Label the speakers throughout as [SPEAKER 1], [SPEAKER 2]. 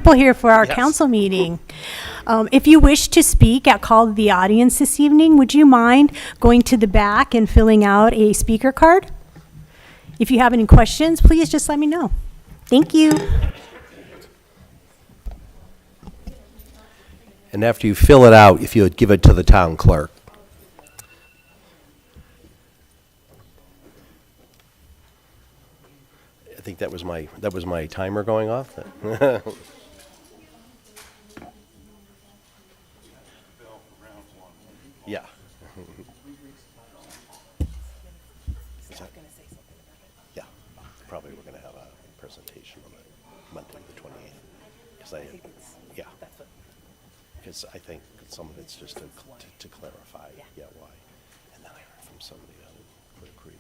[SPEAKER 1] People here for our
[SPEAKER 2] Yes.
[SPEAKER 1] council meeting. If you wish to speak at Call to the Audience this evening, would you mind going to the back and filling out a speaker card? If you have any questions, please just let me know. Thank you.
[SPEAKER 2] And after you fill it out, if you would give it to the town clerk. I think that was my timer going off. Yeah. Yeah, probably we're going to have a presentation on Monday, the 28th. Because I think some of it's just to clarify, why. And then I heard from somebody on Clear Creek.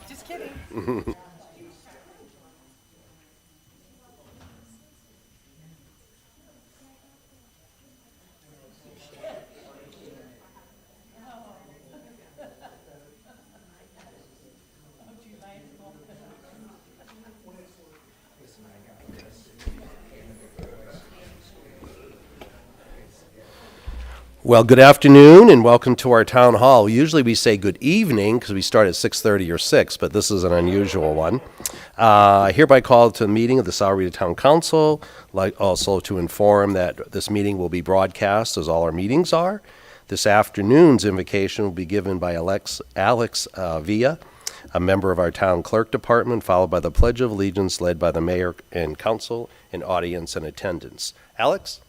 [SPEAKER 1] Just kidding.
[SPEAKER 2] Well, good afternoon and welcome to our town hall. Usually we say good evening because we start at 6:30 or 6, but this is an unusual one. I hereby call to the meeting of the Sahuarita Town Council, like also to inform that this meeting will be broadcast as all our meetings are. This afternoon's invocation will be given by Alex Villa, a member of our town clerk department, followed by the Pledge of Allegiance led by the mayor and council and audience in attendance. Alex?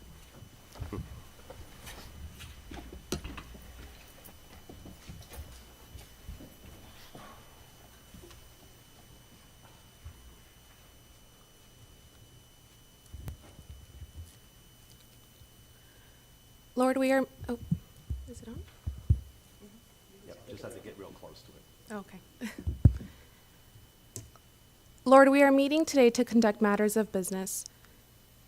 [SPEAKER 3] Lord, we are. Oh, is it on?
[SPEAKER 2] Just have to get real close to it.
[SPEAKER 3] Oh, okay. Lord, we are meeting today to conduct matters of business.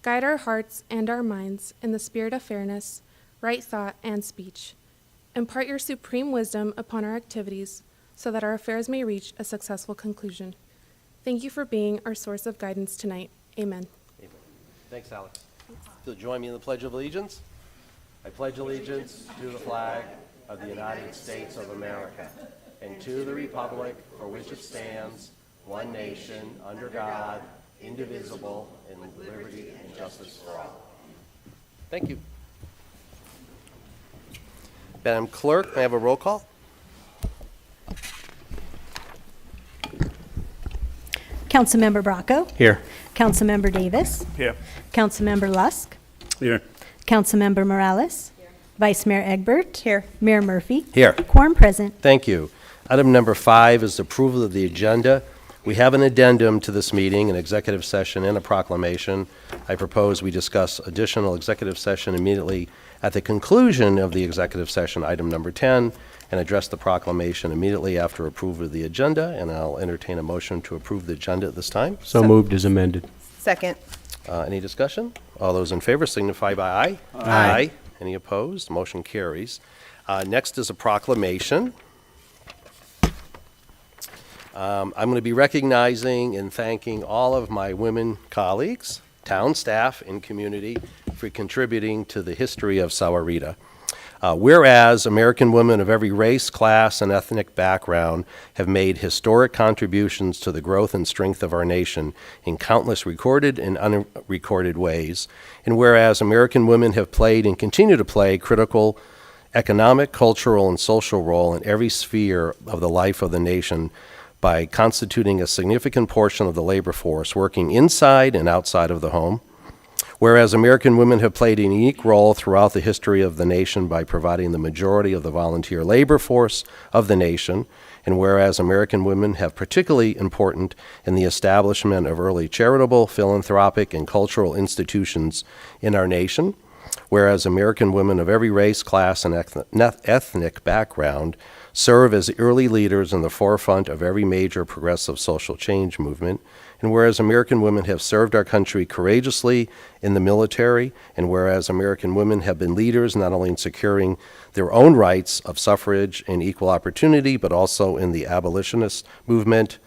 [SPEAKER 3] Guide our hearts and our minds in the spirit of fairness, right thought, and speech. Impart your supreme wisdom upon our activities so that our affairs may reach a successful conclusion. Thank you for being our source of guidance tonight. Amen.
[SPEAKER 2] Amen. Thanks, Alex. So join me in the Pledge of Allegiance. I pledge allegiance to the flag of the United States of America and to the republic for which it stands, one nation, under God, indivisible, and with liberty and justice for all. Thank you. Madam Clerk, may I have a roll call?
[SPEAKER 1] Councilmember Bracco.
[SPEAKER 4] Here.
[SPEAKER 1] Councilmember Davis.
[SPEAKER 4] Here.
[SPEAKER 1] Councilmember Lusk.
[SPEAKER 4] Here.
[SPEAKER 1] Councilmember Morales. Vice Mayor Egbert. Here. Mayor Murphy.
[SPEAKER 2] Here.
[SPEAKER 1] Quorum present.
[SPEAKER 2] Thank you. Item number 5 is approval of the agenda. We have an addendum to this meeting, an executive session and a proclamation. I propose we discuss additional executive session immediately at the conclusion of the executive session, item number 10, and address the proclamation immediately after approval of the agenda, and I'll entertain a motion to approve the agenda at this time.
[SPEAKER 4] So moved as amended.
[SPEAKER 5] Second.
[SPEAKER 2] Any discussion? All those in favor signify by aye. Aye. Any opposed? Motion carries. Next is a proclamation. I'm going to be recognizing and thanking all of my women colleagues, town staff, and community for contributing to the history of Sahuarita. Whereas American women of every race, class, and ethnic background have made historic contributions to the growth and strength of our nation in countless recorded and unrecorded ways, and whereas American women have played and continue to play critical economic, cultural, and social role in every sphere of the life of the nation by constituting a significant portion of the labor force working inside and outside of the home. Whereas American women have played a unique role throughout the history of the nation by providing the majority of the volunteer labor force of the nation, and whereas American women have particularly important in the establishment of early charitable, philanthropic, and cultural institutions in our nation, whereas American women of every race, class, and ethnic background serve as early leaders in the forefront of every major progressive social change movement, and whereas American women have served our country courageously in the military, and whereas American women have been leaders not only in securing their own rights of suffrage and equal opportunity, but also in the abolitionist movement,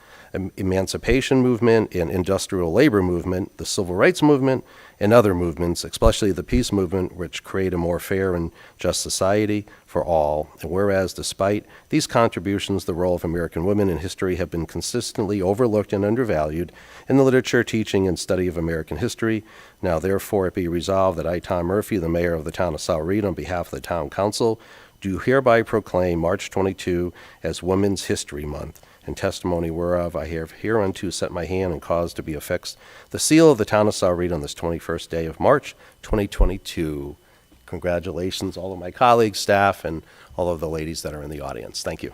[SPEAKER 2] emancipation movement, and industrial labor movement, the civil rights movement, and other movements, especially the peace movement, which create a more fair and just society for all. And whereas despite these contributions, the role of American women in history have been consistently overlooked and undervalued in the literature, teaching, and study of American history, now therefore it be resolved that I, Tom Murphy, the mayor of the town of Sahuarita, on behalf of the town council, do hereby proclaim March 22 as Women's History Month, and testimony whereof I have hereunto set my hand and caused to be affixed the seal of the town of Sahuarita on this 21st day of March 2022. Congratulations, all of my colleagues, staff, and all of the ladies that are in the audience. Thank you.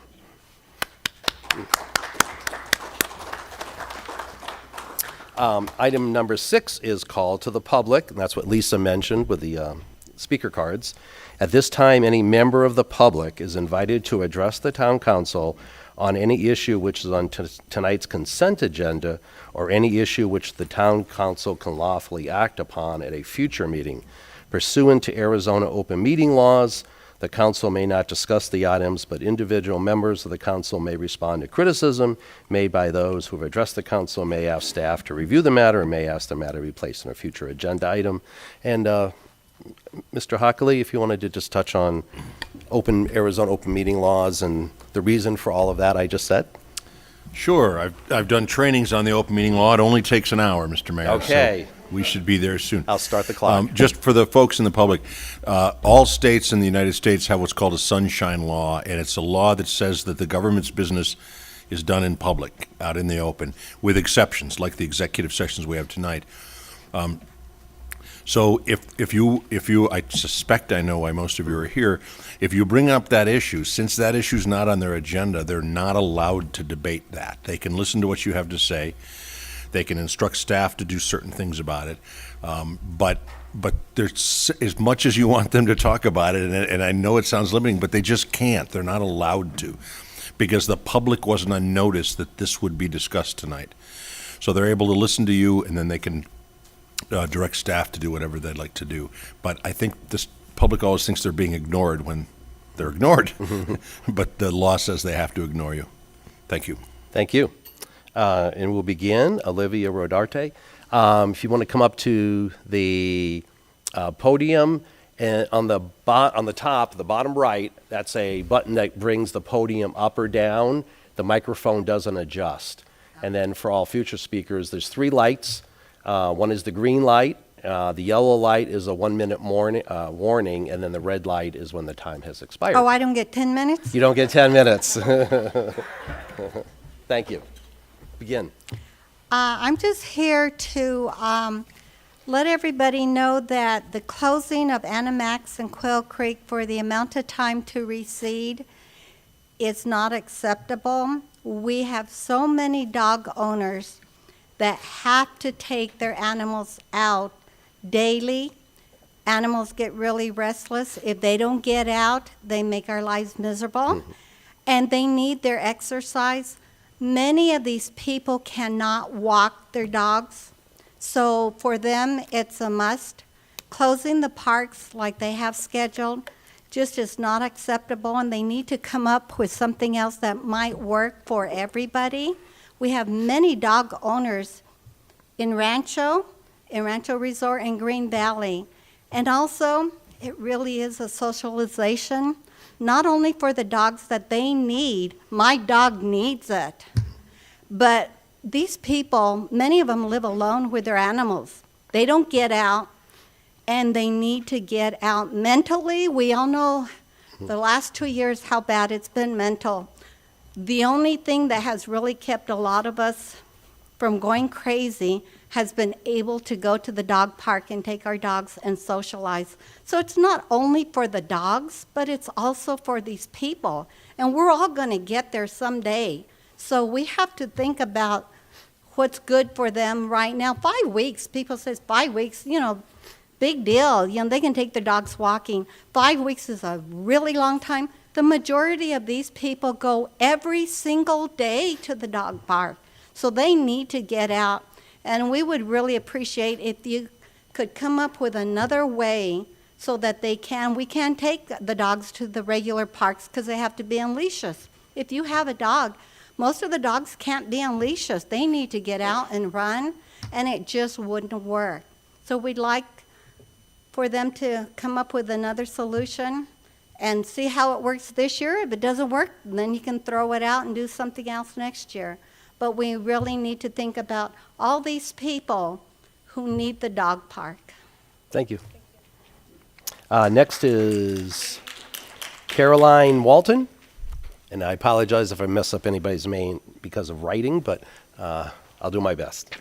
[SPEAKER 2] Item number 6 is call to the public, and that's what Lisa mentioned with the speaker cards. At this time, any member of the public is invited to address the town council on any issue which is on tonight's consent agenda or any issue which the town council can lawfully act upon at a future meeting. Pursuant to Arizona open meeting laws, the council may not discuss the items, but individual members of the council may respond to criticism made by those who have addressed the council, may ask staff to review the matter, and may ask the matter be placed in a future agenda item. And Mr. Hockley, if you wanted to just touch on Arizona open meeting laws and the reason for all of that I just said.
[SPEAKER 6] Sure. I've done trainings on the open meeting law. It only takes an hour, Mr. Mayor.
[SPEAKER 2] Okay.
[SPEAKER 6] So we should be there soon.
[SPEAKER 2] I'll start the clock.
[SPEAKER 6] Just for the folks in the public, all states in the United States have what's called a sunshine law, and it's a law that says that the government's business is done in public, out in the open, with exceptions, like the executive sessions we have tonight. So if you, I suspect I know why most of you are here, if you bring up that issue, since that issue's not on their agenda, they're not allowed to debate that. They can listen to what you have to say. They can instruct staff to do certain things about it. But but there's as much as you want them to talk about it, and I know it sounds limiting, but they just can't. They're not allowed to, because the public wasn't on notice that this would be discussed tonight. So they're able to listen to you, and then they can direct staff to do whatever they'd like to do. But I think this public always thinks they're being ignored when they're ignored. But the law says they have to ignore you. Thank you.
[SPEAKER 2] Thank you. And we'll begin. Olivia Rodarte. If you want to come up to the podium, and on the top, the bottom right, that's a button that brings the podium up or down. The microphone doesn't adjust. And then for all future speakers, there's 3 lights. One is the green light. The yellow light is a 1-minute warning, and then the red light is when the time has expired.
[SPEAKER 4] Oh, I don't get 10 minutes?
[SPEAKER 2] You don't get 10 minutes. Thank you. Begin.
[SPEAKER 4] I'm just here to let everybody know that the closing of Animax and Quail Creek for the amount of time to reseed is not acceptable. We have so many dog owners that have to take their animals out daily. Animals get really restless. If they don't get out, they make our lives miserable. And they need their exercise. Many of these people cannot walk their dogs, so for them, it's a must. Closing the parks like they have scheduled just is not acceptable, and they need to come up with something else that might work for everybody. We have many dog owners in Rancho Resort and Green Valley, and also, it really is a socialization, not only for the dogs that they need. My dog needs it. But these people, many of them live alone with their animals. They don't get out, and they need to get out mentally. We all know the last 2 years how bad it's been mental. The only thing that has really kept a lot of us from going crazy has been able to go to the dog park and take our dogs and socialize. So it's not only for the dogs, but it's also for these people. And we're all going to get there someday. So we have to think about what's good for them right now. 5 weeks, people say 5 weeks, big deal. They can take their dogs walking. 5 weeks is a really long time. The majority of these people go every single day to the dog park. So they need to get out. And we would really appreciate if you could come up with another way so that we can take the dogs to the regular parks because they have to be on leashes. If you have a dog, most of the dogs can't be on leashes. They need to get out and run, and it just wouldn't work. So we'd like for them to come up with another solution and see how it works this year. If it doesn't work, then you can throw it out and do something else next year. But we really need to think about all these people who need the dog park.
[SPEAKER 2] Thank you. Next is Caroline Walton. And I apologize if I mess up anybody's name because of writing, but I'll do my best.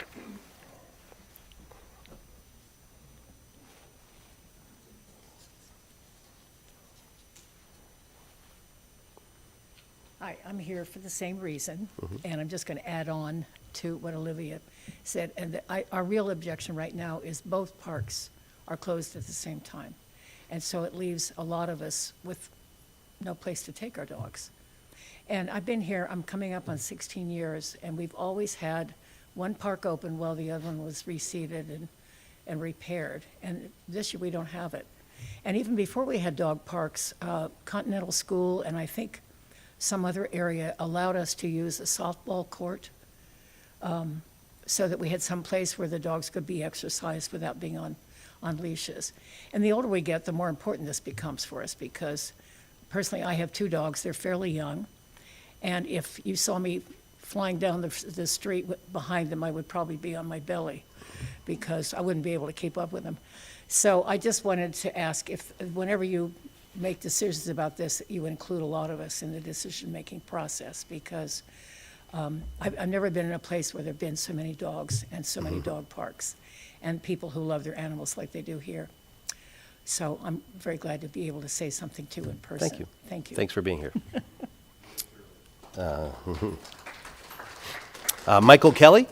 [SPEAKER 5] Hi, I'm here for the same reason, and I'm just going to add on to what Olivia said. And our real objection right now is both parks are closed at the same time. And so it leaves a lot of us with no place to take our dogs. And I've been here, I'm coming up on 16 years, and we've always had one park open while the other one was reseeded and repaired. And this year we don't have it. And even before we had dog parks, Continental School and I think some other area allowed us to use a softball court so that we had some place where the dogs could be exercised without being on leashes. And the older we get, the more important this becomes for us because personally I have 2 dogs. They're fairly young. And if you saw me flying down the street behind them, I would probably be on my belly because I wouldn't be able to keep up with them. So I just wanted to ask if whenever you make decisions about this, that you include a lot of us in the decision-making process because I've never been in a place where there have been so many dogs and so many dog parks and people who love their animals like they do here. So I'm very glad to be able to say something to in person.
[SPEAKER 2] Thank you.
[SPEAKER 5] Thank you.
[SPEAKER 2] Thanks for being here. Michael Kelly?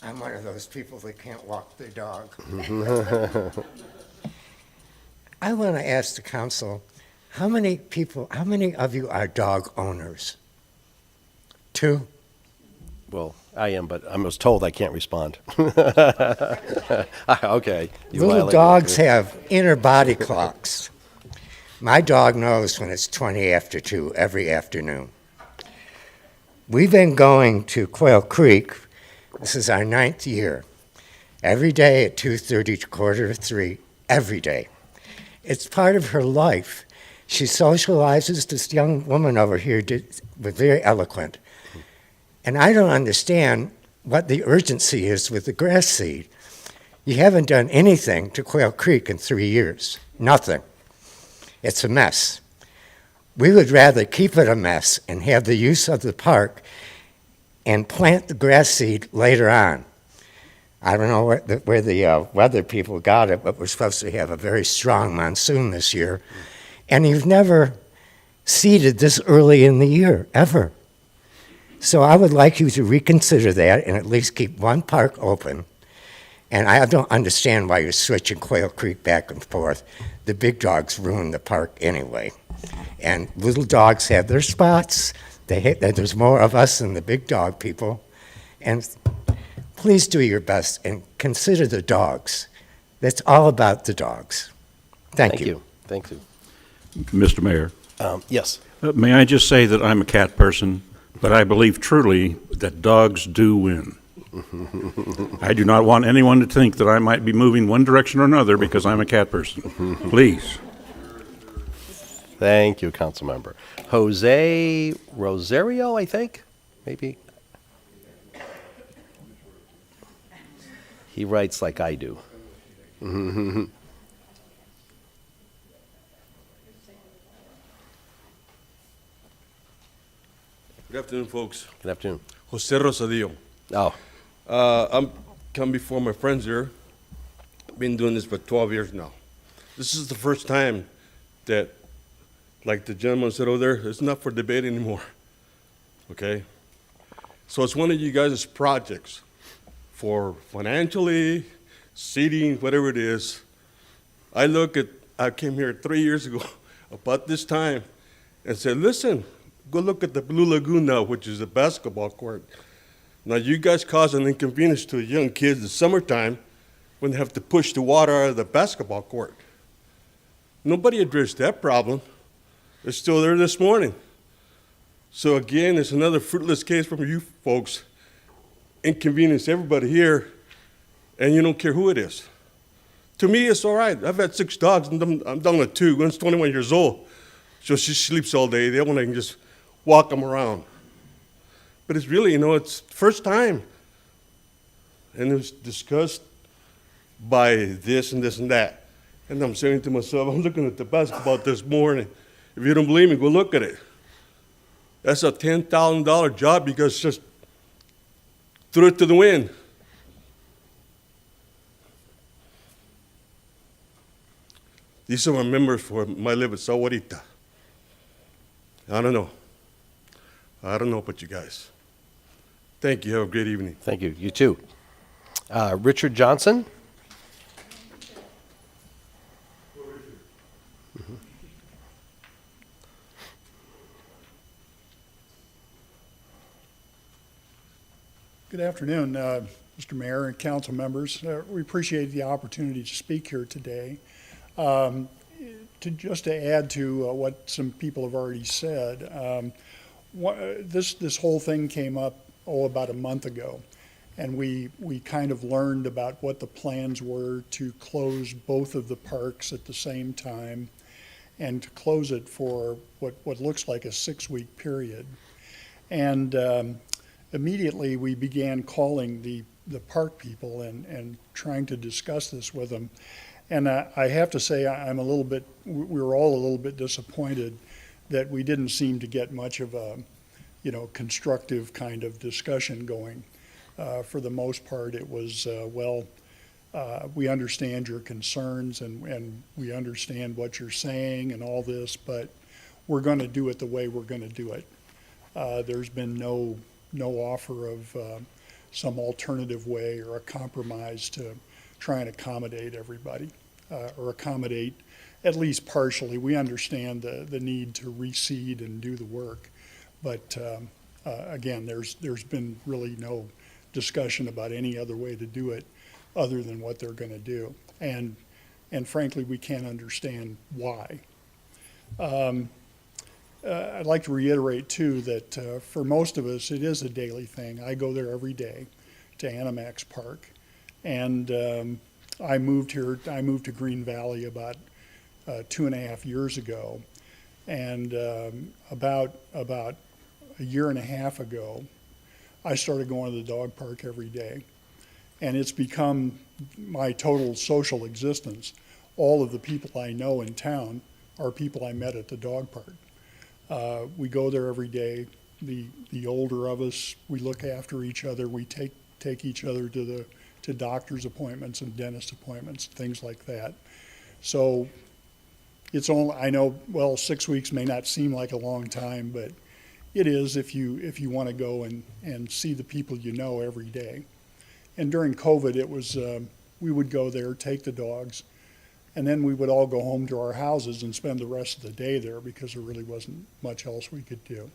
[SPEAKER 7] I'm one of those people that can't walk their dog. I want to ask the council, how many of you are dog owners? 2?
[SPEAKER 2] Well, I am, but I was told I can't respond. Okay. you
[SPEAKER 7] Little
[SPEAKER 2] violated
[SPEAKER 7] dogs
[SPEAKER 2] it.
[SPEAKER 7] have inner body clocks. My dog knows when it's 20 after 2 every afternoon. We've been going to Quail Creek. This is our 9th year. Every day at 2:30 to 2:45, every day. It's part of her life. She socializes. This young woman over here was very eloquent. And I don't understand what the urgency is with the grass seed. You haven't done anything to Quail Creek in 3 years. Nothing. It's a mess. We would rather keep it a mess and have the use of the park and plant the grass seed later on. I don't know where the weather people got it, but we're supposed to have a very strong monsoon this year. And you've never seeded this early in the year, ever. So I would like you to reconsider that and at least keep one park open. And I don't understand why you're switching Quail Creek back and forth. The big dogs ruin the park anyway. And little dogs have their spots. There's more of us than the big dog people. And please do your best and consider the dogs. That's all about the dogs. Thank you.
[SPEAKER 2] Thank you.
[SPEAKER 8] Mr. Mayor,
[SPEAKER 2] Yes.
[SPEAKER 8] may I just say that I'm a cat person, but I believe truly that dogs do win. I do not want anyone to think that I might be moving one direction or another because I'm a cat person. Please.
[SPEAKER 2] Thank you, council member. Jose Rosario, I think, maybe. He writes like I do.
[SPEAKER 9] Good afternoon, folks.
[SPEAKER 2] Good afternoon.
[SPEAKER 9] Jose Rosadillo.
[SPEAKER 2] Oh,
[SPEAKER 9] I'm come before my friends here. Been doing this for 12 years now. This is the first time that, like the gentleman said over there, it's not for debate anymore. Okay? So it's one of you guys' projects for financially, seating, whatever it is. I came here 3 years ago about this time and said, listen, go look at the Blue Lagoon now, which is a basketball court. Now, you guys cause an inconvenience to the young kids in the summertime when they have to push the water out of the basketball court. Nobody addressed that problem. It's still there this morning. So again, it's another fruitless case from you folks. Inconvenience everybody here, and you don't care who it is. To me, it's all right. I've had 6 dogs, and I'm down to 2. One's 21 years old. So she sleeps all day. The other one, I can just walk them around. But it's really, it's first time. And it was discussed by this and this and that. And I'm saying to myself, I'm looking at the basketball this morning. If you don't believe me, go look at it. That's a $10,000 job you guys just threw it to the wind. These are my members for my live at Sahuarita. I don't know about you guys. Thank you. Have a great evening.
[SPEAKER 2] thank you. You too. Richard Johnson?
[SPEAKER 10] Good afternoon, Mr. Mayor and council members. We appreciate the opportunity to speak here today. To add to what some people have already said, this whole thing came up about a month ago, and we kind of learned about what the plans were to close both of the parks at the same time, and to close it for what looks like a 6-week period. And immediately we began calling the park people and trying to discuss this with them. And I have to say, we were all a little bit disappointed that we didn't seem to get much of a, constructive kind of discussion going. For the most part, it was, we understand your concerns and we understand what you're saying and all this, but we're going to do it the way we're going to do it. There's been no offer of some alternative way or a compromise to try and accommodate everybody, or accommodate at least partially. We understand the need to reseed and do the work, but again, there's been really no discussion about any other way to do it other than what they're going to do, and frankly, we can't understand why. I'd like to reiterate too that for most of us, it is a daily thing. I go there every day to Animax Park, and I moved to Green Valley about 2.5 years ago, and about a year and a half ago, I started going to the dog park every day, and it's become my total social existence. All of the people I know in town are people I met at the dog park. We go there every day. The older of us, we look after each other. We take each other to doctor's appointments and dentist appointments, things like that. So it's only, I know, well, 6 weeks may not seem like a long time, but it is if you want to go and see the people you know every day. And during COVID, it was we would go there, take the dogs, and then we would all go home to our houses and spend the rest of the day there because there really wasn't much else we could do.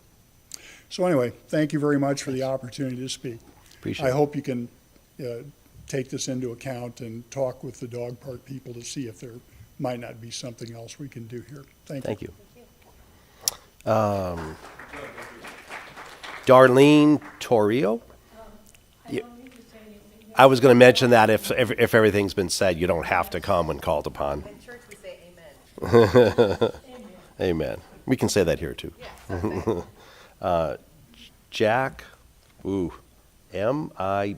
[SPEAKER 10] So anyway, thank you very much for the opportunity to speak.
[SPEAKER 2] Appreciate
[SPEAKER 10] I
[SPEAKER 2] it.
[SPEAKER 10] hope you can take this into account and talk with the dog park people to see if there might not be something else we can do here. Thank you.
[SPEAKER 2] Thank you. Darlene Torrio? Yeah. I was going to mention that if everything's been said, you don't have to come when called upon.
[SPEAKER 11] In church, we say amen.
[SPEAKER 2] Amen. We can say that here too. Jack, M.I.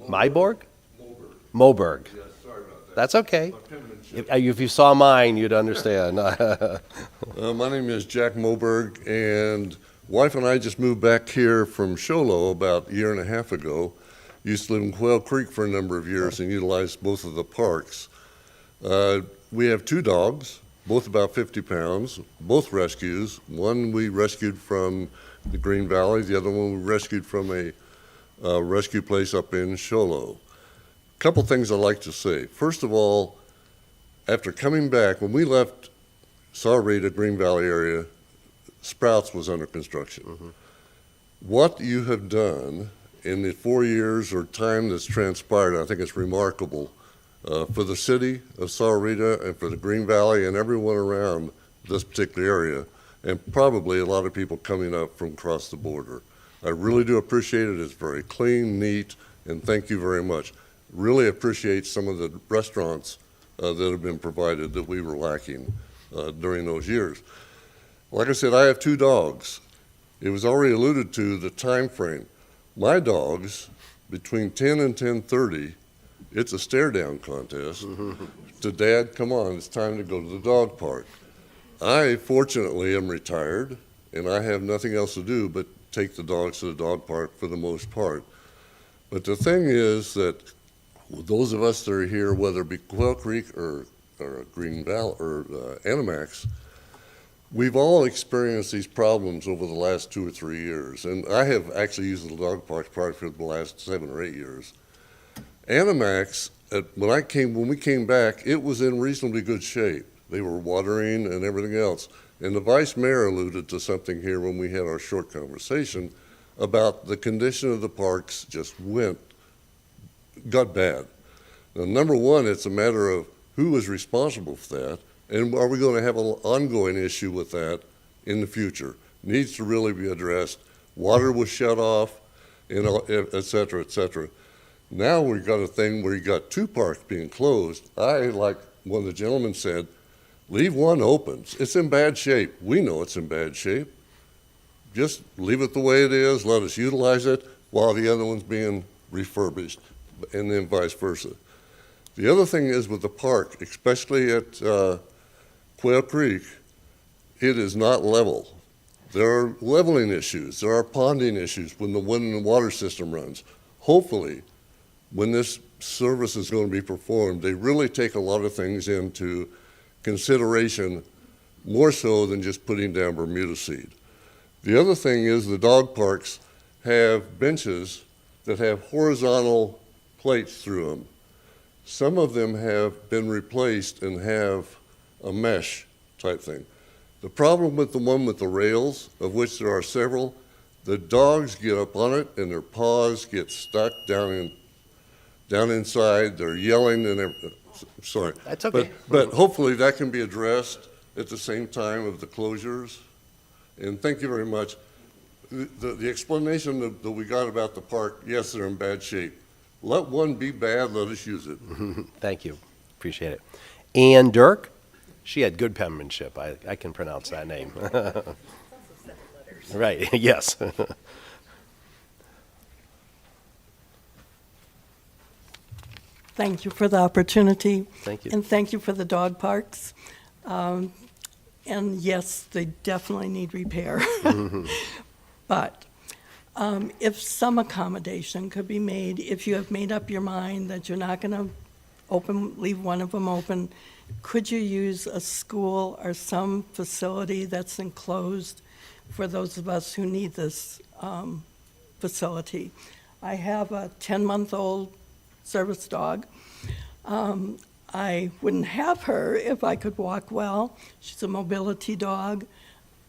[SPEAKER 2] Myborg? Moberg.
[SPEAKER 9] Yeah, sorry about that.
[SPEAKER 2] That's okay.
[SPEAKER 9] My penmanship.
[SPEAKER 2] If you saw mine, you'd understand.
[SPEAKER 9] My name is Jack Moberg, and wife and I just moved back here from Show Low about a year and a half ago. Used to live in Quail Creek for a number of years and utilized both of the parks. We have 2 dogs, both about 50 pounds, both rescues. One we rescued from the Green Valley, the other one we rescued from a rescue place up in Show Low. Couple things I'd like to say. First of all, after coming back, when we left Sahuarita, Green Valley area, Sprouts was under construction.
[SPEAKER 2] Mm-hmm.
[SPEAKER 9] What you have done in the 4 years or time that's transpired, I think it's remarkable for the city of Sahuarita and for the Green Valley and everyone around this particular area, and probably a lot of people coming up from across the border. I really do appreciate it. It's very clean, neat, and thank you very much. Really appreciate some of the restaurants that have been provided that we were lacking during those years. Like I said, I have 2 dogs. It was already alluded to the time frame. My dogs, between 10 and 10:30, it's a stare-down contest. To Dad, come on, it's time to go to the dog park. I, fortunately, am retired, and I have nothing else to do but take the dogs to the dog park for the most part. But the thing is that those of us that are here, whether it be Quail Creek or Green Valley or Animax, we've all experienced these problems over the last 2 or 3 years, and I have actually used the dog parks probably for the last 7 or 8 years. Animax, when we came back, it was in reasonably good shape. They were watering and everything else. And the vice mayor alluded to something here when we had our short conversation about the condition of the parks just got bad. Now, number one, it's a matter of who is responsible for that, and are we going to have an ongoing issue with that in the future? Needs to really be addressed. Water was shut off, et cetera, et cetera. Now we've got a thing where you got 2 parks being closed. Like one of the gentlemen said, leave one open. It's in bad shape. We know it's in bad shape. Just leave it the way it is. Let us utilize it while the other one's being refurbished, and then vice versa. The other thing is with the park, especially at Quail Creek, it is not level. There are leveling issues. There are ponding issues when the wind and water system runs. Hopefully, when this service is going to be performed, they really take a lot of things into consideration, more so than just putting down Bermuda seed. The other thing is the dog parks have benches
[SPEAKER 12] that have horizontal plates through them. Some of them have been replaced and have a mesh type thing. The problem with the one with the rails, of which there are several, the dogs get up on it and their paws get stuck down inside. They're yelling and sorry.
[SPEAKER 2] That's okay.
[SPEAKER 12] But hopefully that can be addressed at the same time of the closures. And thank you very much. The explanation that we got about the park, yes, they're in bad shape. Let one be bad, let us use it.
[SPEAKER 2] Thank you. Appreciate it. Ann Dirk, she had good penmanship. I can pronounce that name. Right, yes.
[SPEAKER 13] Thank you for the opportunity.
[SPEAKER 2] Thank you.
[SPEAKER 13] And thank you for the dog parks. And yes, they definitely need repair. But if some accommodation could be made, if you have made up your mind that you're not going to leave one of them open, could you use a school or some facility that's enclosed for those of us who need this facility? I have a 10-month-old service dog. I wouldn't have her if I could walk well. She's a mobility dog.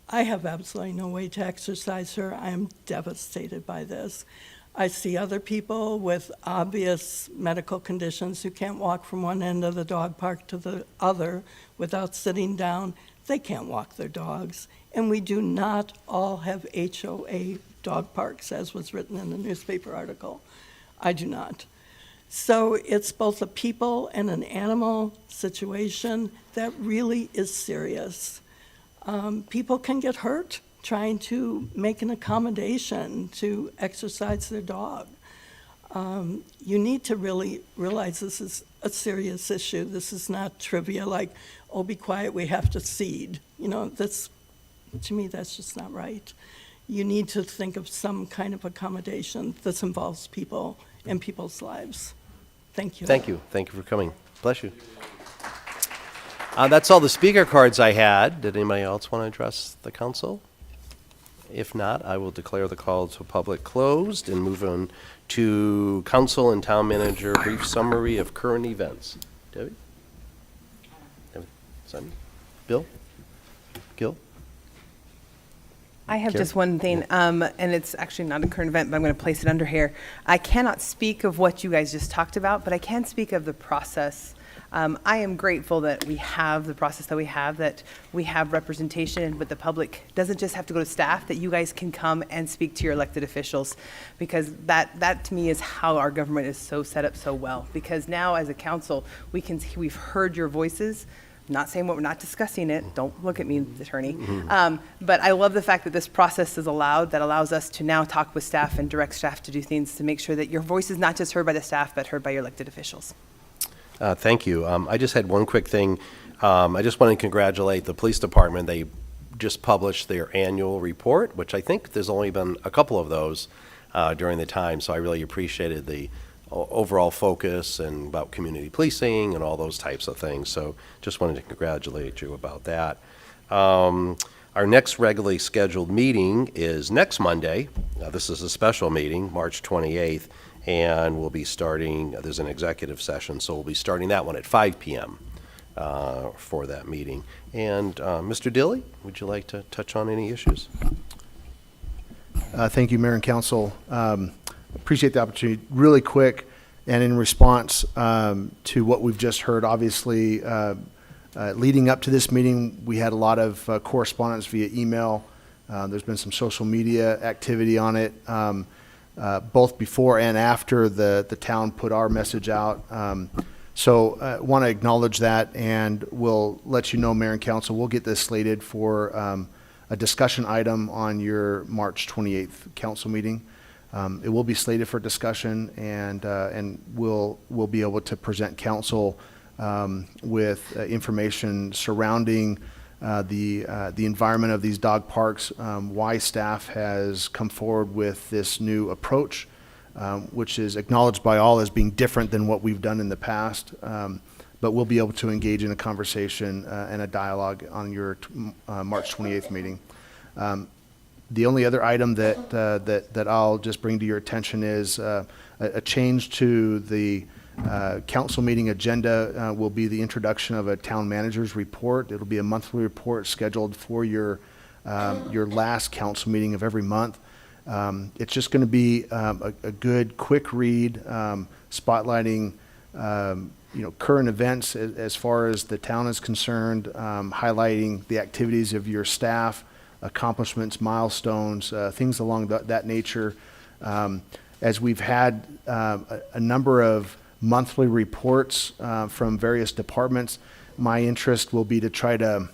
[SPEAKER 13] I have absolutely no way to exercise her. I am devastated by this. I see other people with obvious medical conditions who can't walk from one end of the dog park to the other without sitting down. They can't walk their dogs. And we do not all have HOA dog parks, as was written in the newspaper article. I do not. So it's both a people and an animal situation that really is serious. People can get hurt trying to make an accommodation to exercise their dog. You need to really realize this is a serious issue. This is not trivia like, oh, be quiet, we have to seed. You know, to me, that's just not right. You need to think of some kind of accommodation that involves people and people's lives. Thank you.
[SPEAKER 2] Thank you. Thank you for coming. Bless you. That's all the speaker cards I had. Did anybody else want to address the council? If not, I will declare the call to public closed and move on to council and town manager brief summary of current events. Debbie? Simon? Bill? Gil?
[SPEAKER 11] I have
[SPEAKER 2] Karen?
[SPEAKER 11] just one thing, and it's actually not a current event, but I'm going to place it under here. I cannot speak of what you guys just talked about, but I can speak of the process. I am grateful that we have the process that we have representation, but the public doesn't just have to go to staff, that you guys can come and speak to your elected officials, because that to me is how our government is so set up so well. Because now as a council, we've heard your voices. Not saying what we're not discussing it. Don't look at me, attorney. But I love the fact that this process is allowed, that allows us to now talk with staff and direct staff to do things to make sure that your voice is not just heard by the staff, but heard by your elected officials.
[SPEAKER 2] Thank you. I just had one quick thing. I just want to congratulate the police department. They just published their annual report, which I think there's only been a couple of those during the time, so I really appreciated the overall focus and about community policing and all those types of things. So just wanted to congratulate you about that. Our next regularly scheduled meeting is next Monday. This is a special meeting, March 28th, and we'll be starting, there's an executive session, so we'll be starting that one at 5 p.m. For that meeting. And Mr. Dilley, would you like to touch on any issues?
[SPEAKER 14] Thank you, Mayor and Council. Appreciate the opportunity. Really quick, and in response to what we've just heard, obviously, leading up to this meeting, we had a lot of correspondence via email. There's been some social media activity on it, both before and after the town put our message out. So want to acknowledge that, and we'll let you know, Mayor and Council, we'll get this slated for a discussion item on your March 28th council meeting. It will be slated for discussion, and we'll be able to present council with information surrounding the environment of these dog parks, why staff has come forward with this new approach, which is acknowledged by all as being different than what we've done in the past. But we'll be able to engage in a conversation and a dialogue on your March 28th meeting. The only other item that I'll just bring to your attention is a change to the council meeting agenda will be the introduction of a town manager's report. It'll be a monthly report scheduled for your last council meeting of every month. It's just going to be a good, quick read, spotlighting current events as far as the town is concerned, highlighting the activities of your staff, accomplishments, milestones, things along that nature. As we've had a number of monthly reports from various departments, my interest will be to try to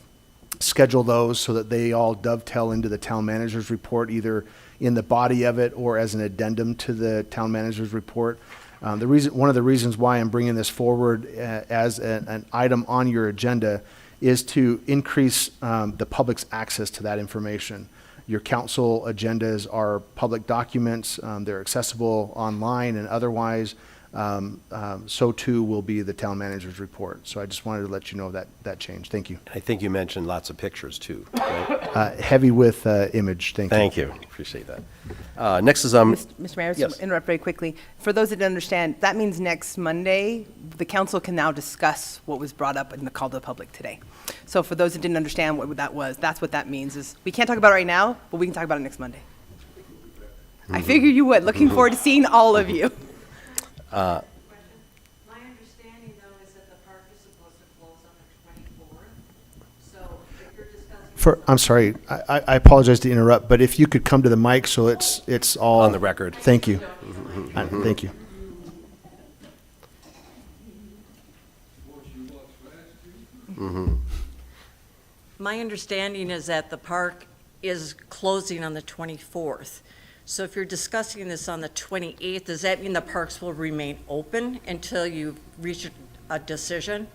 [SPEAKER 14] schedule those so that they all dovetail into the town manager's report, either in the body of it or as an addendum to the town manager's report. One of the reasons why I'm bringing this forward as an item on your agenda is to increase the public's access to that information. Your council agendas are public documents. They're accessible online and otherwise. So too will be the town manager's report. So I just wanted to let you know that change. Thank you.
[SPEAKER 2] I think you mentioned lots of pictures too, right?
[SPEAKER 14] Heavy with image. Thank you.
[SPEAKER 2] Thank you. Appreciate that. Next is,
[SPEAKER 11] Mr. Mayor,
[SPEAKER 2] yes.
[SPEAKER 11] just interrupt very quickly. For those that don't understand, that means next Monday, the council can now discuss what was brought up in the call to the public today. So for those that didn't understand what that was, that's what that means, is we can't talk about it right now, but we can talk about it next Monday. I figure you would. Looking forward to seeing all of you.
[SPEAKER 15] My understanding, though, is that the park is supposed to close on the 24th. So if you're discussing...
[SPEAKER 14] I'm sorry, I apologize to interrupt, but if you could come to the mic so it's all...
[SPEAKER 2] On the record.
[SPEAKER 14] Thank you. Thank you.
[SPEAKER 15] My understanding is that the park is closing on the 24th. So if you're discussing this on the 28th, does that mean the parks will remain open until you reach a decision?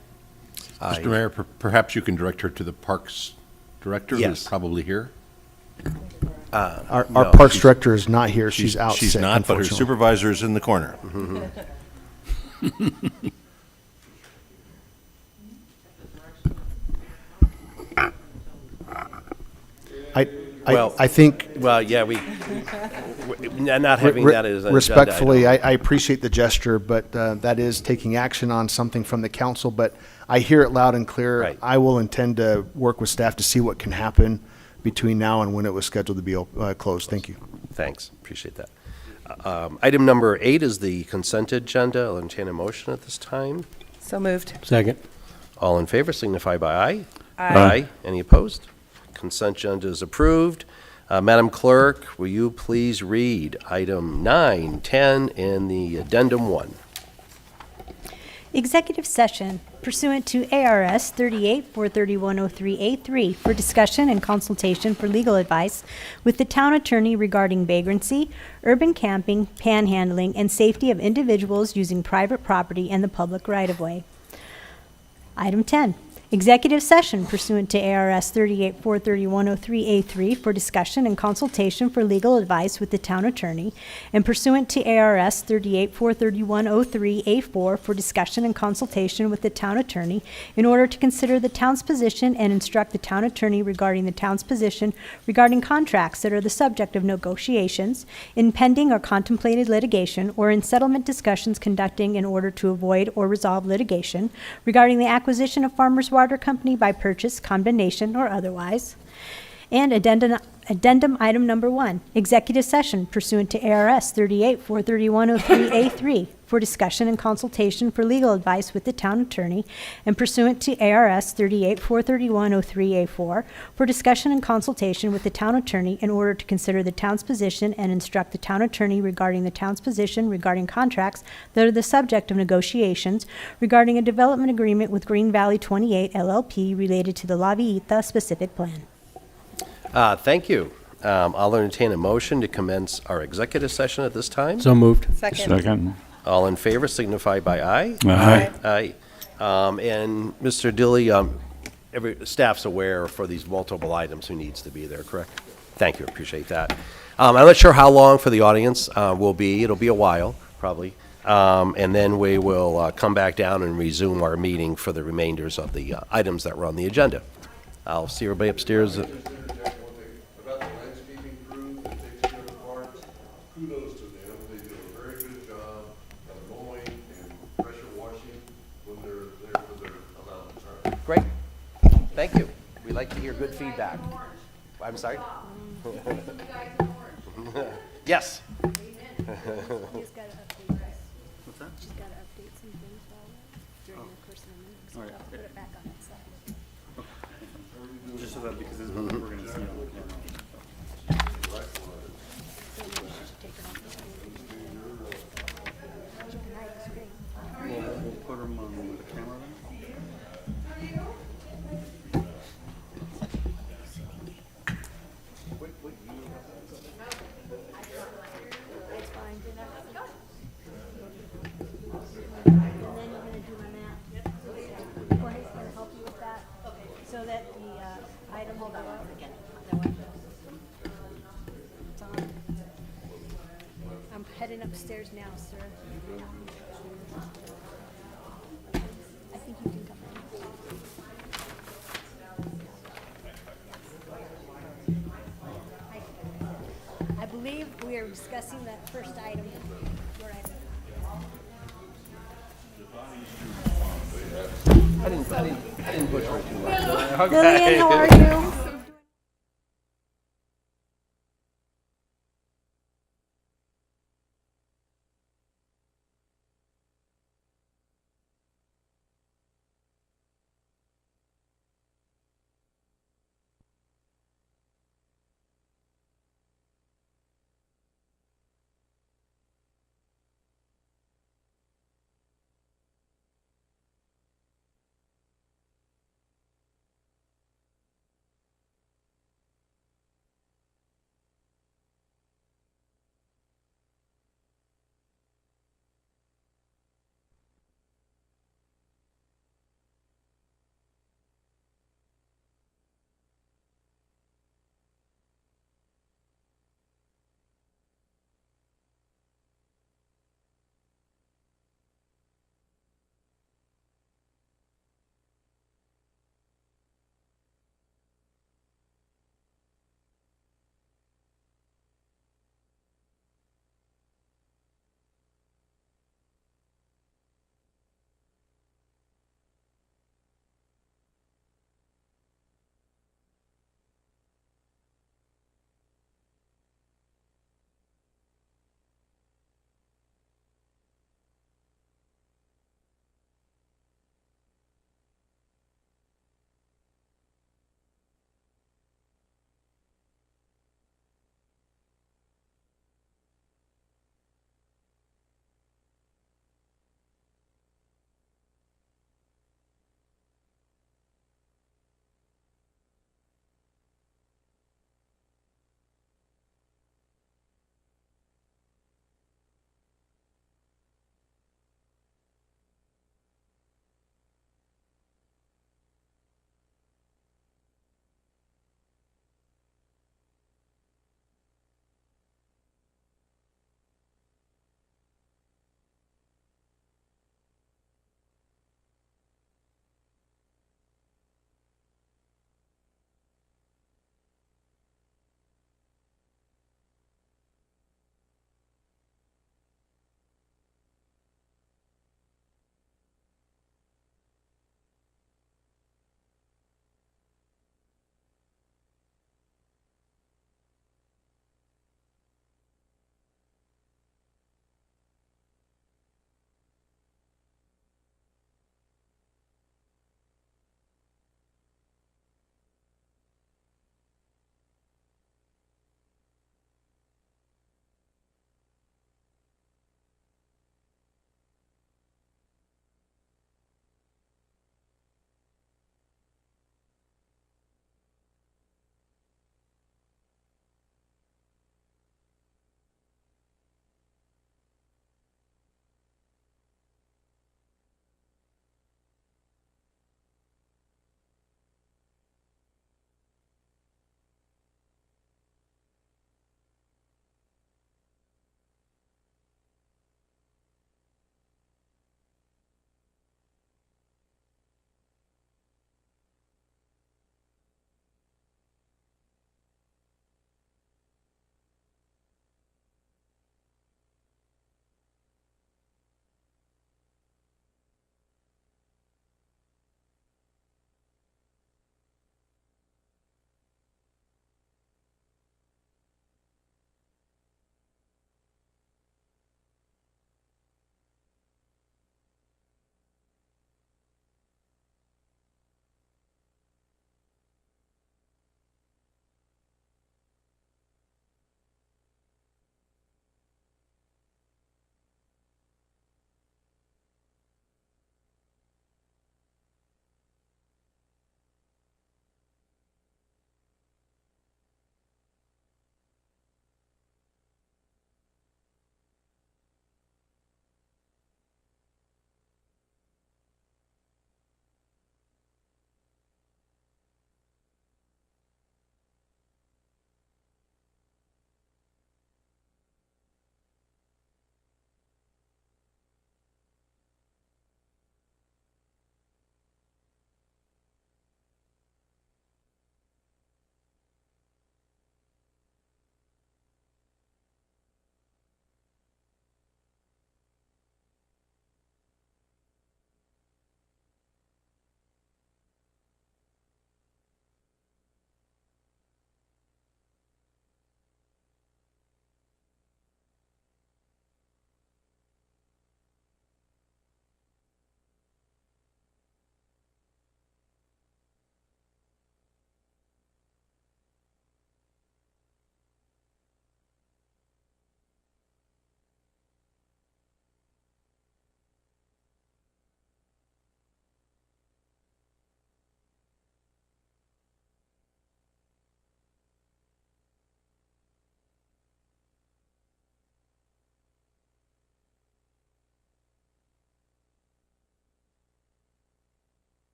[SPEAKER 6] Mr. Mayor, perhaps you can direct her to the Parks Director,
[SPEAKER 2] Yes.
[SPEAKER 6] who's probably here.
[SPEAKER 14] Our
[SPEAKER 2] No,
[SPEAKER 14] Parks Director is not here. She's out
[SPEAKER 6] She's
[SPEAKER 14] sick,
[SPEAKER 6] not, but her
[SPEAKER 14] unfortunately.
[SPEAKER 6] supervisor is in the corner.
[SPEAKER 2] Well-
[SPEAKER 14] I think
[SPEAKER 2] well, yeah, not having that as an agenda
[SPEAKER 14] respectfully,
[SPEAKER 2] item.
[SPEAKER 14] I appreciate the gesture, but that is taking action on something from the council, but I hear it loud and clear.
[SPEAKER 2] Right.
[SPEAKER 14] I will intend to work with staff to see what can happen between now and when it was scheduled to be closed. Thank you.
[SPEAKER 2] Thanks, appreciate that. Item number 8 is the consent agenda. I'll entertain a motion at this time.
[SPEAKER 11] So moved.
[SPEAKER 8] Second.
[SPEAKER 2] All in favor signify by aye.
[SPEAKER 11] Aye.
[SPEAKER 2] Any opposed? Consent agenda is approved. Madam Clerk, will you please read item 9, 10, and the addendum 1?
[SPEAKER 1] Executive session pursuant to ARS 38-431-03A3 for discussion and consultation for legal advice with the town attorney regarding vagrancy, urban camping, panhandling, and safety of individuals using private property and the public right-of-way. Item 10, executive session pursuant to ARS 38-431-03A3 for discussion and consultation for legal advice with the town attorney, and pursuant to ARS 38-431-03A4 for discussion and consultation with the town attorney in order to consider the town's position and instruct the town attorney regarding the town's position regarding contracts that are the subject of negotiations, in pending or contemplated litigation, or in settlement discussions conducting in order to avoid or resolve litigation regarding the acquisition of Farmers Water Company by purchase, combination, or otherwise. And addendum item number 1, executive session pursuant to ARS 38-431-03A3 for discussion and consultation for legal advice with the town attorney, and pursuant to ARS 38-431-03A4 for discussion and consultation with the town attorney in order to consider the town's position and instruct the town attorney regarding the town's position regarding contracts that are the subject of negotiations regarding a development agreement with Green Valley 28 LLP related to the La Villita specific plan.
[SPEAKER 2] Thank you. I'll entertain a motion to commence our executive session at this time.
[SPEAKER 8] So moved.
[SPEAKER 11] Second.
[SPEAKER 2] All in favor signify by aye.
[SPEAKER 8] Aye.
[SPEAKER 2] Aye. And Mr. Dilly, every staff's aware for these multiple items who needs to be there, correct? Thank you, appreciate that. I'm not sure how long for the audience will be. It'll be a while, probably. And then we will come back down and resume our meeting for the remainders of the items that were on the agenda. I'll see everybody upstairs.
[SPEAKER 12] About the landscaping crew, kudos to them. They do a very good job of mowing and pressure washing when they're there for their allowed time.
[SPEAKER 2] Great. Thank you. We like to hear good feedback. I'm sorry? Yes.
[SPEAKER 1] She's got to update us. What's that? She's got to update some things during the course of the meeting, so we'll have to put it back on that side.
[SPEAKER 16] Just so that because this is what we're going to see on the camera. We'll put them on the camera then.
[SPEAKER 1] It's fine. And then you're gonna do my math. Jorge's gonna help you with that, so that the item will go out again. It's on. I'm heading upstairs now, sir. I think you can come in. I believe we are discussing that first item. Your item.
[SPEAKER 2] I didn't push her too much.
[SPEAKER 1] Lillian, how are you?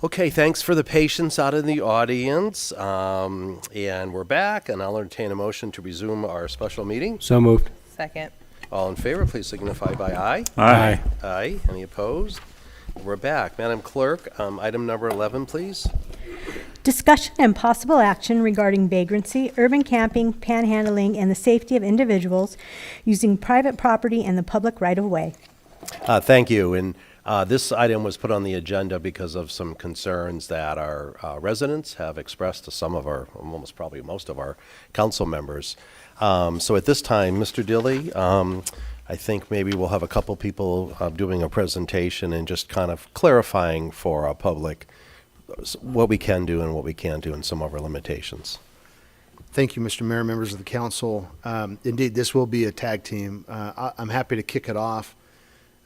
[SPEAKER 2] Okay, thanks for the patience out in the audience. And we're back, and I'll entertain a motion to resume our special meeting.
[SPEAKER 16] So moved.
[SPEAKER 11] Second.
[SPEAKER 2] All in favor, please signify by aye.
[SPEAKER 8] Aye.
[SPEAKER 2] Aye. Any opposed? We're back. Madam Clerk, item number 11, please.
[SPEAKER 1] Discussion and possible action regarding vagrancy, urban camping, panhandling, and the safety of individuals using private property and the public right-of-way.
[SPEAKER 2] Thank you. And this item was put on the agenda because of some concerns that our residents have expressed to some of our, almost probably most of our council members. So at this time, Mr. Dilly, I think maybe we'll have a couple people doing a presentation and just kind of clarifying for our public what we can do and what we can't do and some of our limitations.
[SPEAKER 14] Thank you, Mr. Mayor, members of the council. Indeed, this will be a tag team. I'm happy to kick it off.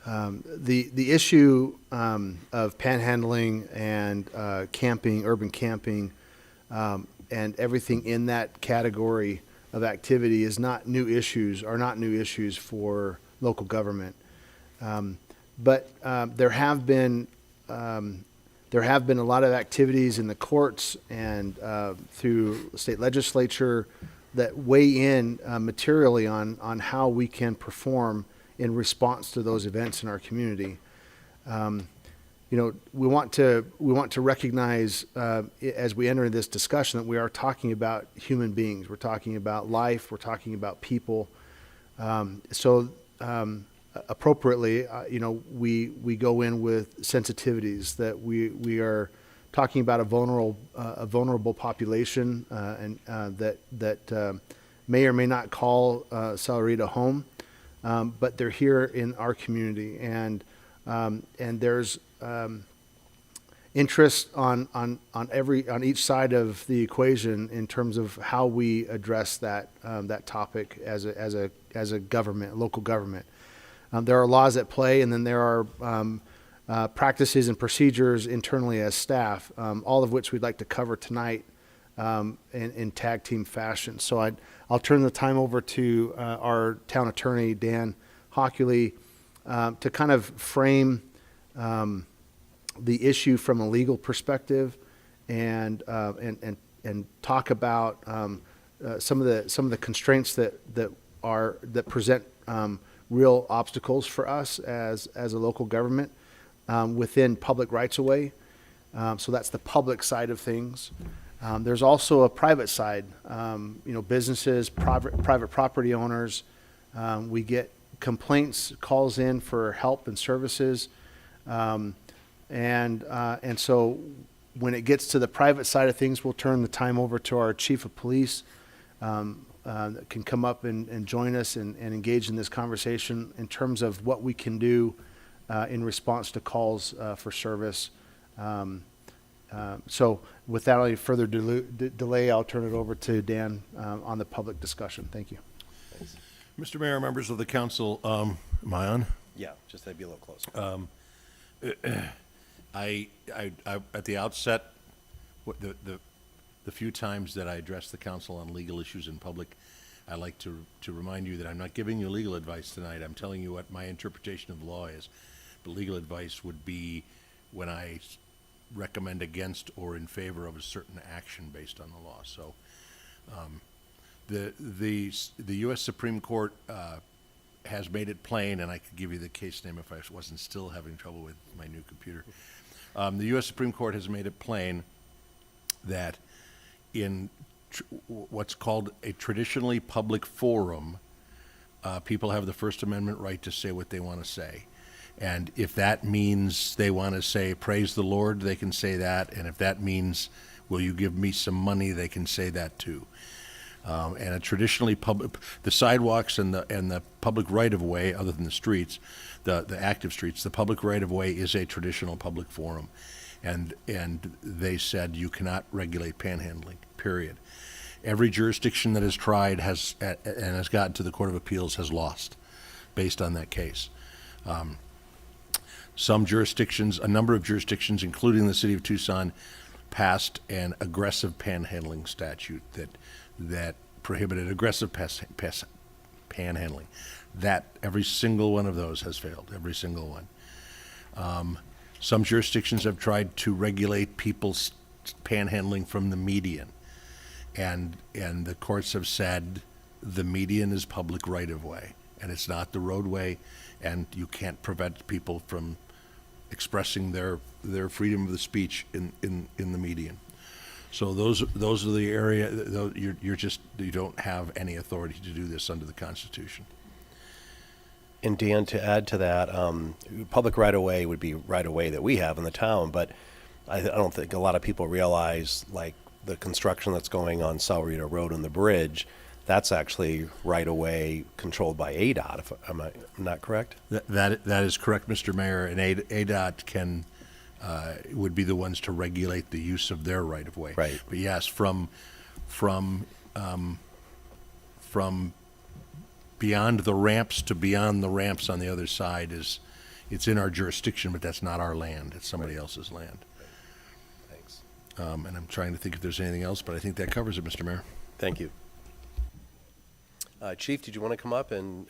[SPEAKER 14] The issue of panhandling and camping, urban camping, and everything in that category of activity is not new issues, are not new issues for local government. But there have been a lot of activities in the courts and through the state legislature that weigh in materially on how we can perform in response to those events in our community. We want to recognize as we enter this discussion that we are talking about human beings. We're talking about life. We're talking about people. Appropriately, we go in with sensitivities that we are talking about a vulnerable population and that may or may not call Sahuarita home. But they're here in our community, and there's interest on each side of the equation in terms of how we address that topic as a government, local government. There are laws at play, and then there are practices and procedures internally as staff, all of which we'd like to cover tonight in tag team fashion. So I'll turn the time over to our town attorney, Dan Hockley, to kind of frame the issue from a legal perspective and talk about some of the constraints that present real obstacles for us as a local government within public rights of way. So that's the public side of things. There's also a private side, businesses, private property owners. We get complaints, calls in for help and services. And so when it gets to the private side of things, we'll turn the time over to our chief of police that can come up and join us and engage in this conversation in terms of what we can do in response to calls for service. So without any further delay, I'll turn it over to Dan on the public discussion. Thank you.
[SPEAKER 2] Thanks.
[SPEAKER 6] Mr. Mayor, members of the council, am I on?
[SPEAKER 2] Yeah, just maybe a little closer.
[SPEAKER 6] I at the outset, the few times that I address the council on legal issues in public, I like to remind you that I'm not giving you legal advice tonight. I'm telling you what my interpretation of the law is. But legal advice would be when I recommend against or in favor of a certain action based on the law. So the U.S. Supreme Court has made it plain, and I could give you the case name if I wasn't still having trouble with my new computer. The U.S. Supreme Court has made it plain that in what's called a traditionally public forum, people have the First Amendment right to say what they want to say. And if that means they want to say, praise the Lord, they can say that. And if that means, will you give me some money, they can say that too. And a traditionally public, the sidewalks and the public right-of-way, other than the streets, the active streets, the public right-of-way is a traditional public forum. And they said you cannot regulate panhandling, period. Every jurisdiction that has tried and has gotten to the Court of Appeals has lost based on that case. Some jurisdictions, a number of jurisdictions, including the city of Tucson, passed an aggressive panhandling statute that prohibited aggressive panhandling. That every single one of those has failed, every single one. Some jurisdictions have tried to regulate people's panhandling from the median. And the courts have said the median is public right-of-way, and it's not the roadway, and you can't prevent people from expressing their freedom of the speech in the median. So those are the area, you don't have any authority to do this under the Constitution.
[SPEAKER 2] And Dan, to add to that, public right-of-way would be right-of-way that we have in the town, but I don't think a lot of people realize, like, the construction that's going on Sahuarita Road and the bridge, that's actually right-of-way controlled by ADOT, if am I not correct?
[SPEAKER 6] That is correct, Mr. Mayor, and ADOT would be the ones to regulate the use of their right-of-way.
[SPEAKER 2] Right.
[SPEAKER 6] But yes, from beyond the ramps to beyond the ramps on the other side it's in our jurisdiction, but that's not our land. It's somebody else's land.
[SPEAKER 2] Thanks.
[SPEAKER 6] And I'm trying to think if there's anything else, but I think that covers it, Mr. Mayor.
[SPEAKER 2] Thank you. Chief, did you want to come up and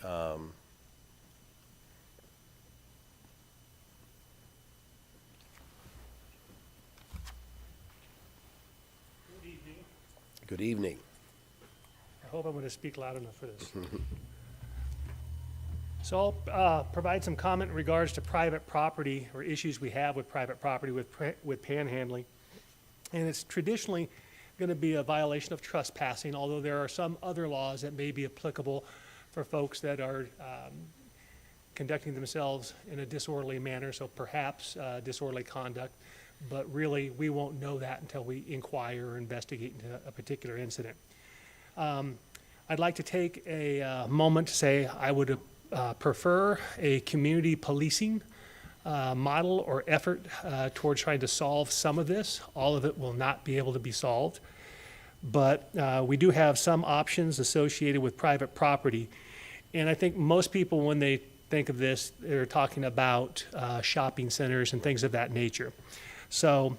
[SPEAKER 2] Good evening.
[SPEAKER 17] I hope I'm going to speak loud enough for this. So I'll provide some comment in regards to private property or issues we have with private property with panhandling. And it's traditionally going to be a violation of trespassing, although there are some other laws that may be applicable for folks that are conducting themselves in a disorderly manner, so perhaps disorderly conduct. But really, we won't know that until we inquire or investigate into a particular incident. I'd like to take a moment to say I would prefer a community policing model or effort towards trying to solve some of this. All of it will not be able to be solved, but we do have some options associated with private property. And I think most people, when they think of this, they're talking about shopping centers and things of that nature. So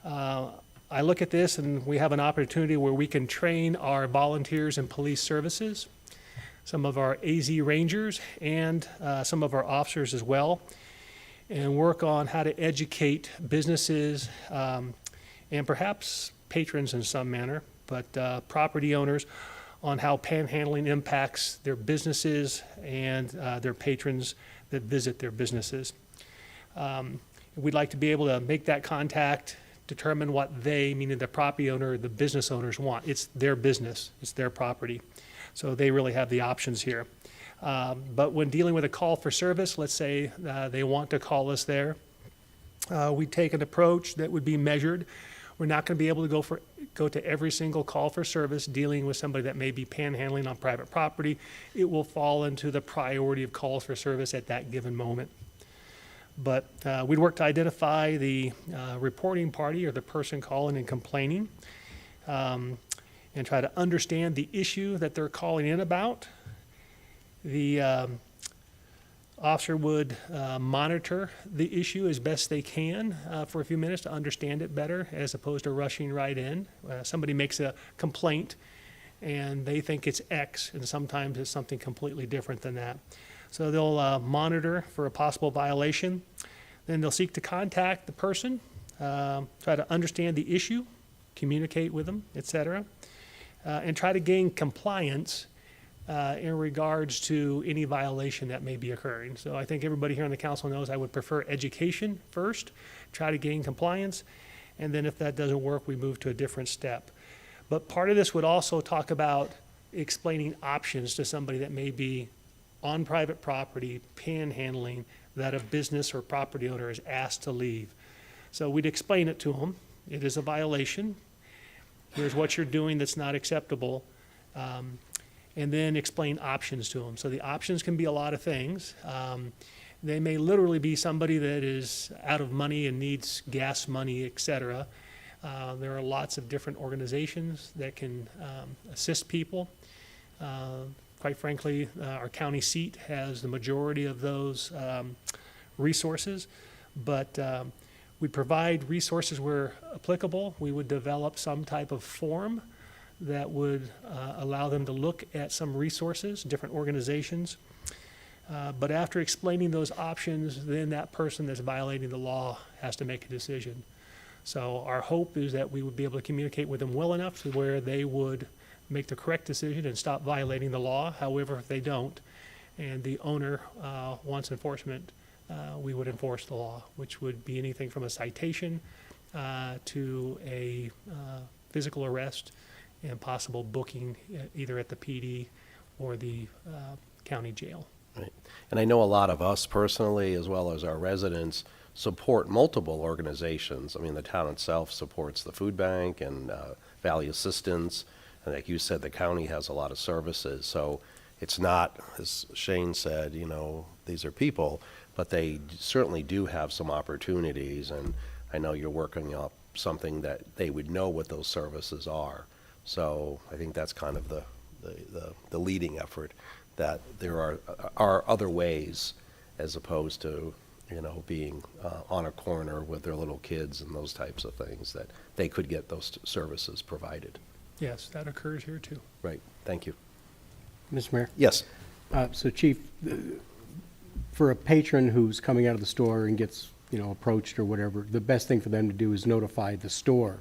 [SPEAKER 17] I look at this and we have an opportunity where we can train our volunteers in police services, some of our AZ Rangers, and some of our officers as well, and work on how to educate businesses and perhaps patrons in some manner, but property owners on how panhandling impacts their businesses and their patrons that visit their businesses. We'd like to be able to make that contact, determine what they, meaning the property owner, the business owners want. It's their business, it's their property. So they really have the options here. But when dealing with a call for service, let's say they want to call us there, we take an approach that would be measured. We're not going to be able to go to every single call for service dealing with somebody that may be panhandling on private property. It will fall into the priority of calls for service at that given moment. But we'd work to identify the reporting party or the person calling and complaining, and try to understand the issue that they're calling in about. The officer would monitor the issue as best they can for a few minutes to understand it better, as opposed to rushing right in. Somebody makes a complaint and they think it's X, and sometimes it's something completely different than that. So they'll monitor for a possible violation. Then they'll seek to contact the person, try to understand the issue, communicate with them, etc., and try to gain compliance in regards to any violation that may be occurring. So I think everybody here on the council knows I would prefer education first, try to gain compliance, and then if that doesn't work, we move to a different step. But part of this would also talk about explaining options to somebody that may be on private property, panhandling, that a business or property owner is asked to leave. So we'd explain it to them. It is a violation. Here's what you're doing that's not acceptable. And then explain options to them. So the options can be a lot of things. They may literally be somebody that is out of money and needs gas money, etc. There are lots of different organizations that can assist people. Quite frankly, our county seat has the majority of those resources, but we provide resources where applicable. We would develop some type of form that would allow them to look at some resources, different organizations. But after explaining those options, then that person that's violating the law has to make a decision. So our hope is that we would be able to communicate with them well enough to where they would make the correct decision and stop violating the law. However, if they don't, and the owner wants enforcement, we would enforce the law, which would be anything from a citation to a physical arrest and possible booking either at the PD or the county jail.
[SPEAKER 2] Right. And I know a lot of us personally, as well as our residents, support multiple organizations. I mean, the town itself supports the food bank and Valley Assistance. And like you said, the county has a lot of services. So it's not, as Shane said, you know, these are people, but they certainly do have some opportunities. And I know you're working up something that they would know what those services are. So I think that's kind of the leading effort, that there are other ways as opposed to, you know, being on a corner with their little kids and those types of things, that they could get those services provided.
[SPEAKER 17] Yes, that occurs here too.
[SPEAKER 2] Right. Thank you.
[SPEAKER 18] Mr. Mayor?
[SPEAKER 2] Yes.
[SPEAKER 18] So Chief, for a patron who's coming out of the store and gets, you know, approached or whatever, the best thing for them to do is notify the store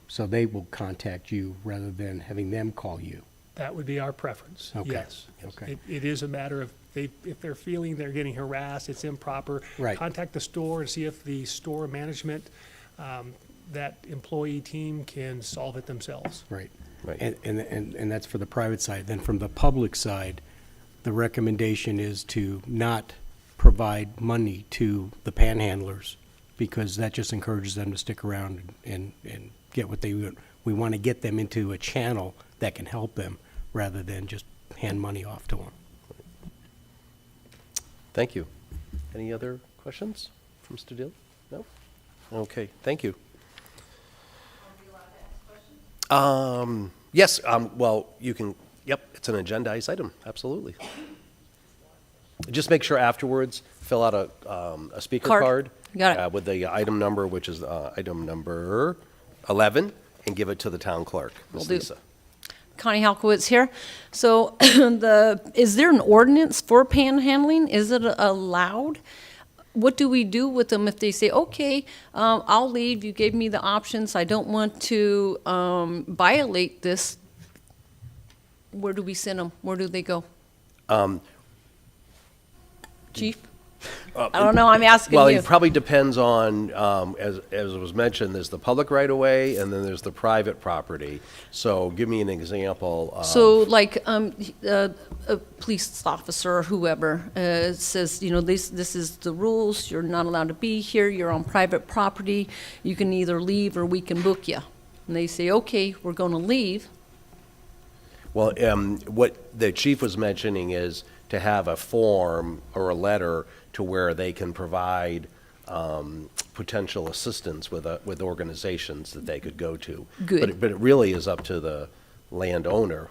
[SPEAKER 18] so they will contact you rather than having them call you.
[SPEAKER 17] That would be our preference,
[SPEAKER 18] Okay.
[SPEAKER 17] yes.
[SPEAKER 18] Okay.
[SPEAKER 17] It is a matter of, if they're feeling they're getting harassed, it's improper.
[SPEAKER 18] Right.
[SPEAKER 17] Contact the store and see if the store management, that employee team can solve it themselves.
[SPEAKER 18] Right.
[SPEAKER 2] Right.
[SPEAKER 18] And that's for the private side. Then from the public side, the recommendation is to not provide money to the panhandlers, because that just encourages them to stick around and get what they want. We want to get them into a channel that can help them rather than just hand money off to them.
[SPEAKER 2] Thank you. Any other questions from Mr. Deal? No? Okay, thank you. Yes, well, you can, yep, it's an agendized item, absolutely. Just make sure afterwards, fill out a speaker card.
[SPEAKER 19] Got it.
[SPEAKER 2] With the item number, which is item number 11, and give it to the town clerk,
[SPEAKER 19] Will
[SPEAKER 2] Ms.
[SPEAKER 19] do.
[SPEAKER 2] Lisa.
[SPEAKER 19] Connie Halkowitz here. So is there an ordinance for panhandling? Is it allowed? What do we do with them if they say, okay, I'll leave, you gave me the options, I don't want to violate this? Where do we send them? Where do they go? Chief? I don't know, I'm asking
[SPEAKER 2] Well,
[SPEAKER 19] you.
[SPEAKER 2] it probably depends on, as was mentioned, there's the public right-of-way, and then there's the private property. So give me an example of...
[SPEAKER 19] So like a police officer or whoever says, you know, this is the rules, you're not allowed to be here, you're on private property, you can either leave or we can book you. And they say, okay, we're going to leave.
[SPEAKER 2] Well, what the chief was mentioning is to have a form or a letter to where they can provide potential assistance with organizations that they could go to.
[SPEAKER 19] Good.
[SPEAKER 2] But it really is up to the landowner,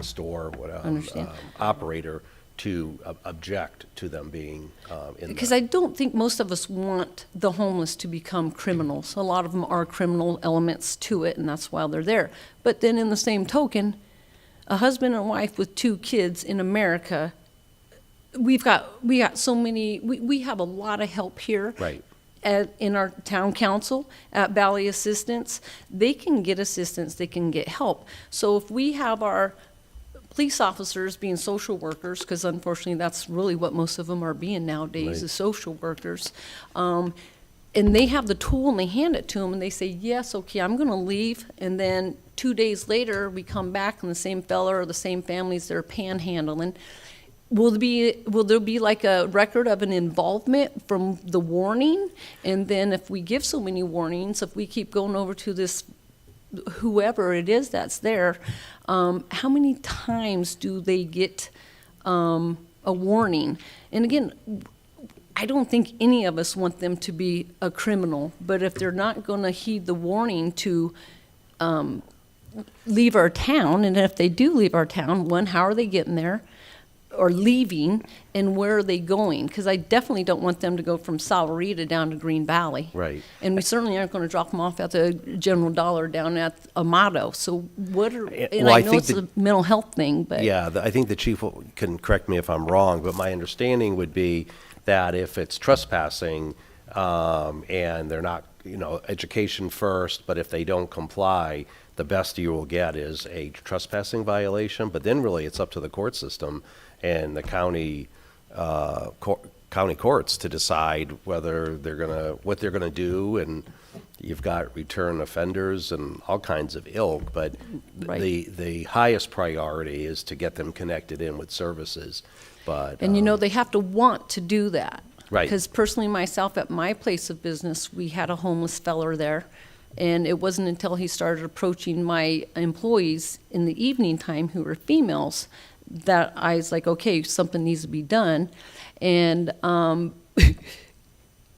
[SPEAKER 2] store,
[SPEAKER 19] Understand.
[SPEAKER 2] operator, to object to them being in
[SPEAKER 19] Because I don't think most of us want the homeless to become criminals. A lot of them are criminal elements to it, and that's why they're there. But then in the same token, a husband and wife with 2 kids in America, we got so many, we have a lot of help here.
[SPEAKER 2] Right.
[SPEAKER 19] In our town council, at Valley Assistance. They can get assistance, they can get help. So if we have our police officers being social workers, because unfortunately that's really what most of them are being nowadays,
[SPEAKER 2] Right.
[SPEAKER 19] is social workers, and they have the tool and they hand it to them and they say, yes, okay, I'm gonna leave, and then 2 days later, we come back and the same fella or the same families that are panhandling. Will there be like a record of an involvement from the warning? And then if we give so many warnings, if we keep going over to this, whoever it is that's there, how many times do they get a warning? And again, I don't think any of us want them to be a criminal, but if they're not going to heed the warning to leave our town, and if they do leave our town, one, how are they getting there? or leaving, and where are they going? Because I definitely don't want them to go from Sahuarita down to Green Valley.
[SPEAKER 2] Right.
[SPEAKER 19] And we certainly aren't going to drop them off at the General Dollar down at Amato. So what are, and
[SPEAKER 2] Well,
[SPEAKER 19] I
[SPEAKER 2] I
[SPEAKER 19] know
[SPEAKER 2] think
[SPEAKER 19] it's a mental health thing, but.
[SPEAKER 2] Yeah, I think the chief can correct me if I'm wrong, but my understanding would be that if it's trespassing, and they're not, education first, but if they don't comply, the best you will get is a trespassing violation, but then really it's up to the court system and the county courts to decide whether what they're gonna do, and you've got return offenders and all kinds of ilk, but the highest priority is to get them connected in with services, but.
[SPEAKER 19] And they have to want to do that.
[SPEAKER 2] Right.
[SPEAKER 19] Because personally, myself, at my place of business, we had a homeless feller there. And it wasn't until he started approaching my employees in the evening time, who were females, that I was like, okay, something needs to be done. And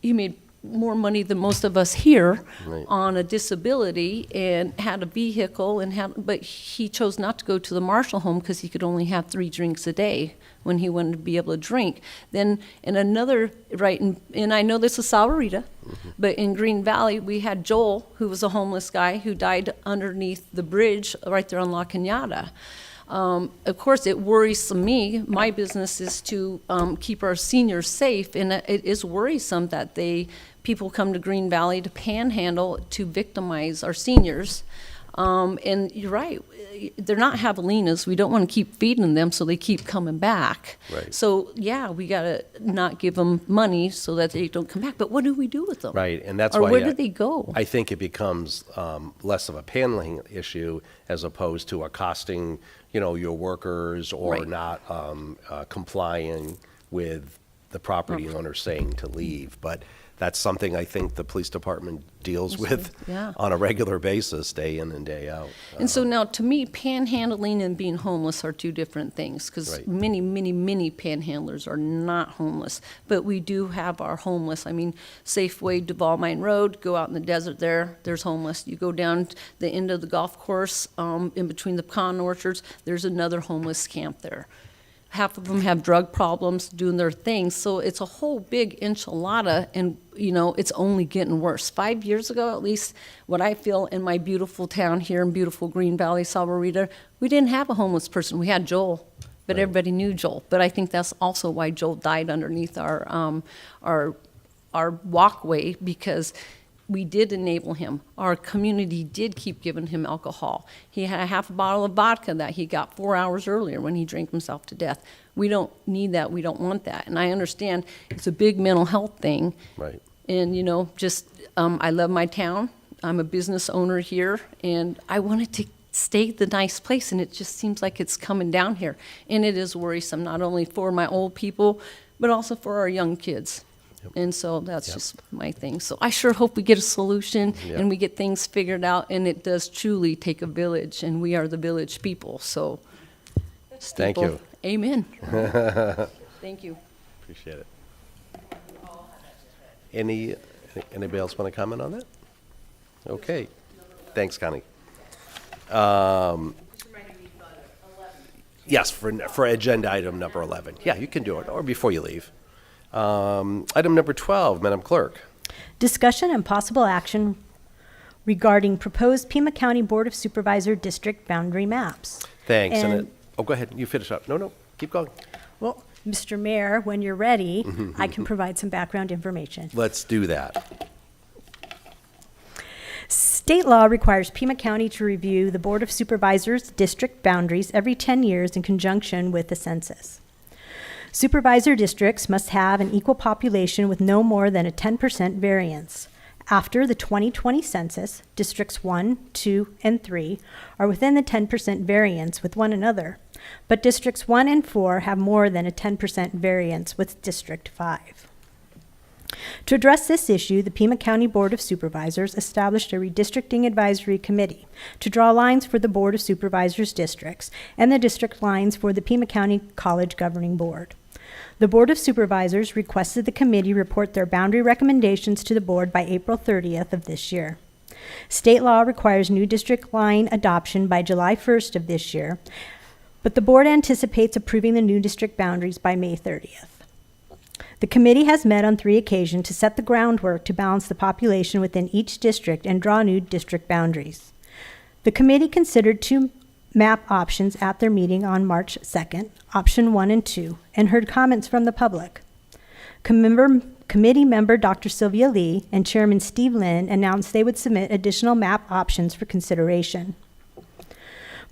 [SPEAKER 19] he made more money than most of us here on a disability, and had a vehicle, but he chose not to go to the Marshall home because he could only have 3 drinks a day when he wanted to be able to drink. Then in another, and I know this is Sahuarita, but in Green Valley, we had Joel, who was a homeless guy who died underneath the bridge right there on La Cañada. Of course, it worries me. My business is to keep our seniors safe, and it is worrisome that people come to Green Valley to panhandle, to victimize our seniors. And you're right, they're not javelinas. We don't want to keep feeding them so they keep coming back.
[SPEAKER 2] Right.
[SPEAKER 19] So, yeah, we got to not give them money so that they don't come back. But what do we do with them?
[SPEAKER 2] Right, and that's
[SPEAKER 19] or
[SPEAKER 2] why.
[SPEAKER 19] Where do they go?
[SPEAKER 2] I think it becomes less of a paneling issue as opposed to accosting, your workers or not complying with the property owner saying to leave. But that's something I think the police department deals with on a regular basis, day in and day out.
[SPEAKER 19] And so now, to me, panhandling and being homeless are 2 different things, because many, many, many panhandlers are not homeless. But we do have our homeless. I mean, Safeway, Duval Mine Road, go out in the desert there's homeless. You go down to the end of the golf course, in between the pecan orchards, there's another homeless camp there. Half of them have drug problems, doing their things. So it's a whole big enchilada, and, it's only getting worse. 5 years ago, at least, what I feel in my beautiful town here in beautiful Green Valley, Sahuarita, we didn't have a homeless person. We had Joel, but everybody knew Joel. But I think that's also why Joel died underneath our walkway, because we did enable him. Our community did keep giving him alcohol. He had a half a bottle of vodka that he got 4 hours earlier when he drank himself to death. We don't need that. We don't want that. And I understand it's a big mental health thing.
[SPEAKER 2] Right.
[SPEAKER 19] And, I love my town. I'm a business owner here, and I wanted to stay the nice place, and it just seems like it's coming down here. And it is worrisome, not only for my old people, but also for our young kids. And so that's just my thing. So I sure hope we get a solution and we get things figured out, and it does truly take a village, and we are the village people. So,
[SPEAKER 2] Thank you.
[SPEAKER 19] Amen. Thank you.
[SPEAKER 2] Appreciate it. Anybody else want to comment on that? Okay. Thanks, Connie. Yes, for agenda item number 11. Yeah, you can do it, or before you leave. Item number 12, Madam Clerk.
[SPEAKER 1] Discussion and possible action regarding proposed Pima County Board of Supervisor district boundary maps.
[SPEAKER 2] Thanks.
[SPEAKER 1] And-
[SPEAKER 2] Go ahead. You finish up. No, keep going.
[SPEAKER 1] Well, Mr. Mayor, when you're ready, I can provide some background information.
[SPEAKER 2] Let's do that.
[SPEAKER 1] State law requires Pima County to review the Board of Supervisors' district boundaries every 10 years in conjunction with the census. Supervisor districts must have an equal population with no more than a 10% variance. After the 2020 census, districts 1, 2, and 3 are within the 10% variance with one another, but districts 1 and 4 have more than a 10% variance with District 5. To address this issue, the Pima County Board of Supervisors established a redistricting advisory committee to draw lines for the Board of Supervisors districts and the district lines for the Pima County College Governing Board. The Board of Supervisors requested the committee report their boundary recommendations to the board by April 30th of this year. State law requires new district line adoption by July 1st of this year, but the board anticipates approving the new district boundaries by May 30th. The committee has met on 3 occasions to set the groundwork to balance the population within each district and draw new district boundaries. The committee considered 2 map options at their meeting on March 2nd, option 1 and 2, and heard comments from the public. Committee member Dr. Sylvia Lee and Chairman Steve Lynn announced they would submit additional map options for consideration.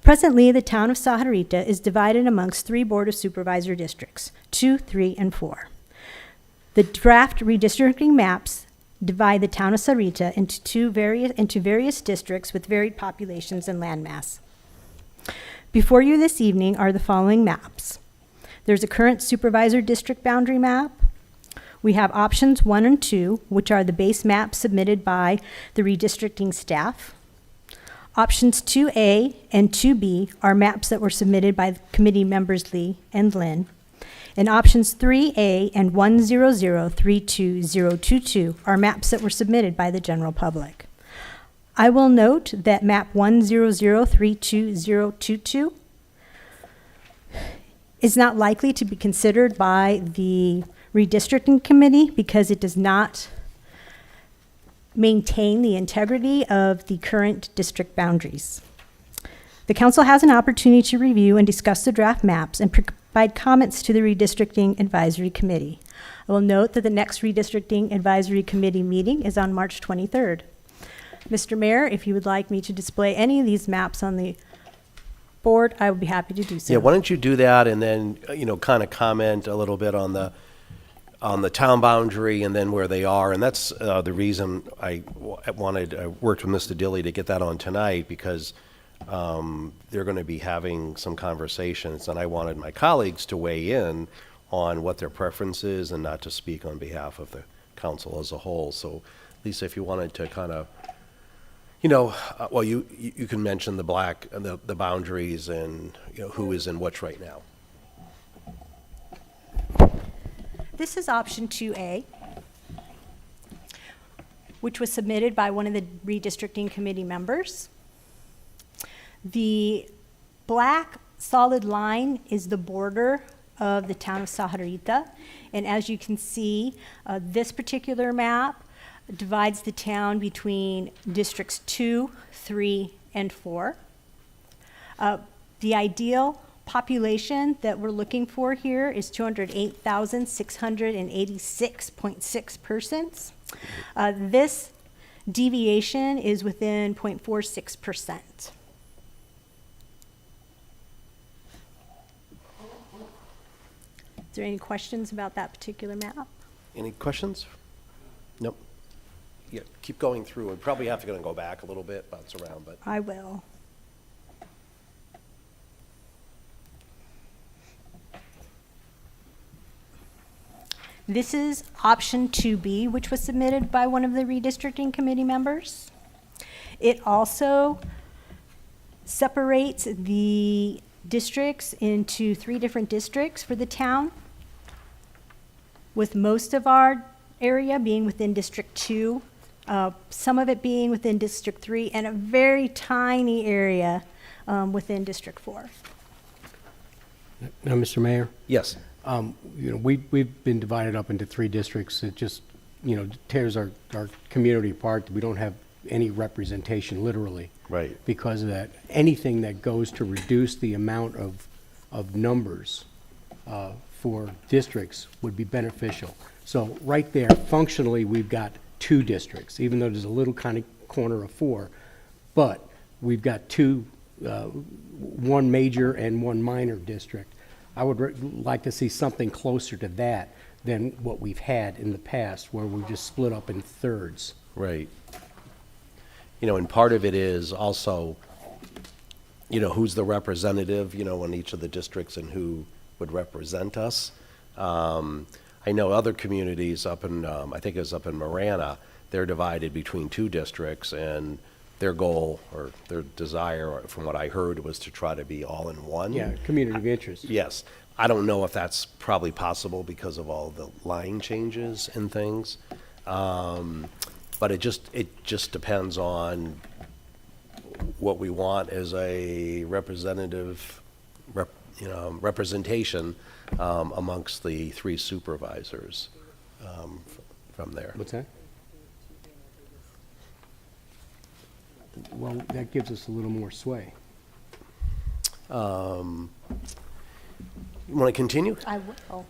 [SPEAKER 1] Presently, the town of Sahuarita is divided amongst 3 Board of Supervisor districts, 2, 3, and 4. The draft redistricting maps divide the town of Sahuarita into various districts with varied populations and landmass. Before you this evening are the following maps. There's a current supervisor district boundary map. We have options 1 and 2, which are the base maps submitted by the redistricting staff. Options 2A and 2B are maps that were submitted by committee members Lee and Lynn. And options 3A and 100320022 are maps that were submitted by the general public. I will note that map 100320022 is not likely to be considered by the redistricting committee because it does not maintain the integrity of the current district boundaries. The council has an opportunity to review and discuss the draft maps and provide comments to the redistricting advisory committee. I will note that the next redistricting advisory committee meeting is on March 23rd. Mr. Mayor, if you would like me to display any of these maps on the board, I would be happy to do so.
[SPEAKER 2] Yeah, why don't you do that and then, kind of comment a little bit on the town boundary and then where they are. And that's the reason I worked with Mr. Dilly to get that on tonight, because they're going to be having some conversations, and I wanted my colleagues to weigh in on what their preference is and not to speak on behalf of the council as a whole. So, Lisa, if you wanted to kind of, well, you can mention the boundaries and who is in which right now.
[SPEAKER 1] This is option 2A, which was submitted by one of the redistricting committee members. The black solid line is the border of the town of Sahuarita. And as you can see, this particular map divides the town between districts 2, 3, and 4. The ideal population that we're looking for here is 208,686.6 persons. This deviation is within 0.46%. Is there any questions about that particular map?
[SPEAKER 2] Any questions? Nope. Yeah, keep going through. We probably have to go back a little bit, bounce around, but.
[SPEAKER 1] I will. This is option 2B, which was submitted by one of the redistricting committee members. It also separates the districts into 3 different districts for the town, with most of our area being within District 2, some of it being within District 3, and a very tiny area within District 4.
[SPEAKER 18] Now, Mr. Mayor?
[SPEAKER 2] Yes.
[SPEAKER 18] We've been divided up into 3 districts. It just, tears our community apart. We don't have any representation, literally.
[SPEAKER 2] Right.
[SPEAKER 18] Because of that. Anything that goes to reduce the amount of numbers for districts would be beneficial. So right there, functionally, we've got 2 districts, even though there's a little kind of corner of 4. But we've got 2, 1 major and 1 minor district. I would like to see something closer to that than what we've had in the past, where we've just split up in thirds.
[SPEAKER 2] Right. And part of it is also, who's the representative, in each of the districts and who would represent us. I know other communities up in, I think it was up in Marana, they're divided between 2 districts, and their goal or their desire, from what I heard, was to try to be all in one.
[SPEAKER 18] Yeah, community of interest.
[SPEAKER 2] Yes. I don't know if that's probably possible because of all the line changes and things. But it just depends on what we want as a representative representation amongst the 3 supervisors from there.
[SPEAKER 18] What's that? Well, that gives us a little more sway.
[SPEAKER 2] You want to continue?
[SPEAKER 1] I will.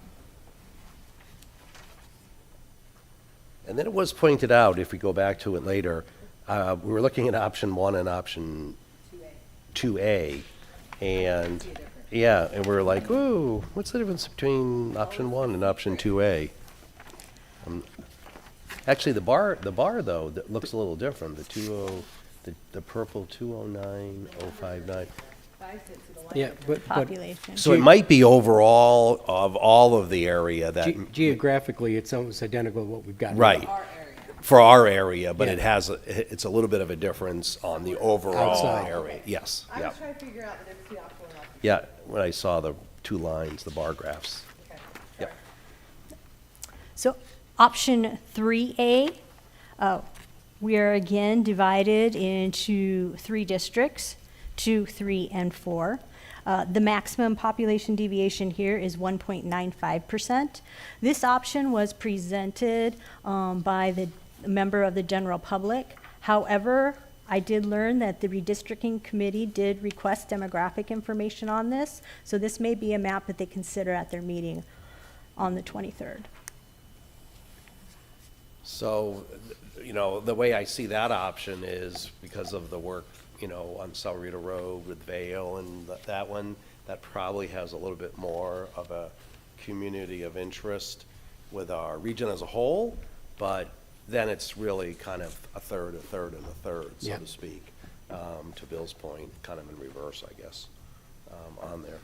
[SPEAKER 2] And then it was pointed out, if we go back to it later, we were looking at option 1 and option 2A. And, yeah, and we're like, ooh, what's the difference between option 1 and option 2A? Actually, the bar though, that looks a little different. The purple 209059.
[SPEAKER 18] Yeah, but.
[SPEAKER 1] Population.
[SPEAKER 2] So it might be overall of all of the area that.
[SPEAKER 18] Geographically, it's almost identical to what we've got.
[SPEAKER 2] Right. For our area, but
[SPEAKER 18] Yeah.
[SPEAKER 2] it's a little bit of a difference on the overall
[SPEAKER 18] Outside.
[SPEAKER 2] area. Yes,
[SPEAKER 11] I
[SPEAKER 2] yeah.
[SPEAKER 11] was trying to figure out the difference between option 1 and option
[SPEAKER 2] Yeah, when I saw the 2 lines, the bar graphs. Yep.
[SPEAKER 1] So option 3A, we are again divided into 3 districts, 2, 3, and 4. The maximum population deviation here is 1.95%. This option was presented by the member of the general public. However, I did learn that the redistricting committee did request demographic information on this, so this may be a map that they consider at their meeting on the 23rd.
[SPEAKER 2] So, the way I see that option is because of the work, on Sahuarita Road with Vale and that one, that probably has a little bit more of a community of interest with our region as a whole, but then it's really kind of a third, and a third, so
[SPEAKER 18] Yeah.
[SPEAKER 2] to speak, to Bill's point, kind of in reverse, I guess, on there.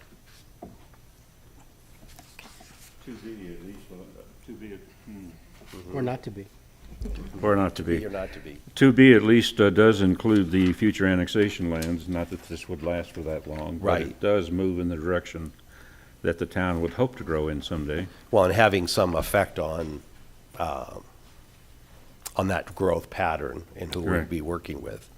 [SPEAKER 8] 2B at least, 2B.
[SPEAKER 18] Or not to be.
[SPEAKER 8] Or not to be.
[SPEAKER 2] Or not to be.
[SPEAKER 8] 2B at least does include the future annexation lands, not that this would last for that long. But
[SPEAKER 2] Right.
[SPEAKER 8] it does move in the direction that the town would hope to grow in someday.
[SPEAKER 2] Well, and having some effect on that growth pattern and who we'll
[SPEAKER 8] Correct.
[SPEAKER 2] be working with.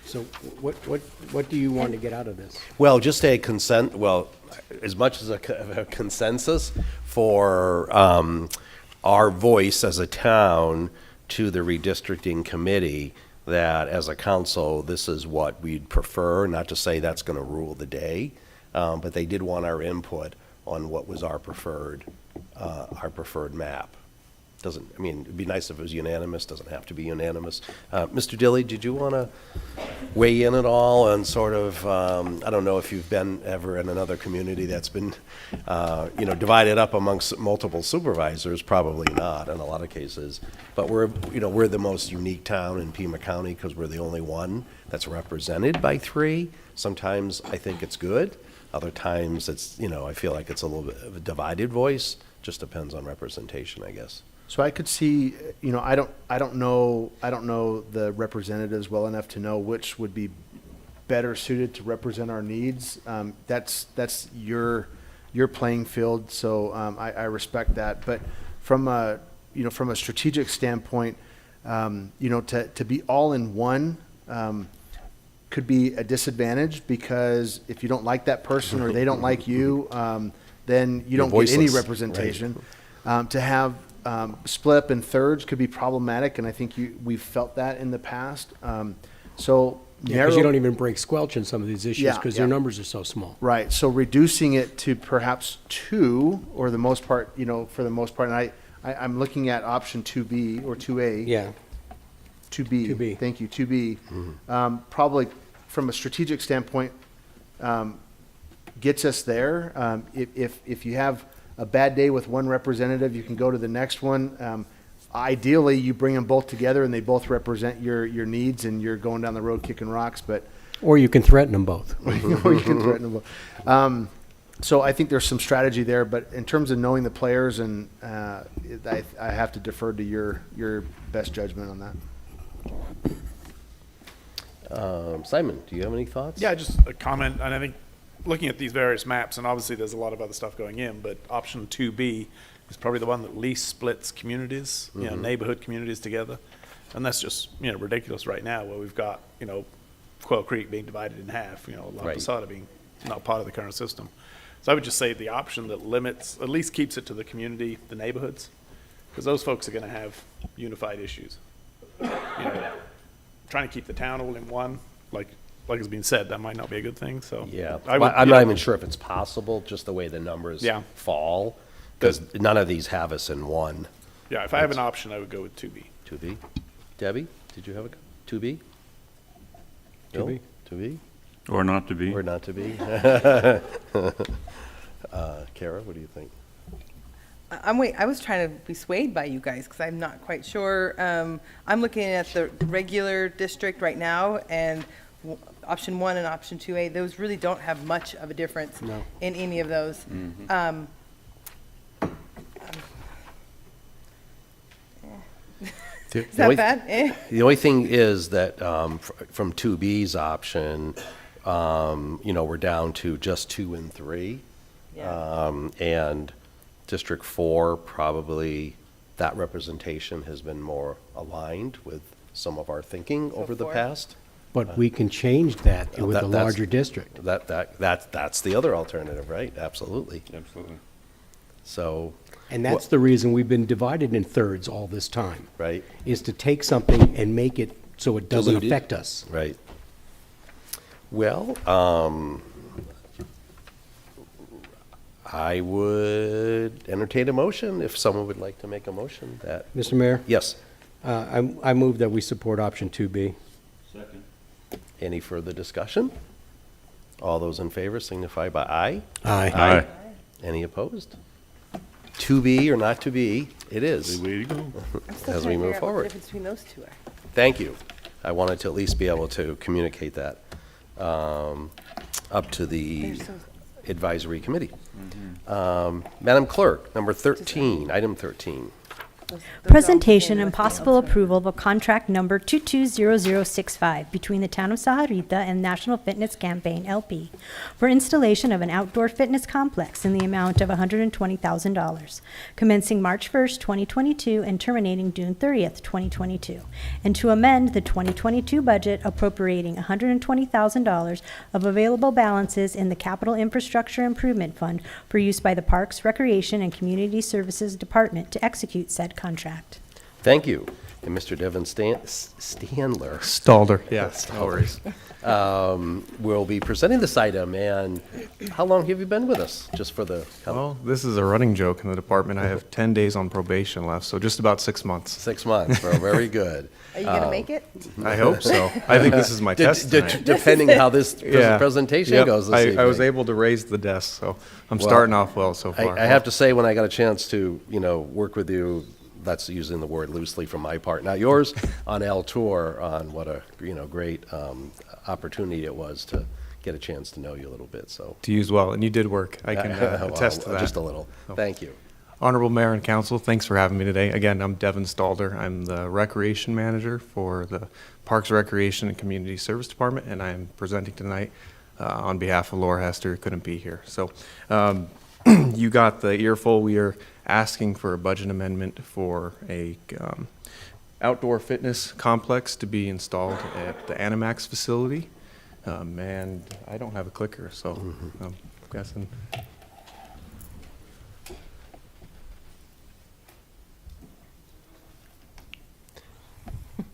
[SPEAKER 18] So what do you want to get out of this?
[SPEAKER 2] Well, just a consent, as much as a consensus for our voice as a town to the redistricting committee, that as a council, this is what we'd prefer, not to say that's going to rule the day, but they did want our input on what was our preferred map. It'd be nice if it was unanimous, doesn't have to be unanimous. Mr. Dilly, did you want to weigh in at all on sort of, I don't know if you've been ever in another community that's been, divided up amongst multiple supervisors, probably not in a lot of cases. But we're the most unique town in Pima County because we're the only one that's represented by 3. Sometimes I think it's good. Other times it's, I feel like it's a little bit of a divided voice. Just depends on representation, I guess.
[SPEAKER 14] So I could see, I don't know the representatives well enough to know which would be better suited to represent our needs. That's your playing field, so I respect that. But from a strategic standpoint, to be all in one could be a disadvantage, because if you don't like that person or they don't like you, then you don't get any
[SPEAKER 2] voiceless,
[SPEAKER 14] representation. To have split up in thirds could be problematic, and I think we've felt that in the past. So
[SPEAKER 18] Because you don't even break squelch in some of these issues because their numbers are so small.
[SPEAKER 14] Right. So reducing it to perhaps 2, or the most part, for the most part, and I'm looking at option 2B or 2A.
[SPEAKER 18] Yeah.
[SPEAKER 14] 2B. Thank you, 2B. Probably from a strategic standpoint, gets us there. If you have a bad day with one representative, you can go to the next one. Ideally, you bring them both together and they both represent your needs, and you're going down the road kicking rocks. But
[SPEAKER 18] Or you can threaten them both.
[SPEAKER 14] or you can threaten them both. So I think there's some strategy there. But in terms of knowing the players, and I have to defer to your best judgment on that.
[SPEAKER 2] Simon, do you have any thoughts?
[SPEAKER 16] Yeah, just a comment, and I think looking at these various maps, and obviously there's a lot of other stuff going in, but option 2B is probably the one that least splits communities, neighborhood communities together. And that's just, ridiculous right now, where we've got, Quail Creek being divided in half, La
[SPEAKER 2] Right.
[SPEAKER 16] Posada being not part of the current system. So I would just say the option that limits, at least keeps it to the community, the neighborhoods, because those folks are going to have unified issues. Trying to keep the town all in one, like has been said, that might not be a good thing, so.
[SPEAKER 2] Yeah,
[SPEAKER 16] I would-
[SPEAKER 2] I'm not even sure if it's possible, just the way the numbers
[SPEAKER 16] Yeah.
[SPEAKER 2] fall, because none of these have us in one.
[SPEAKER 16] Yeah, if I have an option, I would go with 2B.
[SPEAKER 2] 2B. Debbie, did you have a 2B? Bill?
[SPEAKER 8] 2B.
[SPEAKER 2] 2B?
[SPEAKER 8] Or not to be.
[SPEAKER 2] Or not to be? Kara, what do you think?
[SPEAKER 11] I was trying to be swayed by you guys because I'm not quite sure. I'm looking at the regular district right now, and option 1 and option 2A, those really don't have much of a difference
[SPEAKER 18] No.
[SPEAKER 11] in any of those.
[SPEAKER 2] The
[SPEAKER 11] Is that
[SPEAKER 2] only-
[SPEAKER 11] bad? Eh.
[SPEAKER 2] The only thing is that from 2B's option, we're down to just 2 and 3. And District 4, probably that representation has been more aligned with some of our thinking over the
[SPEAKER 11] 4?
[SPEAKER 2] past.
[SPEAKER 18] But we can change that with a
[SPEAKER 2] That's-
[SPEAKER 18] larger district.
[SPEAKER 2] That's the other alternative, right? Absolutely.
[SPEAKER 8] Absolutely.
[SPEAKER 2] So.
[SPEAKER 18] And that's the reason we've been divided in thirds all this time.
[SPEAKER 2] Right.
[SPEAKER 18] Is to take something and make it so it doesn't
[SPEAKER 2] Diluted.
[SPEAKER 18] affect us.
[SPEAKER 2] Right. Well, I would entertain a motion if someone would like to make a motion that.
[SPEAKER 18] Mr. Mayor?
[SPEAKER 2] Yes.
[SPEAKER 18] I move that we support option 2B.
[SPEAKER 8] Second.
[SPEAKER 2] Any further discussion? All those in favor signify by aye.
[SPEAKER 18] Aye.
[SPEAKER 8] Aye.
[SPEAKER 2] Any opposed? To be or not to be, it is,
[SPEAKER 8] Way to go.
[SPEAKER 11] I'm still
[SPEAKER 2] as
[SPEAKER 11] trying
[SPEAKER 2] we
[SPEAKER 11] to
[SPEAKER 2] move
[SPEAKER 11] figure out what the
[SPEAKER 2] forward.
[SPEAKER 11] difference between those two are.
[SPEAKER 2] Thank you. I wanted to at least be able to communicate that up to the
[SPEAKER 11] They're so-
[SPEAKER 2] advisory committee. Madam Clerk, number 13, item 13.
[SPEAKER 1] Presentation and possible approval of a contract number 220065 between the Town of Sahuarita and National Fitness Campaign, LP, for installation of an outdoor fitness complex in the amount of $120,000, commencing March 1st, 2022, and terminating June 30th, 2022, and to amend the 2022 budget appropriating $120,000 of available balances in the Capital Infrastructure Improvement Fund for use by the Parks, Recreation, and Community Services Department to execute said contract.
[SPEAKER 2] Thank you. And Mr. Devin Standler.
[SPEAKER 20] Stalder, yes, no worries.
[SPEAKER 2] Will be presenting this item. And how long have you been with us? Just for the.
[SPEAKER 20] Well, this is a running joke in the department. I have 10 days on probation left, so just about 6 months.
[SPEAKER 2] 6 months, well, very good.
[SPEAKER 11] Are you going to make it?
[SPEAKER 20] I hope so. I think this is my test tonight.
[SPEAKER 2] Depending how this
[SPEAKER 20] Yeah.
[SPEAKER 2] presentation
[SPEAKER 20] Yep.
[SPEAKER 2] goes this
[SPEAKER 20] I
[SPEAKER 2] evening.
[SPEAKER 20] was able to raise the desk, so I'm
[SPEAKER 2] Well,
[SPEAKER 20] starting off well so far.
[SPEAKER 2] I have to say, when I got a chance to, work with you, that's using the word loosely from my part, not yours, on El Tour, on what a, great opportunity it was to get a chance to know you a little bit, so.
[SPEAKER 20] To use well, and you did work. I can
[SPEAKER 2] Well,
[SPEAKER 20] attest to that.
[SPEAKER 2] Just a little.
[SPEAKER 20] So.
[SPEAKER 2] Thank you.
[SPEAKER 20] Honorable Mayor and Council, thanks for having me today. Again, I'm Devin Stalder. I'm the Recreation Manager for the Parks, Recreation, and Community Service Department, and I am presenting tonight on behalf of Laura Hester, who couldn't be here. So you got the earful. We are asking for a budget amendment for a outdoor fitness complex to be installed at the Animax facility. And I don't have a clicker, so I'm guessing.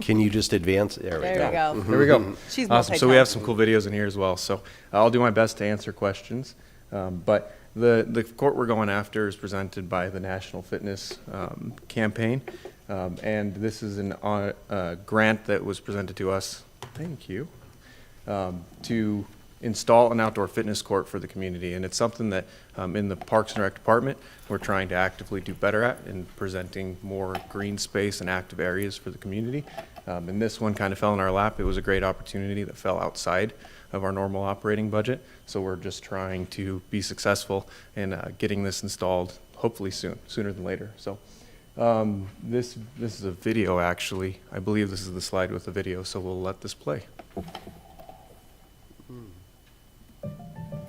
[SPEAKER 2] Can you just advance? There we
[SPEAKER 11] There
[SPEAKER 2] go.
[SPEAKER 11] we go.
[SPEAKER 20] There we go.
[SPEAKER 11] She's
[SPEAKER 20] Awesome. So we have
[SPEAKER 11] multitasking.
[SPEAKER 20] some cool videos in here as well. So I'll do my best to answer questions. But the court we're going after is presented by the National Fitness Campaign. And this is a grant that was presented to us, thank you, to install an outdoor fitness court for the community. And it's something that in the Parks and Rec Department, we're trying to actively do better at in presenting more green space and active areas for the community. And this one kind of fell in our lap. It was a great opportunity that fell outside of our normal operating budget. So we're just trying to be successful in getting this installed, hopefully sooner than later. So this is a video, actually. I believe this is the slide with the video, so we'll let this play.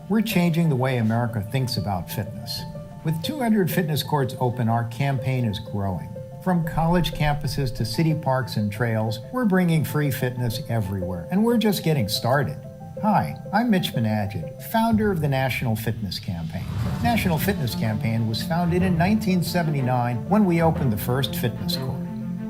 [SPEAKER 21] We're changing the way America thinks about fitness. With 200 fitness courts open, our campaign is growing. From college campuses to city parks and trails, we're bringing free fitness everywhere, and we're just getting started. Hi, I'm Mitch Menadget, founder of the National Fitness Campaign. National Fitness Campaign was founded in 1979 when we opened the first fitness court.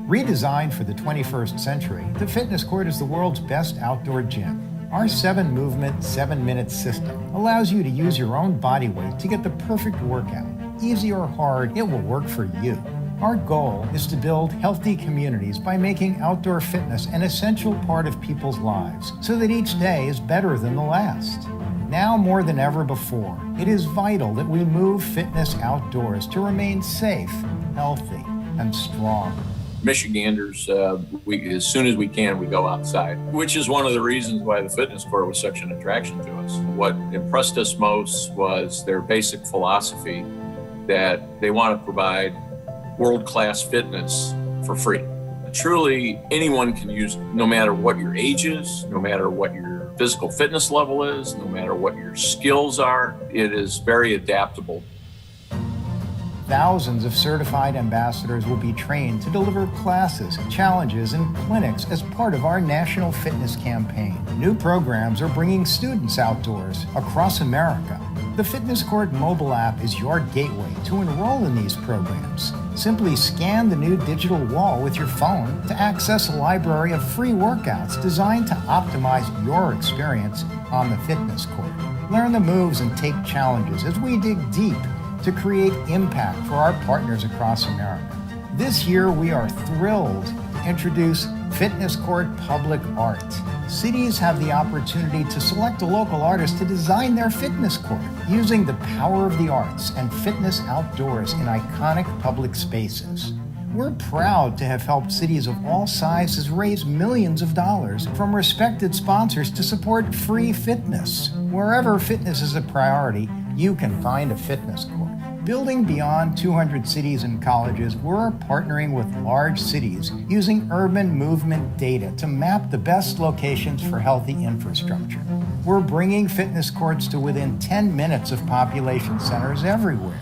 [SPEAKER 21] Redesigned for the 21st century, the fitness court is the world's best outdoor gym. Our 7-movement, 7-minute system allows you to use your own body weight to get the perfect workout. Easy or hard, it will work for you. Our goal is to build healthy communities by making outdoor fitness an essential part of people's lives so that each day is better than the last. Now more than ever before, it is vital that we move fitness outdoors to remain safe, healthy, and strong.
[SPEAKER 22] Michiganders, as soon as we can, we go outside, which is one of the reasons why the fitness court was such an attraction to us. What impressed us most was their basic philosophy that they want to provide world-class fitness for free. Truly, anyone can use it, no matter what your age is, no matter what your physical fitness level is, no matter what your skills are. It is very adaptable.
[SPEAKER 21] Thousands of certified ambassadors will be trained to deliver classes, challenges, and clinics as part of our National Fitness Campaign. New programs are bringing students outdoors across America. The Fitness Court mobile app is your gateway to enroll in these programs. Simply scan the new digital wall with your phone to access a library of free workouts designed to optimize your experience on the fitness court. Learn the moves and take challenges as we dig deep to create impact for our partners across America. This year, we are thrilled to introduce Fitness Court Public Art. Cities have the opportunity to select a local artist to design their fitness court using the power of the arts and fitness outdoors in iconic public spaces. We're proud to have helped cities of all sizes raise millions of dollars from respected sponsors to support free fitness. Wherever fitness is a priority, you can find a fitness court. Building beyond 200 cities and colleges, we're partnering with large cities using urban movement data to map the best locations for healthy infrastructure. We're bringing fitness courts to within 10 minutes of population centers everywhere.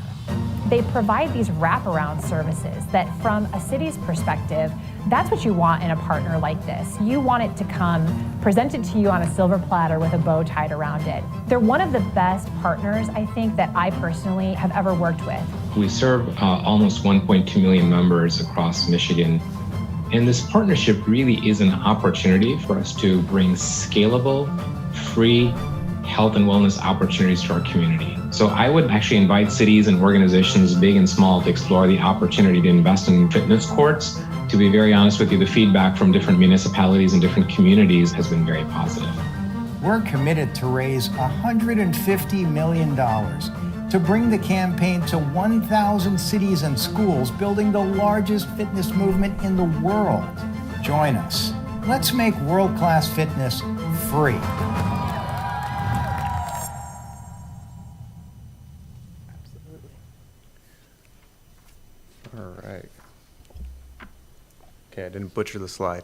[SPEAKER 23] They provide these wraparound services that, from a city's perspective, that's what you want in a partner like this. You want it to come presented to you on a silver platter with a bow tied around it. They're one of the best partners, I think, that I personally have ever worked with.
[SPEAKER 24] We serve almost 1.2 million members across Michigan. And this partnership really is an opportunity for us to bring scalable, free health and wellness opportunities to our community. So I would actually invite cities and organizations, big and small, to explore the opportunity to invest in fitness courts. To be very honest with you, the feedback from different municipalities and different communities has been very positive.
[SPEAKER 21] We're committed to raise $150 million to bring the campaign to 1,000 cities and schools, building the largest fitness movement in the world. Join us. Let's make world-class fitness free.
[SPEAKER 20] All right. Okay, I didn't butcher the slide.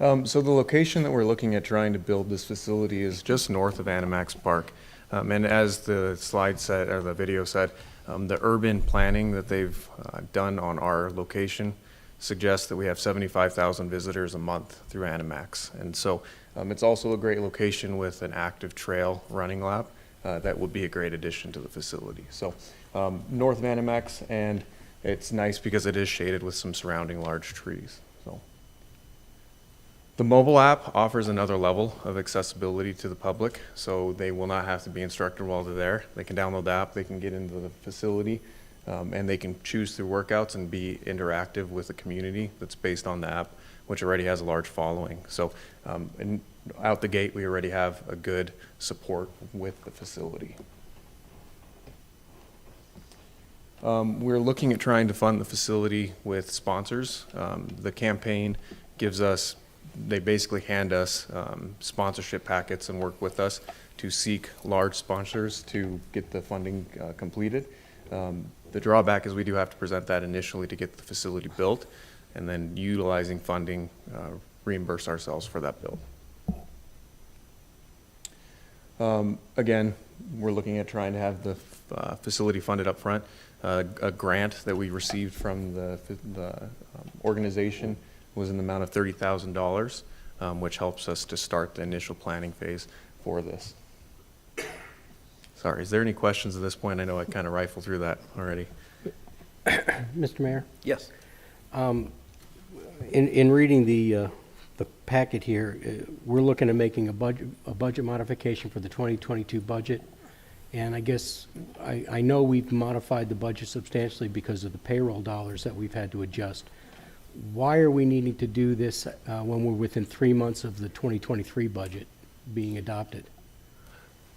[SPEAKER 20] So the location that we're looking at trying to build this facility is just north of Animax Park. And as the slide said, or the video said, the urban planning that they've done on our location suggests that we have 75,000 visitors a month through Animax. And so it's also a great location with an active trail running lap that would be a great addition to the facility. So north of Animax, and it's nice because it is shaded with some surrounding large trees. So the mobile app offers another level of accessibility to the public, so they will not have to be instructed while they're there. They can download the app, they can get into the facility, and they can choose through workouts and be interactive with the community that's based on the app, which already has a large following. So and out the gate, we already have a good support with the facility. We're looking at trying to fund the facility with sponsors. The campaign gives us, they basically hand us sponsorship packets and work with us to seek large sponsors to get the funding completed. The drawback is we do have to present that initially to get the facility built, and then utilizing funding, reimburse ourselves for that build. Again, we're looking at trying to have the facility funded up front. A grant that we received from the organization was in the amount of $30,000, which helps us to start the initial planning phase for this. Sorry, is there any questions at this point? I know I kind of rifled through that already.
[SPEAKER 18] Mr. Mayor?
[SPEAKER 2] Yes.
[SPEAKER 18] In reading the packet here, we're looking at making a budget modification for the 2022 budget. And I guess, I know we've modified the budget substantially because of the payroll dollars that we've had to adjust. Why are we needing to do this when we're within 3 months of the 2023 budget being adopted?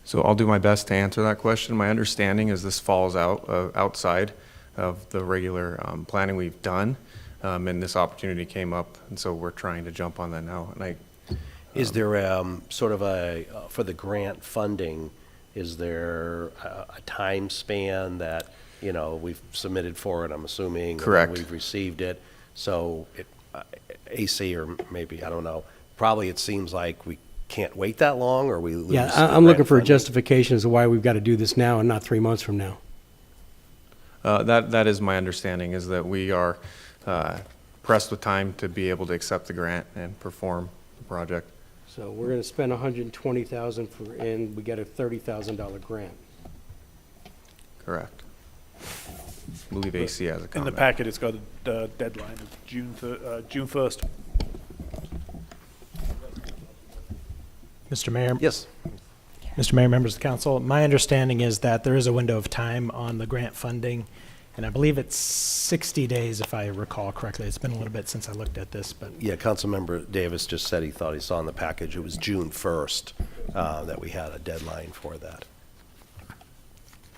[SPEAKER 20] So I'll do my best to answer that question. My understanding is this falls outside of the regular planning we've done, and this opportunity came up, and so we're trying to jump on that now. And
[SPEAKER 2] Is there sort of for the grant funding, is there a time span that, we've submitted for it, I'm assuming?
[SPEAKER 20] Correct.
[SPEAKER 2] And we've received it, so AC, or maybe, I don't know, probably it seems like we can't wait that long, or we lose
[SPEAKER 18] Yeah,
[SPEAKER 2] the
[SPEAKER 18] I'm looking
[SPEAKER 2] grant
[SPEAKER 18] for a
[SPEAKER 2] funding?
[SPEAKER 18] justification as to why we've got to do this now and not 3 months from now.
[SPEAKER 20] that is my understanding, is that we are pressed with time to be able to accept the grant and perform the project.
[SPEAKER 18] So we're going to spend $120,000 and we get a $30,000 grant.
[SPEAKER 20] Correct. I believe AC has a
[SPEAKER 16] In the
[SPEAKER 20] comment.
[SPEAKER 16] packet, it's got a deadline of June 1st.
[SPEAKER 3] Mr. Mayor?
[SPEAKER 2] Yes.
[SPEAKER 3] Mr. Mayor, members of the council, my understanding is that there is a window of time on the grant funding, and I believe it's 60 days, if I recall correctly. It's been a little bit since I looked at this, but
[SPEAKER 2] Yeah, Councilmember Davis just said he thought he saw in the package, it was June 1st that we had a deadline for that.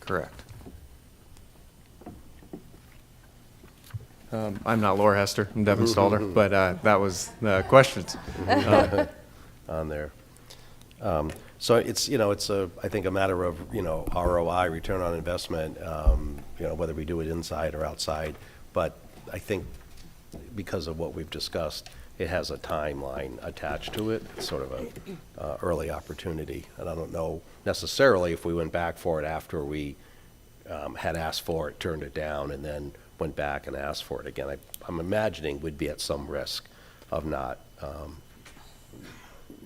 [SPEAKER 20] Correct. I'm not Laura Hester, I'm Devin Stalder, but that was the questions.
[SPEAKER 2] On there. So it's, I think a matter of, ROI, return on investment, whether we do it inside or outside. But I think because of what we've discussed, it has a timeline attached to it. It's sort of a early opportunity. And I don't know necessarily if we went back for it after we had asked for it, turned it down, and then went back and asked for it again. I'm imagining we'd be at some risk of not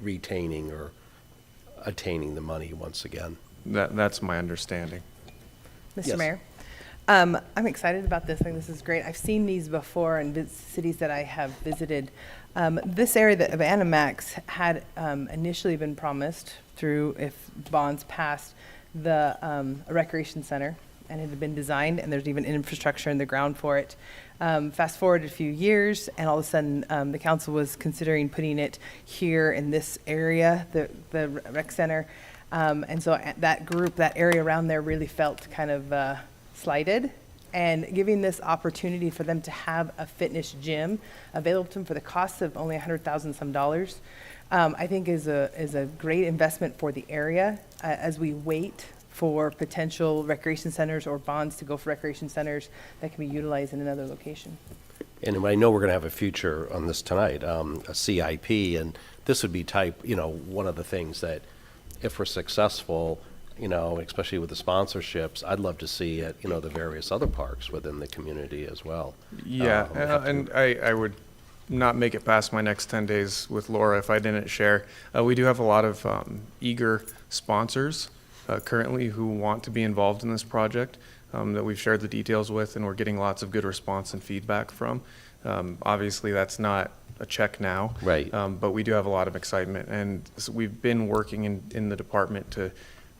[SPEAKER 2] retaining or attaining the money once again.
[SPEAKER 20] That's my understanding.
[SPEAKER 11] Mr.
[SPEAKER 2] Yes.
[SPEAKER 11] Mayor, I'm excited about this. I think this is great. I've seen these before in cities that I have visited. This area of Animax had initially been promised through, if bonds passed, a recreation center, and it had been designed, and there's even infrastructure in the ground for it. Fast forward a few years, and all of a sudden, the council was considering putting it here in this area, the rec center. And so that area around there really felt kind of slighted. And giving this opportunity for them to have a fitness gym available to them for the cost of only $100,000 some dollars, I think is a great investment for the area as we wait for potential recreation centers or bonds to go for recreation centers that can be utilized in another location.
[SPEAKER 2] And I know we're going to have a future on this tonight, a CIP, and this would be one of the things that if we're successful, especially with the sponsorships, I'd love to see at, the various other parks within the community as well.
[SPEAKER 20] Yeah, and I would not make it past my next 10 days with Laura if I didn't share. We do have a lot of eager sponsors currently who want to be involved in this project that we've shared the details with, and we're getting lots of good response and feedback from. Obviously, that's not a check now.
[SPEAKER 2] Right.
[SPEAKER 20] But we do have a lot of excitement, and so we've been working in the department to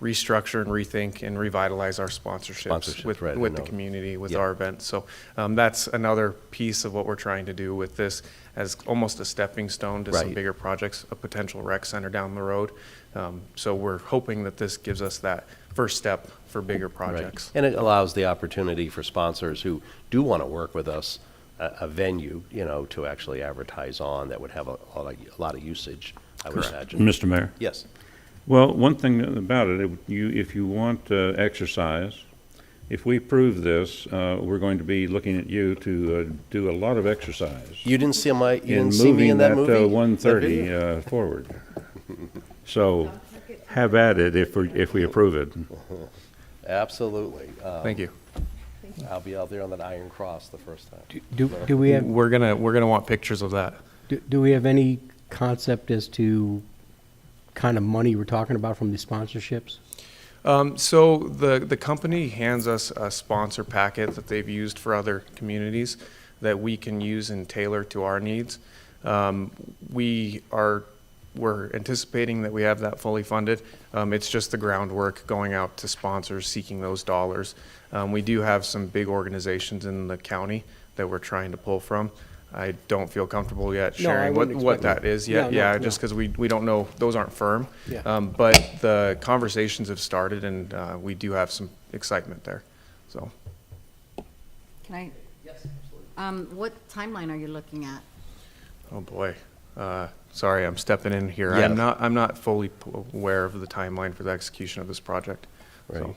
[SPEAKER 20] restructure and rethink and revitalize our sponsorships with
[SPEAKER 2] right, I
[SPEAKER 20] the
[SPEAKER 2] know.
[SPEAKER 20] community, with
[SPEAKER 2] Yeah.
[SPEAKER 20] our events. So that's another piece of what we're trying to do with this as almost a stepping stone to some
[SPEAKER 2] Right.
[SPEAKER 20] bigger projects, a potential rec center down the road. So we're hoping that this gives us that first step for bigger projects.
[SPEAKER 2] Right. And it allows the opportunity for sponsors who do want to work with us, a venue, to actually advertise on that would have a lot of usage, I would imagine.
[SPEAKER 8] Mr. Mayor?
[SPEAKER 2] Yes.
[SPEAKER 8] Well, one thing about it, if you want exercise, if we approve this, we're going to be looking at you to do a lot of exercise.
[SPEAKER 2] You didn't see me in that movie?
[SPEAKER 8] Moving that 130 forward. So have at it if we approve it.
[SPEAKER 2] Absolutely.
[SPEAKER 20] Thank you.
[SPEAKER 2] I'll be out there on that Iron Cross the first time.
[SPEAKER 18] Do we have,
[SPEAKER 20] We're gonna want pictures of that.
[SPEAKER 18] do we have any concept as to kind of money we're talking about from the sponsorships?
[SPEAKER 20] So the company hands us a sponsor packet that they've used for other communities that we can use and tailor to our needs. We're anticipating that we have that fully funded. It's just the groundwork going out to sponsors seeking those dollars. We do have some big organizations in the county that we're trying to pull from. I don't feel comfortable yet
[SPEAKER 18] No, I
[SPEAKER 20] sharing
[SPEAKER 18] wouldn't
[SPEAKER 20] what
[SPEAKER 18] expect
[SPEAKER 20] that is yet.
[SPEAKER 18] No,
[SPEAKER 20] Yeah,
[SPEAKER 18] no.
[SPEAKER 20] just because we don't know, those aren't firm.
[SPEAKER 18] Yeah.
[SPEAKER 20] But the conversations have started and we do have some excitement there, so.
[SPEAKER 4] Can I? Yes, absolutely. What timeline are you looking at?
[SPEAKER 20] Oh, boy. Sorry, I'm stepping in here.
[SPEAKER 2] Yeah.
[SPEAKER 20] I'm not fully aware of the timeline for the execution of this project.
[SPEAKER 2] Right.
[SPEAKER 20] So,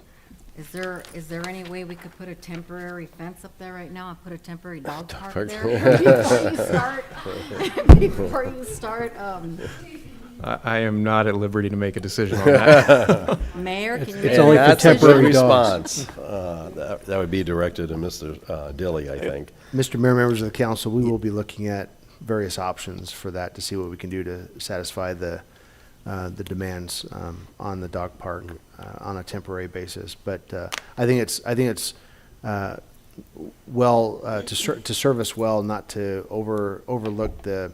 [SPEAKER 4] Is there any way we could put a temporary fence up there right now and put a temporary dog park
[SPEAKER 2] park.
[SPEAKER 4] there before you start,
[SPEAKER 20] I am not at liberty to make a decision on that.
[SPEAKER 4] Mayor, can you
[SPEAKER 18] It's
[SPEAKER 4] make
[SPEAKER 18] only
[SPEAKER 4] a
[SPEAKER 18] for
[SPEAKER 2] That's a
[SPEAKER 18] temporary
[SPEAKER 2] good
[SPEAKER 18] dogs.
[SPEAKER 2] response. That would be directed to Mr. Dilly, I think.
[SPEAKER 14] Mr. Mayor, members of the council, we will be looking at various options for that to see what we can do to satisfy the demands on the dog park on a temporary basis. But I think it's well to serve us well, not to overlook the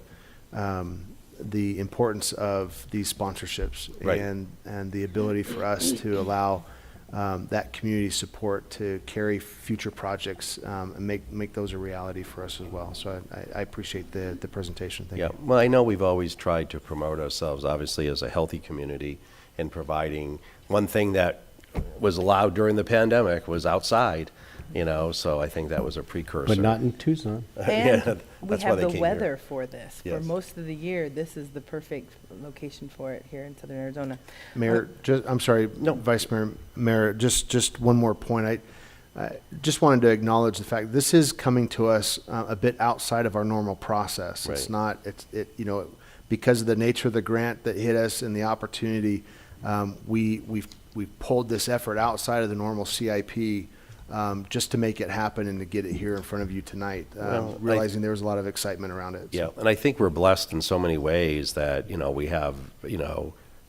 [SPEAKER 14] importance of these sponsorships
[SPEAKER 2] Right.
[SPEAKER 14] and the ability for us to allow that community support to carry future projects and make those a reality for us as well. So I appreciate the presentation. Thank
[SPEAKER 2] Yeah,
[SPEAKER 14] you.
[SPEAKER 2] well, I know we've always tried to promote ourselves, obviously, as a healthy community and providing, one thing that was allowed during the pandemic was outside, so I think that was a precursor.
[SPEAKER 18] But not in Tucson.
[SPEAKER 11] And we
[SPEAKER 2] that's why
[SPEAKER 11] have
[SPEAKER 2] they
[SPEAKER 11] the
[SPEAKER 2] came here.
[SPEAKER 11] weather for this. For
[SPEAKER 2] Yes.
[SPEAKER 11] most of the year, this is the perfect location for it here in southern Arizona.
[SPEAKER 14] Mayor, I'm sorry,
[SPEAKER 2] No.
[SPEAKER 14] Vice Mayor, just one more point. I just wanted to acknowledge the fact this is coming to us a bit outside of our normal process. It's
[SPEAKER 2] Right.
[SPEAKER 14] not, because of the nature of the grant that hit us and the opportunity, we've pulled this effort outside of the normal CIP just to make it happen and to get it here in front of you tonight,
[SPEAKER 2] Well,
[SPEAKER 14] realizing there was a lot of excitement around it.
[SPEAKER 2] Yeah, and I think we're blessed in so many ways that, we have,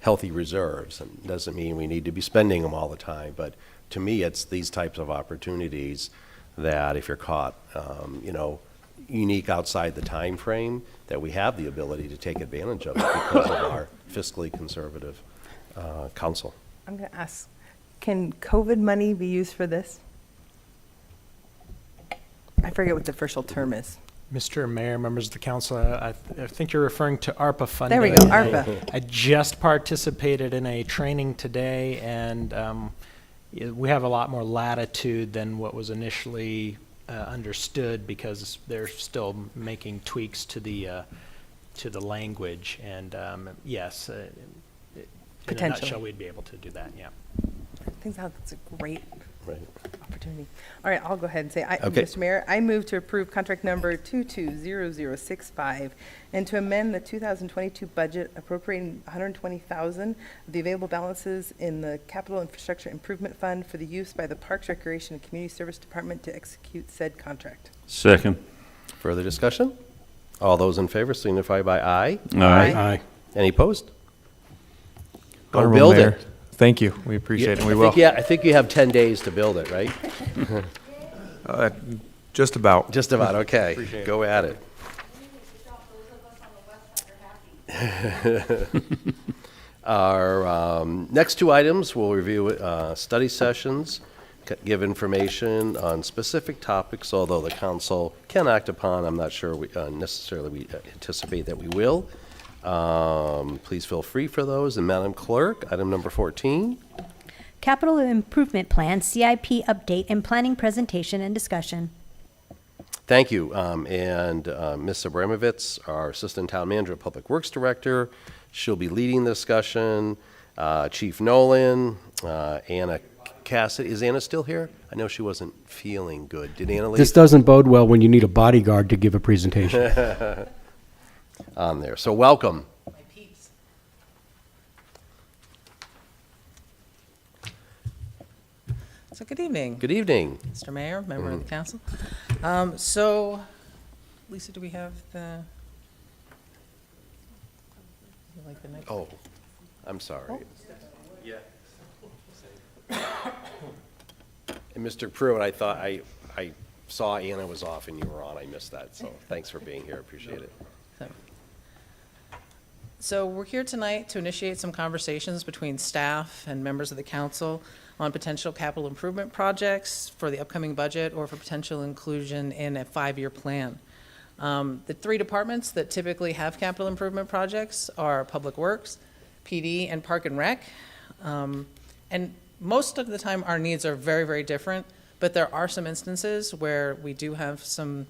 [SPEAKER 2] healthy reserves. And it doesn't mean we need to be spending them all the time, but to me, it's these types of opportunities that if you're caught, unique outside the time frame, that we have the ability to take advantage of it because of our fiscally conservative council.
[SPEAKER 11] I'm going to ask, can COVID money be used for this? I forget what the official term is.
[SPEAKER 3] Mr. Mayor, members of the council, I think you're referring to ARPA funding.
[SPEAKER 11] There we go, ARPA.
[SPEAKER 3] I just participated in a training today, and we have a lot more latitude than what was initially understood because they're still making tweaks to the language. And yes, in a
[SPEAKER 11] Potentially.
[SPEAKER 3] nutshell, we'd be able to do that, yeah.
[SPEAKER 11] Things out, that's a great
[SPEAKER 2] Right.
[SPEAKER 11] opportunity. All right, I'll go ahead and say,
[SPEAKER 2] Okay.
[SPEAKER 11] Mr. Mayor, I move to approve contract number 220065 and to amend the 2022 budget appropriating $120,000 of the available balances in the Capital Infrastructure Improvement Fund for the use by the Parks, Recreation, and Community Service Department to execute said contract.
[SPEAKER 8] Second.
[SPEAKER 2] Further discussion? All those in favor signify by aye.
[SPEAKER 8] Aye.
[SPEAKER 18] Aye.
[SPEAKER 2] Any opposed? Go
[SPEAKER 20] Honorable
[SPEAKER 2] build
[SPEAKER 20] Mayor,
[SPEAKER 2] it.
[SPEAKER 20] Thank you. We appreciate it, and we
[SPEAKER 2] I
[SPEAKER 20] will.
[SPEAKER 2] think, yeah, I think you have 10 days to build it, right?
[SPEAKER 20] Just about.
[SPEAKER 2] Just about, okay.
[SPEAKER 20] Appreciate it.
[SPEAKER 2] Go at it. Our next two items, we'll review study sessions, give information on specific topics, although the council can act upon. I'm not sure we necessarily anticipate that we will. Please feel free for those. And Madam Clerk, item number 14.
[SPEAKER 1] Capital Improvement Plan, CIP update, and planning presentation and discussion.
[SPEAKER 2] Thank you. And Ms. Abramovitz, our Assistant Town Manager, Public Works Director, she'll be leading the discussion. Chief Nolan, Anna Cassidy. Is Anna still here? I know she wasn't feeling good. Did Anna leave?
[SPEAKER 18] This doesn't bode well when you need a bodyguard to give a presentation.
[SPEAKER 2] On there. So welcome.
[SPEAKER 5] So good evening.
[SPEAKER 2] Good evening.
[SPEAKER 5] Mr. Mayor, member of the council. So, Lisa, do we have the? You like the next?
[SPEAKER 2] Oh, I'm sorry.
[SPEAKER 5] Yeah.
[SPEAKER 2] And Mr. Pruitt, I thought I saw Anna was off and you were on. I missed that, so thanks for being here. Appreciate it.
[SPEAKER 5] So we're here tonight to initiate some conversations between staff and members of the council on potential capital improvement projects for the upcoming budget or for potential inclusion in a 5-year plan. The 3 departments that typically have capital improvement projects are Public Works, PD, and Park and Rec. And most of the time, our needs are very, very different, but there are some instances where we do have some,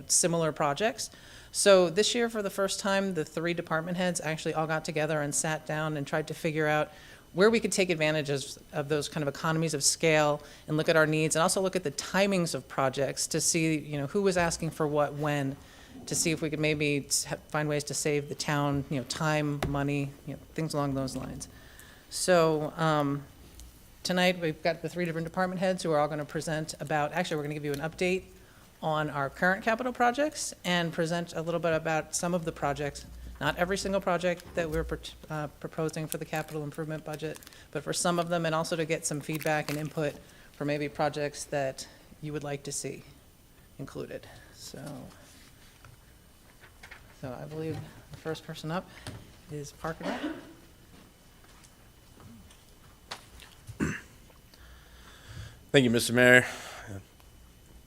[SPEAKER 5] similar projects. So this year, for the first time, the 3 department heads actually all got together and sat down and tried to figure out where we could take advantage of those kind of economies of scale and look at our needs and also look at the timings of projects to see, who was asking for what when, to see if we could maybe find ways to save the town, time, money, things along those lines. So tonight, we've got the 3 different department heads who are all going to present about, actually, we're going to give you an update on our current capital projects and present a little bit about some of the projects, not every single project that we're proposing for the capital improvement budget, but for some of them, and also to get some feedback and input for maybe projects that you would like to see included. So I believe the first person up is Park and Rec.
[SPEAKER 7] Thank you, Mr. Mayor.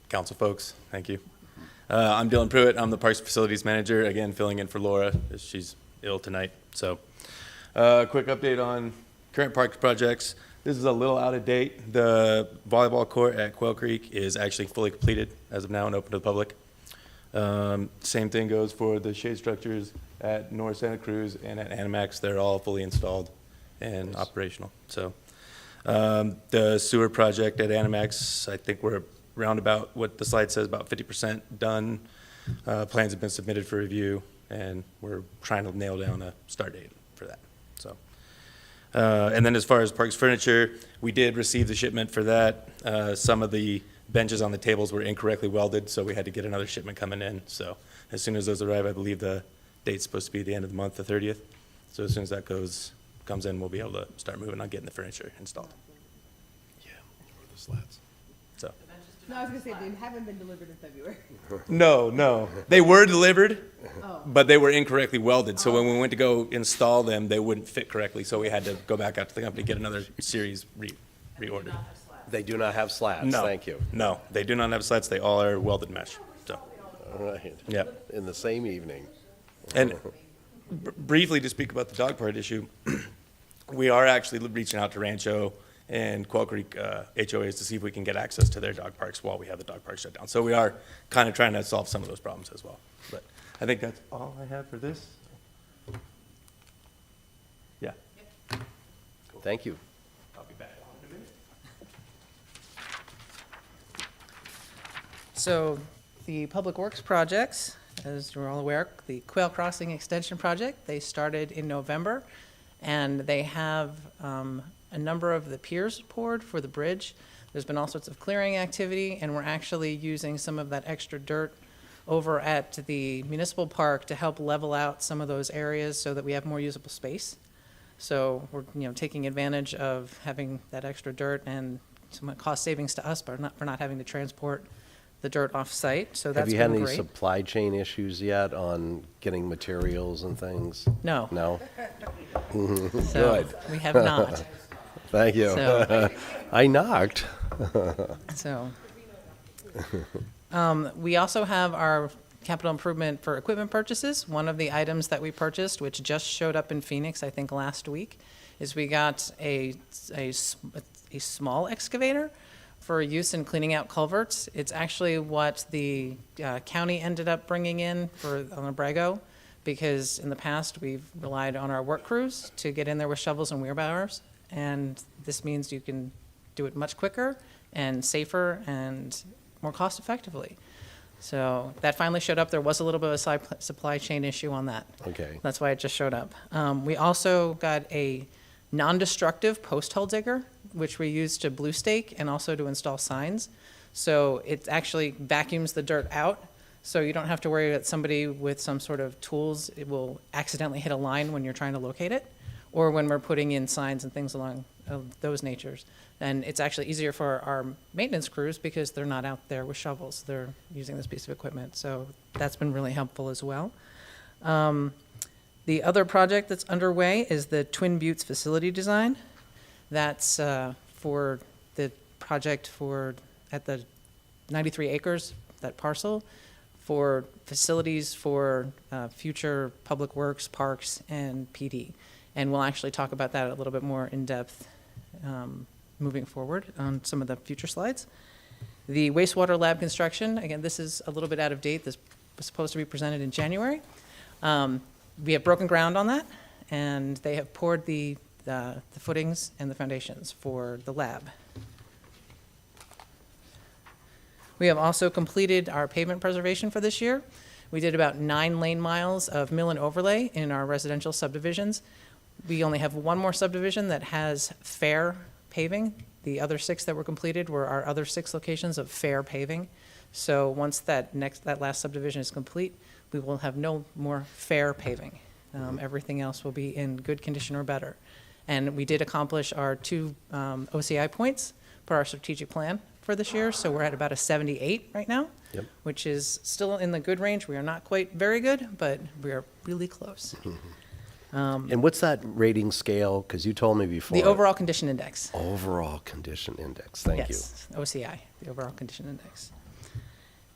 [SPEAKER 7] Council folks, thank you. I'm Dylan Pruitt. I'm the Parks Facilities Manager, again, filling in for Laura as she's ill tonight. So, quick update on current parks projects. This is a little out of date. The volleyball court at Quail Creek is actually fully completed as of now and open to the public. Same thing goes for the shade structures at North Santa Cruz and at Animax. They're all fully installed and operational. So, the sewer project at Animax, I think we're around about what the slide says, about 50% done. Plans have been submitted for review, and we're trying to nail down a start date for that. So, and then as far as Parks furniture, we did receive the shipment for that. Some of the benches on the tables were incorrectly welded, so we had to get another shipment coming in. So as soon as those arrive, I believe the date's supposed to be the end of the month, the 30th. So as soon as that comes in, we'll be able to start moving on getting the furniture installed.
[SPEAKER 2] Yeah, for the slats.
[SPEAKER 7] So.
[SPEAKER 11] No, I was going to say, they haven't been delivered in February.
[SPEAKER 7] No. They were delivered,
[SPEAKER 11] Oh.
[SPEAKER 7] but they were incorrectly welded. So when we went to go install them, they wouldn't fit correctly. So we had to go back out to the company, get another series reordered.
[SPEAKER 2] They do not have slats.
[SPEAKER 7] No.
[SPEAKER 2] Thank you.
[SPEAKER 7] No, they do not have slats. They all are welded mesh. So.
[SPEAKER 2] All right.
[SPEAKER 7] Yep.
[SPEAKER 2] In the same evening.
[SPEAKER 7] And briefly to speak about the dog park issue, we are actually reaching out to Rancho and Quail Creek HOAs to see if we can get access to their dog parks while we have the dog park shut down. So we are kind of trying to solve some of those problems as well. But I think that's all I have for this. Yeah.
[SPEAKER 2] Thank you.
[SPEAKER 7] I'll be back in a minute.
[SPEAKER 5] So the Public Works projects, as you're all aware, the Quail Crossing Extension Project, they started in November, and they have a number of the piers poured for the bridge. There's been all sorts of clearing activity, and we're actually using some of that extra dirt over at the municipal park to help level out some of those areas so that we have more usable space. So we're taking advantage of having that extra dirt and some cost savings to us for not having to transport the dirt off-site. So that's
[SPEAKER 2] Have you had
[SPEAKER 5] been
[SPEAKER 2] any
[SPEAKER 5] great.
[SPEAKER 2] supply chain issues yet on getting materials and things?
[SPEAKER 5] No.
[SPEAKER 2] No?
[SPEAKER 5] So,
[SPEAKER 2] Good.
[SPEAKER 5] we have not.
[SPEAKER 2] Thank you.
[SPEAKER 5] So-
[SPEAKER 2] I knocked.
[SPEAKER 5] So, we also have our capital improvement for equipment purchases. One of the items that we purchased, which just showed up in Phoenix, I think last week, is we got a small excavator for use in cleaning out culverts. It's actually what the county ended up bringing in on Abrego, because in the past we've relied on our work crews to get in there with shovels and wheelbarrows, and this means you can do it much quicker and safer and more cost effectively. So that finally showed up. There was a little bit of a supply chain issue on that.
[SPEAKER 2] Okay.
[SPEAKER 5] That's why it just showed up. We also got a non-destructive post hole digger which we use to blue stake and also to install signs. So it actually vacuums the dirt out, so you don't have to worry that somebody with some sort of tools, it will accidentally hit a line when you're trying to locate it, or when we're putting in signs and things along those natures. And it's actually easier for our maintenance crews because they're not out there with shovels. They're using this piece of equipment. So that's been really helpful as well. The other project that's underway is the Twin Buttes facility design. That's for the project at the 93 acres, that parcel, for facilities for future public works, parks, and PD. And we'll actually talk about that a little bit more in depth moving forward on some of the future slides. The wastewater lab construction, again, this is a little bit out of date. This was supposed to be presented in January. We have broken ground on that, and they have poured the footings and the foundations for the lab. We have also completed our pavement preservation for this year. We did about 9 lane miles of mill and overlay in our residential subdivisions. We only have one more subdivision that has fair paving. The other 6 that were completed were our other 6 locations of fair paving. So once that last subdivision is complete, we will have no more fair paving. Everything else will be in good condition or better. And we did accomplish our 2 OCI points for our strategic plan for this year. So we're at about a 78 right now, which is still in the good range. We are not quite very good, but we are really close.
[SPEAKER 2] And what's that rating scale? Because you told me before.
[SPEAKER 5] The overall condition index.
[SPEAKER 2] Overall condition index. Thank you.
[SPEAKER 5] Yes, OCI, the overall condition index.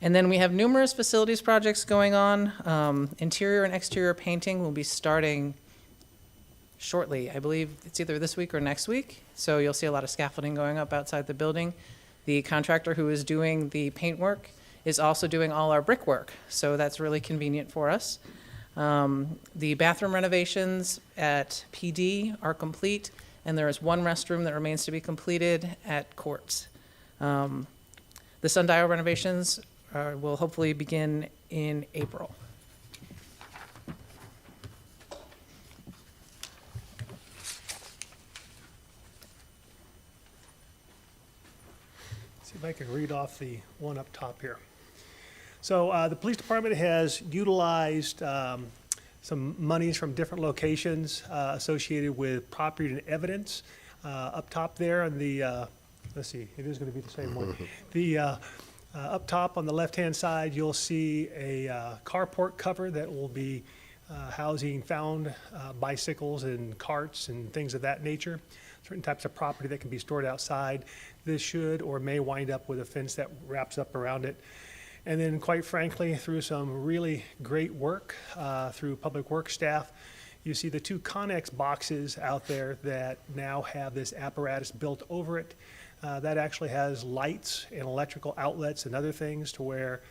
[SPEAKER 5] And then we have numerous facilities projects going on. Interior and exterior painting will be starting shortly. I believe it's either this week or next week. So you'll see a lot of scaffolding going up outside the building. The contractor who is doing the paint work is also doing all our brick work. So that's really convenient for us. The bathroom renovations at PD are complete, and there is one restroom that remains to be completed at Courts. The sundial renovations will hopefully begin in April.
[SPEAKER 17] See if I can read off the one up top here. So the police department has utilized some monies from different locations associated with property and evidence. Up top there on the, let's see, it is going to be the same one. The up top on the left-hand side, you'll see a carport cover that will be housing found bicycles and carts and things of that nature. Certain types of property that can be stored outside. This should or may wind up with a fence that wraps up around it. And then, quite frankly, through some really great work through public works staff, you see the 2 Connex boxes out there that now have this apparatus built over it. That actually has lights and electrical outlets and other things to where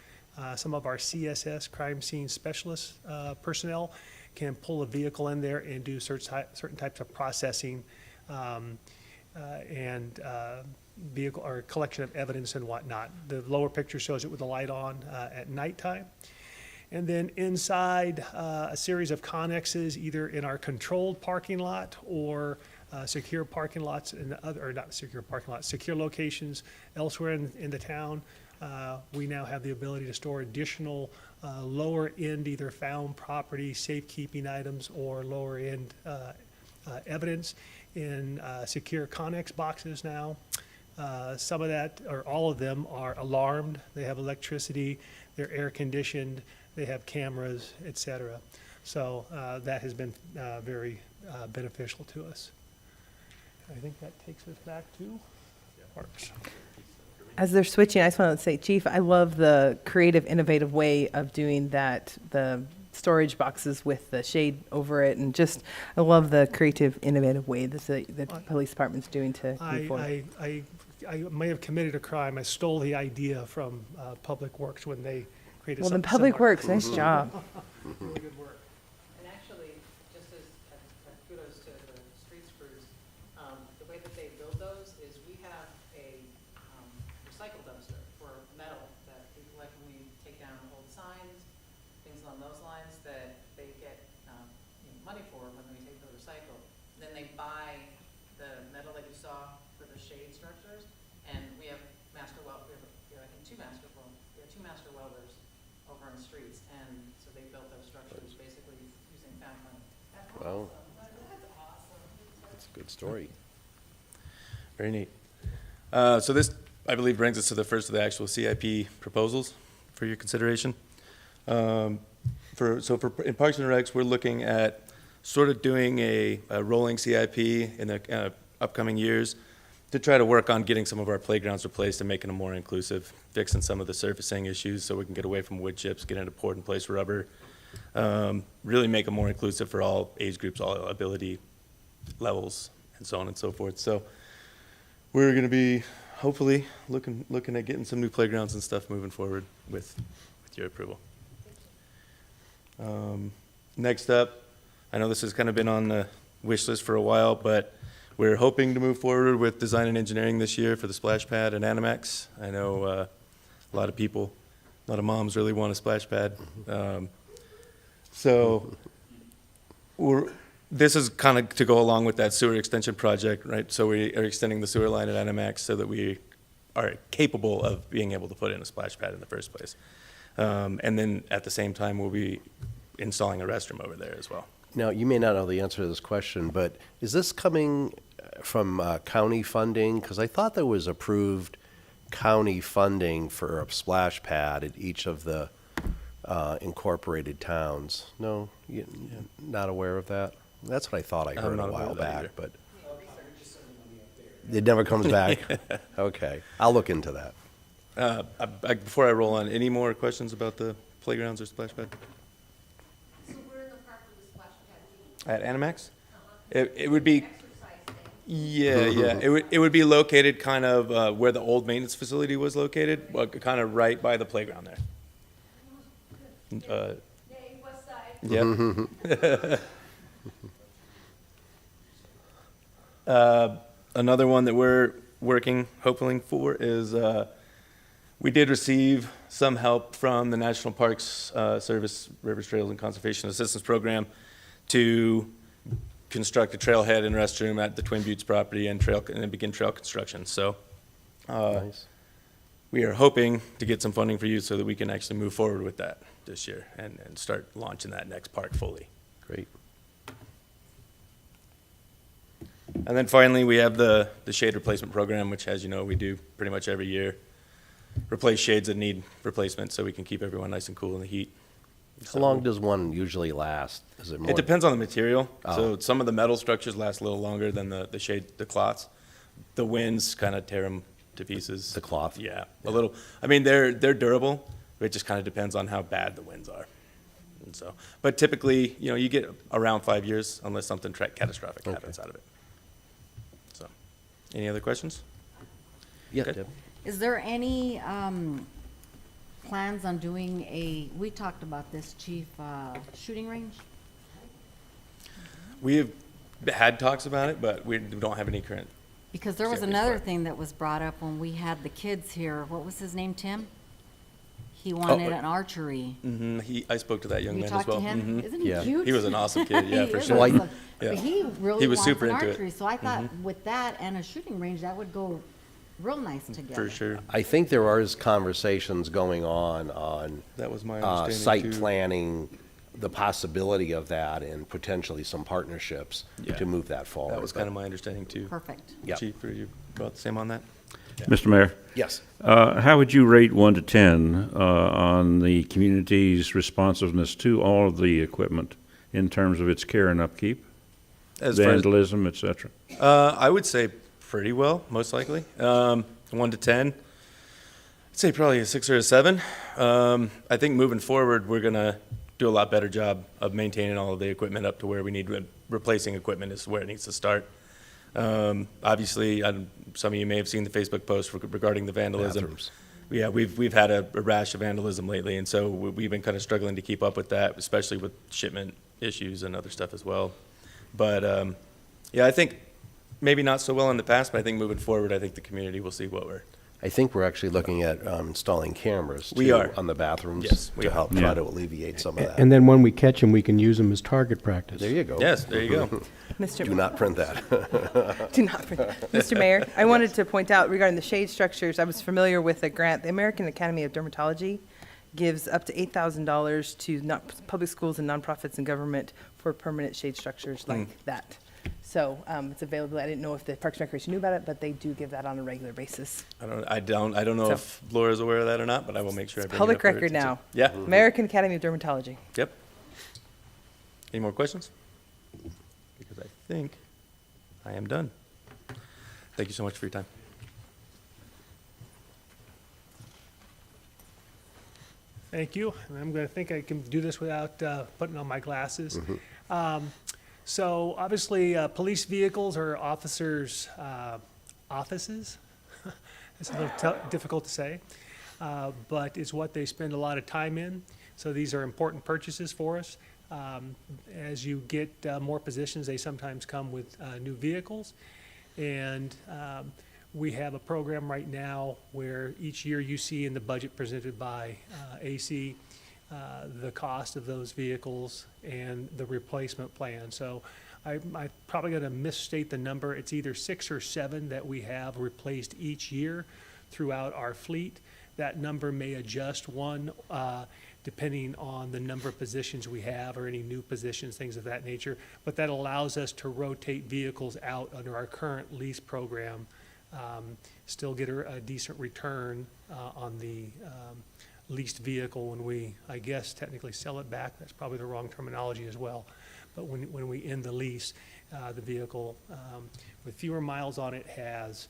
[SPEAKER 17] some of our CSS, crime scene specialist personnel, can pull a vehicle in there and do certain types of processing and vehicle or collection of evidence and whatnot. The lower picture shows it with the light on at nighttime. And then inside a series of connexes, either in our controlled parking lot or secure parking lots in other, or not secure parking lots, secure locations elsewhere in the town. We now have the ability to store additional lower end, either found property, safekeeping items, or lower end evidence in secure Connex boxes now. Some of that, or all of them, are alarmed. They have electricity, they're air conditioned, they have cameras, etc. So that has been very beneficial to us. I think that takes us back to Parks.
[SPEAKER 11] As they're switching, I just want to say, Chief, I love the creative, innovative way of doing that, the storage boxes with the shade over it, and just, I love the creative, innovative way that the police department's doing to move forward.
[SPEAKER 17] I may have committed a crime. I stole the idea from Public Works when they created
[SPEAKER 11] Well, then
[SPEAKER 17] something
[SPEAKER 11] Public
[SPEAKER 17] similar.
[SPEAKER 11] Works, nice job.
[SPEAKER 17] Really good work.
[SPEAKER 5] And actually, just as kudos to the streets crews, the way that they build those is we have a recycle dumpster for metal that people, like when we take down old signs, things along those lines, that they get money for when we take the recycle. Then they buy the metal that you saw for the shade structures. And we have master weld, we have, I think, two master welders over on the streets. And so they built those structures basically using found money.
[SPEAKER 2] Wow. That's a good story.
[SPEAKER 7] Very neat. So this, I believe, brings us to the first of the actual CIP proposals for your consideration. In Parks and Recs, we're looking at sort of doing a rolling CIP in the upcoming years to try to work on getting some of our playgrounds replaced and making them more inclusive, fixing some of the surfacing issues so we can get away from wood chips, get into poured-in-place rubber, really make them more inclusive for all age groups, all ability levels, and so on and so forth. So we're going to be hopefully looking at getting some new playgrounds and stuff moving forward with your approval. Next up, I know this has kind of been on the wish list for a while, but we're hoping to move forward with design and engineering this year for the splash pad at Animax. I know a lot of people, a lot of moms really want a splash pad. So this is kind of to go along with that sewer extension project, right? So we are extending the sewer line at Animax so that we are capable of being able to put in a splash pad in the first place. And then at the same time, we'll be installing a restroom over there as well.
[SPEAKER 2] Now, you may not know the answer to this question, but is this coming from county funding? Because I thought there was approved county funding for a splash pad at each of the incorporated towns. No, you're not aware of that? That's what I thought I heard a while back, but it never comes back? Okay, I'll look into that.
[SPEAKER 7] Before I roll on, any more questions about the playgrounds or splash pad?
[SPEAKER 19] So where in the park would the splash pad be?
[SPEAKER 7] At Animax? It would be, yeah. It would be located kind of where the old maintenance facility was located, kind of right by the playground there.
[SPEAKER 19] West side.
[SPEAKER 7] Yep. Another one that we're working, hoping for is we did receive some help from the National Parks Service Rivers, Trails, and Conservation Assistance Program to construct a trailhead and restroom at the Twin Buttes property and begin trail construction. So
[SPEAKER 2] Nice.
[SPEAKER 7] we are hoping to get some funding for you so that we can actually move forward with that this year and start launching that next park fully.
[SPEAKER 2] Great.
[SPEAKER 7] And then finally, we have the shade replacement program, which, as you know, we do pretty much every year. Replace shades that need replacement so we can keep everyone nice and cool in the heat.
[SPEAKER 2] How long does one usually last? Is it more?
[SPEAKER 7] It depends on the material.
[SPEAKER 2] Oh.
[SPEAKER 7] So some of the metal structures last a little longer than the cloths. The winds kind of tear them to pieces.
[SPEAKER 2] The cloth?
[SPEAKER 7] Yeah, a little. I mean, they're durable, but it just kind of depends on how bad the winds are. And so, but typically, you get around 5 years unless something catastrophic happens out of it. So, any other questions?
[SPEAKER 2] Yeah,
[SPEAKER 7] Okay.
[SPEAKER 2] Deb.
[SPEAKER 4] Is there any plans on doing we talked about this, Chief, shooting range?
[SPEAKER 7] We have had talks about it, but we don't have any current.
[SPEAKER 4] Because there was
[SPEAKER 7] Serious
[SPEAKER 4] another
[SPEAKER 7] plan.
[SPEAKER 4] thing that was brought up when we had the kids here. What was his name, Tim? He wanted an archery.
[SPEAKER 7] I spoke to that young
[SPEAKER 4] You
[SPEAKER 7] man as
[SPEAKER 4] talked
[SPEAKER 7] well.
[SPEAKER 4] to him?
[SPEAKER 7] Mhm.
[SPEAKER 4] Isn't he
[SPEAKER 2] Yeah.
[SPEAKER 4] cute?
[SPEAKER 7] He was an awesome kid, yeah,
[SPEAKER 4] He
[SPEAKER 7] for
[SPEAKER 4] is
[SPEAKER 7] sure.
[SPEAKER 4] awesome.
[SPEAKER 7] Yeah.
[SPEAKER 4] But he really
[SPEAKER 7] He was
[SPEAKER 4] wants
[SPEAKER 7] super
[SPEAKER 4] an
[SPEAKER 7] into it.
[SPEAKER 4] archery, so I thought with that and a shooting range, that would go real nice together.
[SPEAKER 7] For sure.
[SPEAKER 2] I think there is conversations going on
[SPEAKER 7] That was my understanding,
[SPEAKER 2] site
[SPEAKER 7] too.
[SPEAKER 2] planning, the possibility of that, and potentially some partnerships
[SPEAKER 7] Yeah.
[SPEAKER 2] to move that forward.
[SPEAKER 7] That was kind of my understanding too.
[SPEAKER 4] Perfect.
[SPEAKER 2] Yeah.
[SPEAKER 7] Chief, are you about the same on that?
[SPEAKER 8] Mr. Mayor?
[SPEAKER 2] Yes.
[SPEAKER 8] How would you rate 1 to 10 on the community's responsiveness to all of the equipment in terms of its care and upkeep,
[SPEAKER 7] As far as-
[SPEAKER 8] vandalism, et cetera?
[SPEAKER 7] I would say pretty well, most likely. 1 to 10. I'd say probably a 6 or a 7. I think moving forward, we're going to do a lot better job of maintaining all of the equipment up to where we need replacing equipment is where it needs to start. Obviously, some of you may have seen the Facebook post regarding the vandalism.
[SPEAKER 2] Bathrooms.
[SPEAKER 7] Yeah, we've had a rash of vandalism lately, and so we've been kind of struggling to keep up with that, especially with shipment issues and other stuff as well. But yeah, I think maybe not so well in the past, but I think moving forward, I think the community will see what we're
[SPEAKER 2] I think we're actually looking at installing cameras
[SPEAKER 7] We
[SPEAKER 2] too,
[SPEAKER 7] are.
[SPEAKER 2] on the bathrooms
[SPEAKER 7] Yes, we
[SPEAKER 2] to
[SPEAKER 7] are.
[SPEAKER 2] help
[SPEAKER 8] Yeah.
[SPEAKER 2] try to alleviate some of that.
[SPEAKER 18] And then when we catch them, we can use them as target practice.
[SPEAKER 2] There you go.
[SPEAKER 7] Yes, there you go.
[SPEAKER 11] Mr.
[SPEAKER 2] Do not print that.
[SPEAKER 11] Do not forget. Mr. Mayor, I wanted to point out regarding the shade structures, I was familiar with a grant. The American Academy of Dermatology gives up to $8,000 to public schools and nonprofits and government for permanent shade structures like that. So it's available. I didn't know if the Parks and Recreation knew about it, but they do give that on a regular basis.
[SPEAKER 7] I don't know
[SPEAKER 11] So-
[SPEAKER 7] if Laura's aware of that or not, but I will make sure I bring it
[SPEAKER 11] Public
[SPEAKER 7] up for her
[SPEAKER 11] record
[SPEAKER 7] attention.
[SPEAKER 11] now.
[SPEAKER 7] Yeah.
[SPEAKER 11] American Academy of Dermatology.
[SPEAKER 7] Yep. Any more questions? Because I think I am done. Thank you so much for your time.
[SPEAKER 17] Thank you. And I'm going to think I can do this without putting on my glasses. So obviously, police vehicles are officers' offices. It's a little difficult to say, but it's what they spend a lot of time in. So these are important purchases for us. As you get more positions, they sometimes come with new vehicles. And we have a program right now where each year you see in the budget presented by AC the cost of those vehicles and the replacement plan. So I'm probably going to misstate the number. It's either 6 or 7 that we have replaced each year throughout our fleet. That number may adjust depending on the number of positions we have or any new positions, things of that nature. But that allows us to rotate vehicles out under our current lease program, still get a decent return on the leased vehicle when we, I guess, technically sell it back. That's probably the wrong terminology as well. But when we end the lease, the vehicle with fewer miles on it has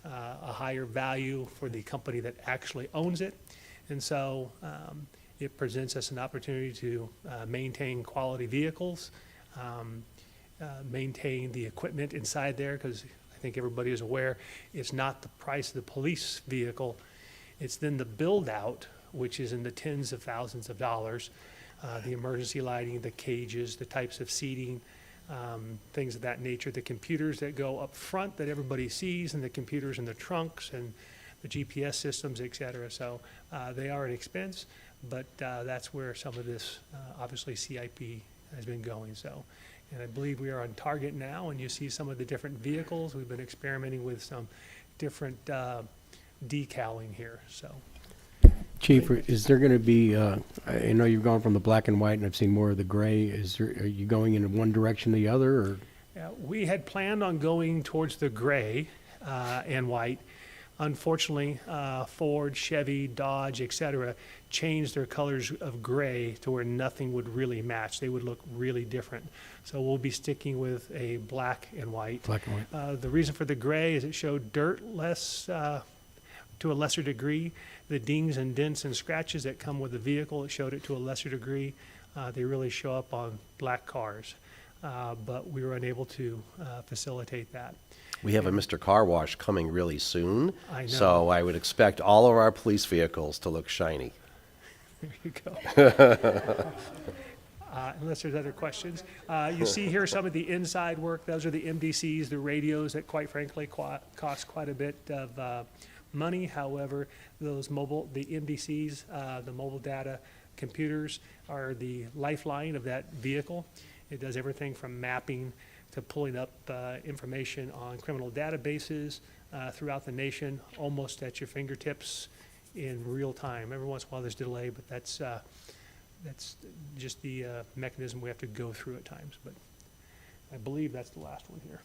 [SPEAKER 17] a higher value for the company that actually owns it. And so it presents us an opportunity to maintain quality vehicles, maintain the equipment inside there, because I think everybody is aware it's not the price of the police vehicle, it's then the build out, which is in the tens of thousands of dollars, the emergency lighting, the cages, the types of seating, things of that nature, the computers that go up front that everybody sees, and the computers in the trunks, and the GPS systems, et cetera. So they are an expense, but that's where some of this, obviously, CIP has been going. So, and I believe we are on target now, and you see some of the different vehicles. We've been experimenting with some different decaling here, so.
[SPEAKER 18] Chief, is there going to be, I know you've gone from the black and white, and I've seen more of the gray. Are you going in one direction or the other, or?
[SPEAKER 17] We had planned on going towards the gray and white. Unfortunately, Ford, Chevy, Dodge, et cetera, changed their colors of gray to where nothing would really match. They would look really different. So we'll be sticking with a black and white.
[SPEAKER 18] Black and white.
[SPEAKER 17] The reason for the gray is it showed dirt less, to a lesser degree. The dings and dents and scratches that come with the vehicle, it showed it to a lesser degree. They really show up on black cars. But we were unable to facilitate that.
[SPEAKER 2] We have a Mr. Car Wash coming really soon.
[SPEAKER 17] I know.
[SPEAKER 2] So I would expect all of our police vehicles to look shiny.
[SPEAKER 17] There you go. Unless there's other questions. You see here some of the inside work. Those are the MDCs, the radios that quite frankly cost quite a bit of money. However, the MDCs, the mobile data computers, are the lifeline of that vehicle. It does everything from mapping to pulling up information on criminal databases throughout the nation, almost at your fingertips in real time. Every once in a while there's delay, but that's just the mechanism we have to go through at times. But I believe that's the last one here.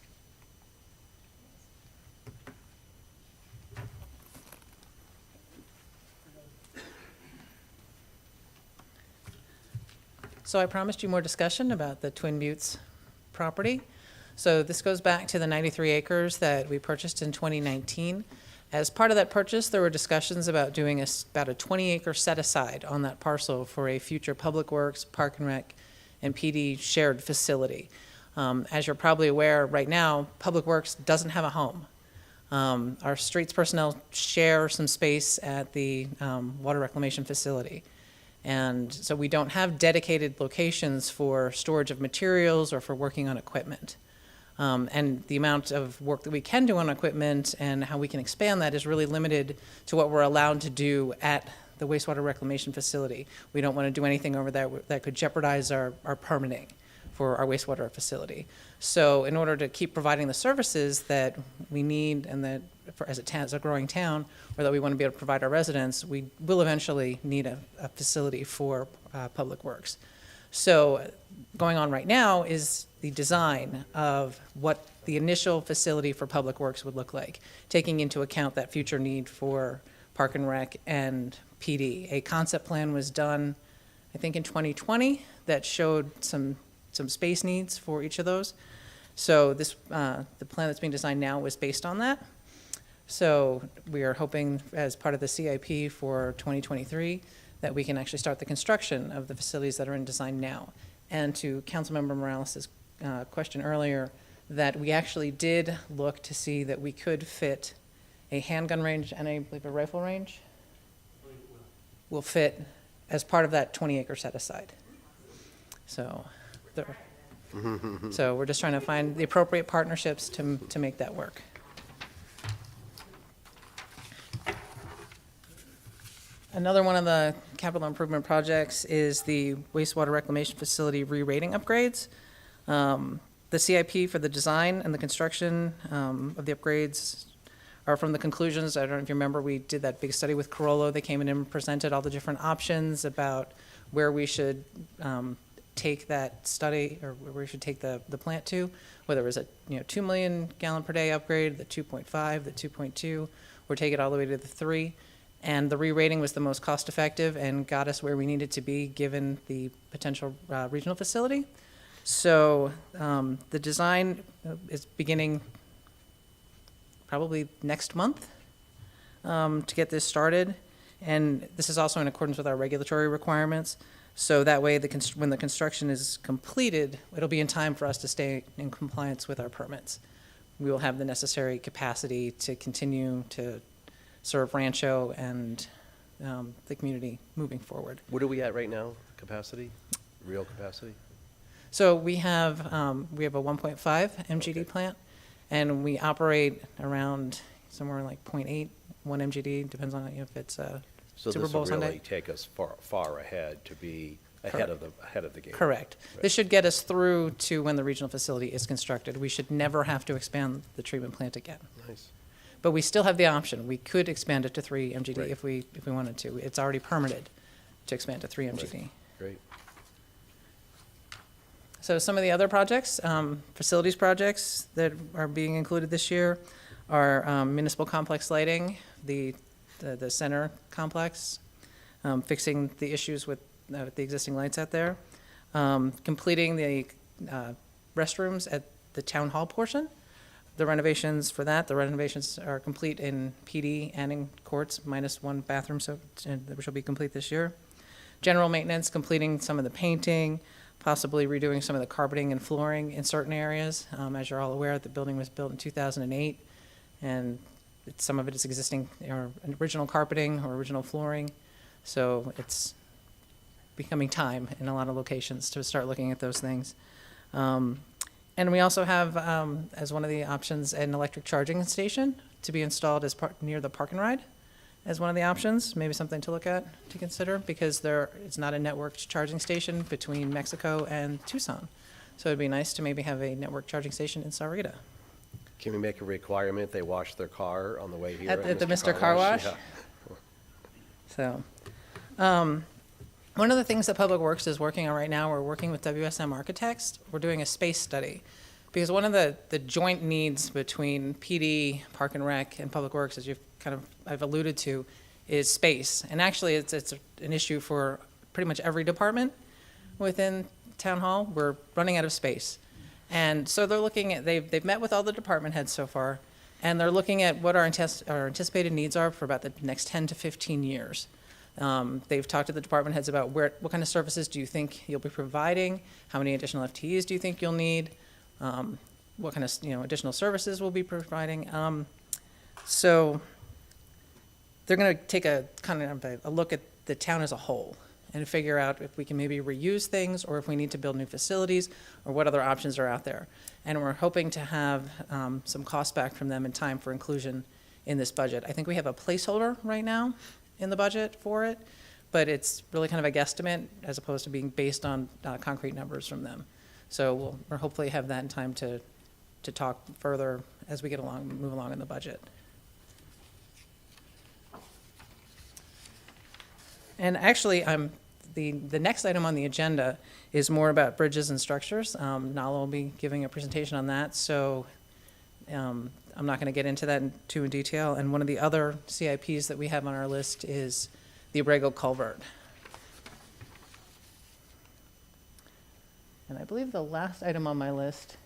[SPEAKER 5] So I promised you more discussion about the Twin Buttes property. So this goes back to the 93 acres that we purchased in 2019. As part of that purchase, there were discussions about doing about a 20-acre set-aside on that parcel for a future Public Works, Park and Rec, and PD shared facility. As you're probably aware, right now, Public Works doesn't have a home. Our streets personnel share some space at the water reclamation facility. And so we don't have dedicated locations for storage of materials or for working on equipment. And the amount of work that we can do on equipment and how we can expand that is really limited to what we're allowed to do at the wastewater reclamation facility. We don't want to do anything over there that could jeopardize our permitting for our wastewater facility. So in order to keep providing the services that we need and that as a growing town, or that we want to be able to provide our residents, we will eventually need a facility for Public Works. So going on right now is the design of what the initial facility for Public Works would look like, taking into account that future need for Park and Rec and PD. A concept plan was done, I think, in 2020 that showed some space needs for each of those. So this the plan that's being designed now was based on that. So we are hoping, as part of the CIP for 2023, that we can actually start the construction of the facilities that are in design now. And to Councilmember Morales' question earlier, that we actually did look to see that we could fit a handgun range and I believe a rifle range will fit as part of that 20-acre set-aside. So, so we're just trying to find the appropriate partnerships to make that work. Another one of the capital improvement projects is the wastewater reclamation facility re-rating upgrades. The CIP for the design and the construction of the upgrades are from the conclusions. I don't know if you remember, we did that big study with Carollo. They came in and presented all the different options about where we should take that study, or where we should take the plant to, whether it was a 2 million gallon per day upgrade, the 2.5, the 2.2, or take it all the way to the 3. And the re-rating was the most cost-effective and got us where we needed to be given the potential regional facility. So the design is beginning probably next month to get this started. And this is also in accordance with our regulatory requirements. So that way, when the construction is completed, it'll be in time for us to stay in compliance with our permits. We will have the necessary capacity to continue to serve Rancho and the community moving forward.
[SPEAKER 2] What are we at right now, capacity, real capacity?
[SPEAKER 5] So we have a 1.5 MGD plant, and we operate around somewhere like 0.8, 1 MGD, depends on if it's
[SPEAKER 2] So
[SPEAKER 5] Super
[SPEAKER 2] this
[SPEAKER 5] Bowl
[SPEAKER 2] will
[SPEAKER 5] Sunday.
[SPEAKER 2] really take us far ahead to be ahead of the game.
[SPEAKER 5] Correct.
[SPEAKER 2] Right.
[SPEAKER 5] This should get us through to when the regional facility is constructed. We should never have to expand the treatment plant again.
[SPEAKER 2] Nice.
[SPEAKER 5] But we still have the option. We could expand it to 3 MGD
[SPEAKER 2] Right.
[SPEAKER 5] if we wanted to. It's already permitted to expand to 3 MGD.
[SPEAKER 2] Right. Great.
[SPEAKER 5] So some of the other projects, facilities projects that are being included this year are municipal complex lighting, the center complex, fixing the issues with the existing lights out there, completing the restrooms at the town hall portion. The renovations for that, the renovations are complete in PD and in courts, minus 1 bathroom, which will be complete this year. General maintenance, completing some of the painting, possibly redoing some of the carpeting and flooring in certain areas. As you're all aware, the building was built in 2008, and some of it is existing, or original carpeting or original flooring. So it's becoming time in a lot of locations to start looking at those things. And we also have, as one of the options, an electric charging station to be installed as near the Park and Ride as one of the options, maybe something to look at, to consider, because it's not a networked charging station between Mexico and Tucson. So it'd be nice to maybe have a network charging station in Sahuarita.
[SPEAKER 2] Can we make a requirement they wash their car on the way here?
[SPEAKER 5] At the Mr. Car Wash?
[SPEAKER 2] Yeah.
[SPEAKER 5] So, one of the things that Public Works is working on right now, we're working with WSM Architects. We're doing a space study. Because one of the joint needs between PD, Park and Rec, and Public Works, as I've alluded to, is space. And actually, it's an issue for pretty much every department within Town Hall. We're running out of space. And so they're looking at, they've met with all the department heads so far, and they're looking at what our anticipated needs are for about the next 10 to 15 years. They've talked to the department heads about what kind of services do you think you'll be providing, how many additional FTEs do you think you'll need, what kind of additional services we'll be providing. So they're going to take a kind of a look at the town as a whole and figure out if we can maybe reuse things or if we need to build new facilities or what other options are out there. And we're hoping to have some costs back from them in time for inclusion in this budget. I think we have a placeholder right now in the budget for it, but it's really kind of a guesstimate as opposed to being based on concrete numbers from them. So we'll hopefully have that in time to talk further as we move along in the budget. And actually, the next item on the agenda is more about bridges and structures. Nala will be giving a presentation on that, so I'm not going to get into that in detail. And one of the other CIPs that we have on our list is the Abrego Culvert. And I believe the last item on my list,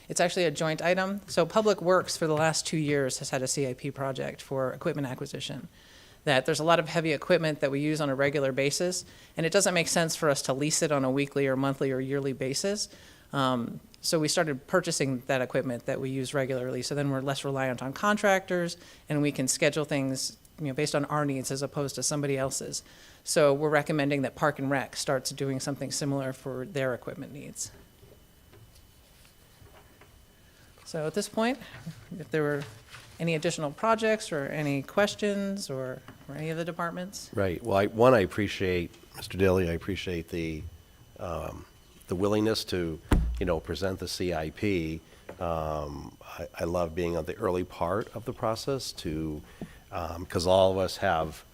[SPEAKER 5] it's actually a joint item. So Public Works for the last 2 years has had a CIP project for equipment acquisition. That there's a lot of heavy equipment that we use on a regular basis, and it doesn't make sense for us to lease it on a weekly or monthly or yearly basis. So we started purchasing that equipment that we use regularly, so then we're less reliant on contractors, and we can schedule things based on our needs as opposed to somebody else's. So we're recommending that Park and Rec starts doing something similar for their equipment needs. So at this point, if there were any additional projects or any questions or any of the departments?
[SPEAKER 2] Right. Well, I appreciate, Mr. Dilly, I appreciate the willingness to, present the CIP. I love being on the early part of the process because all of us have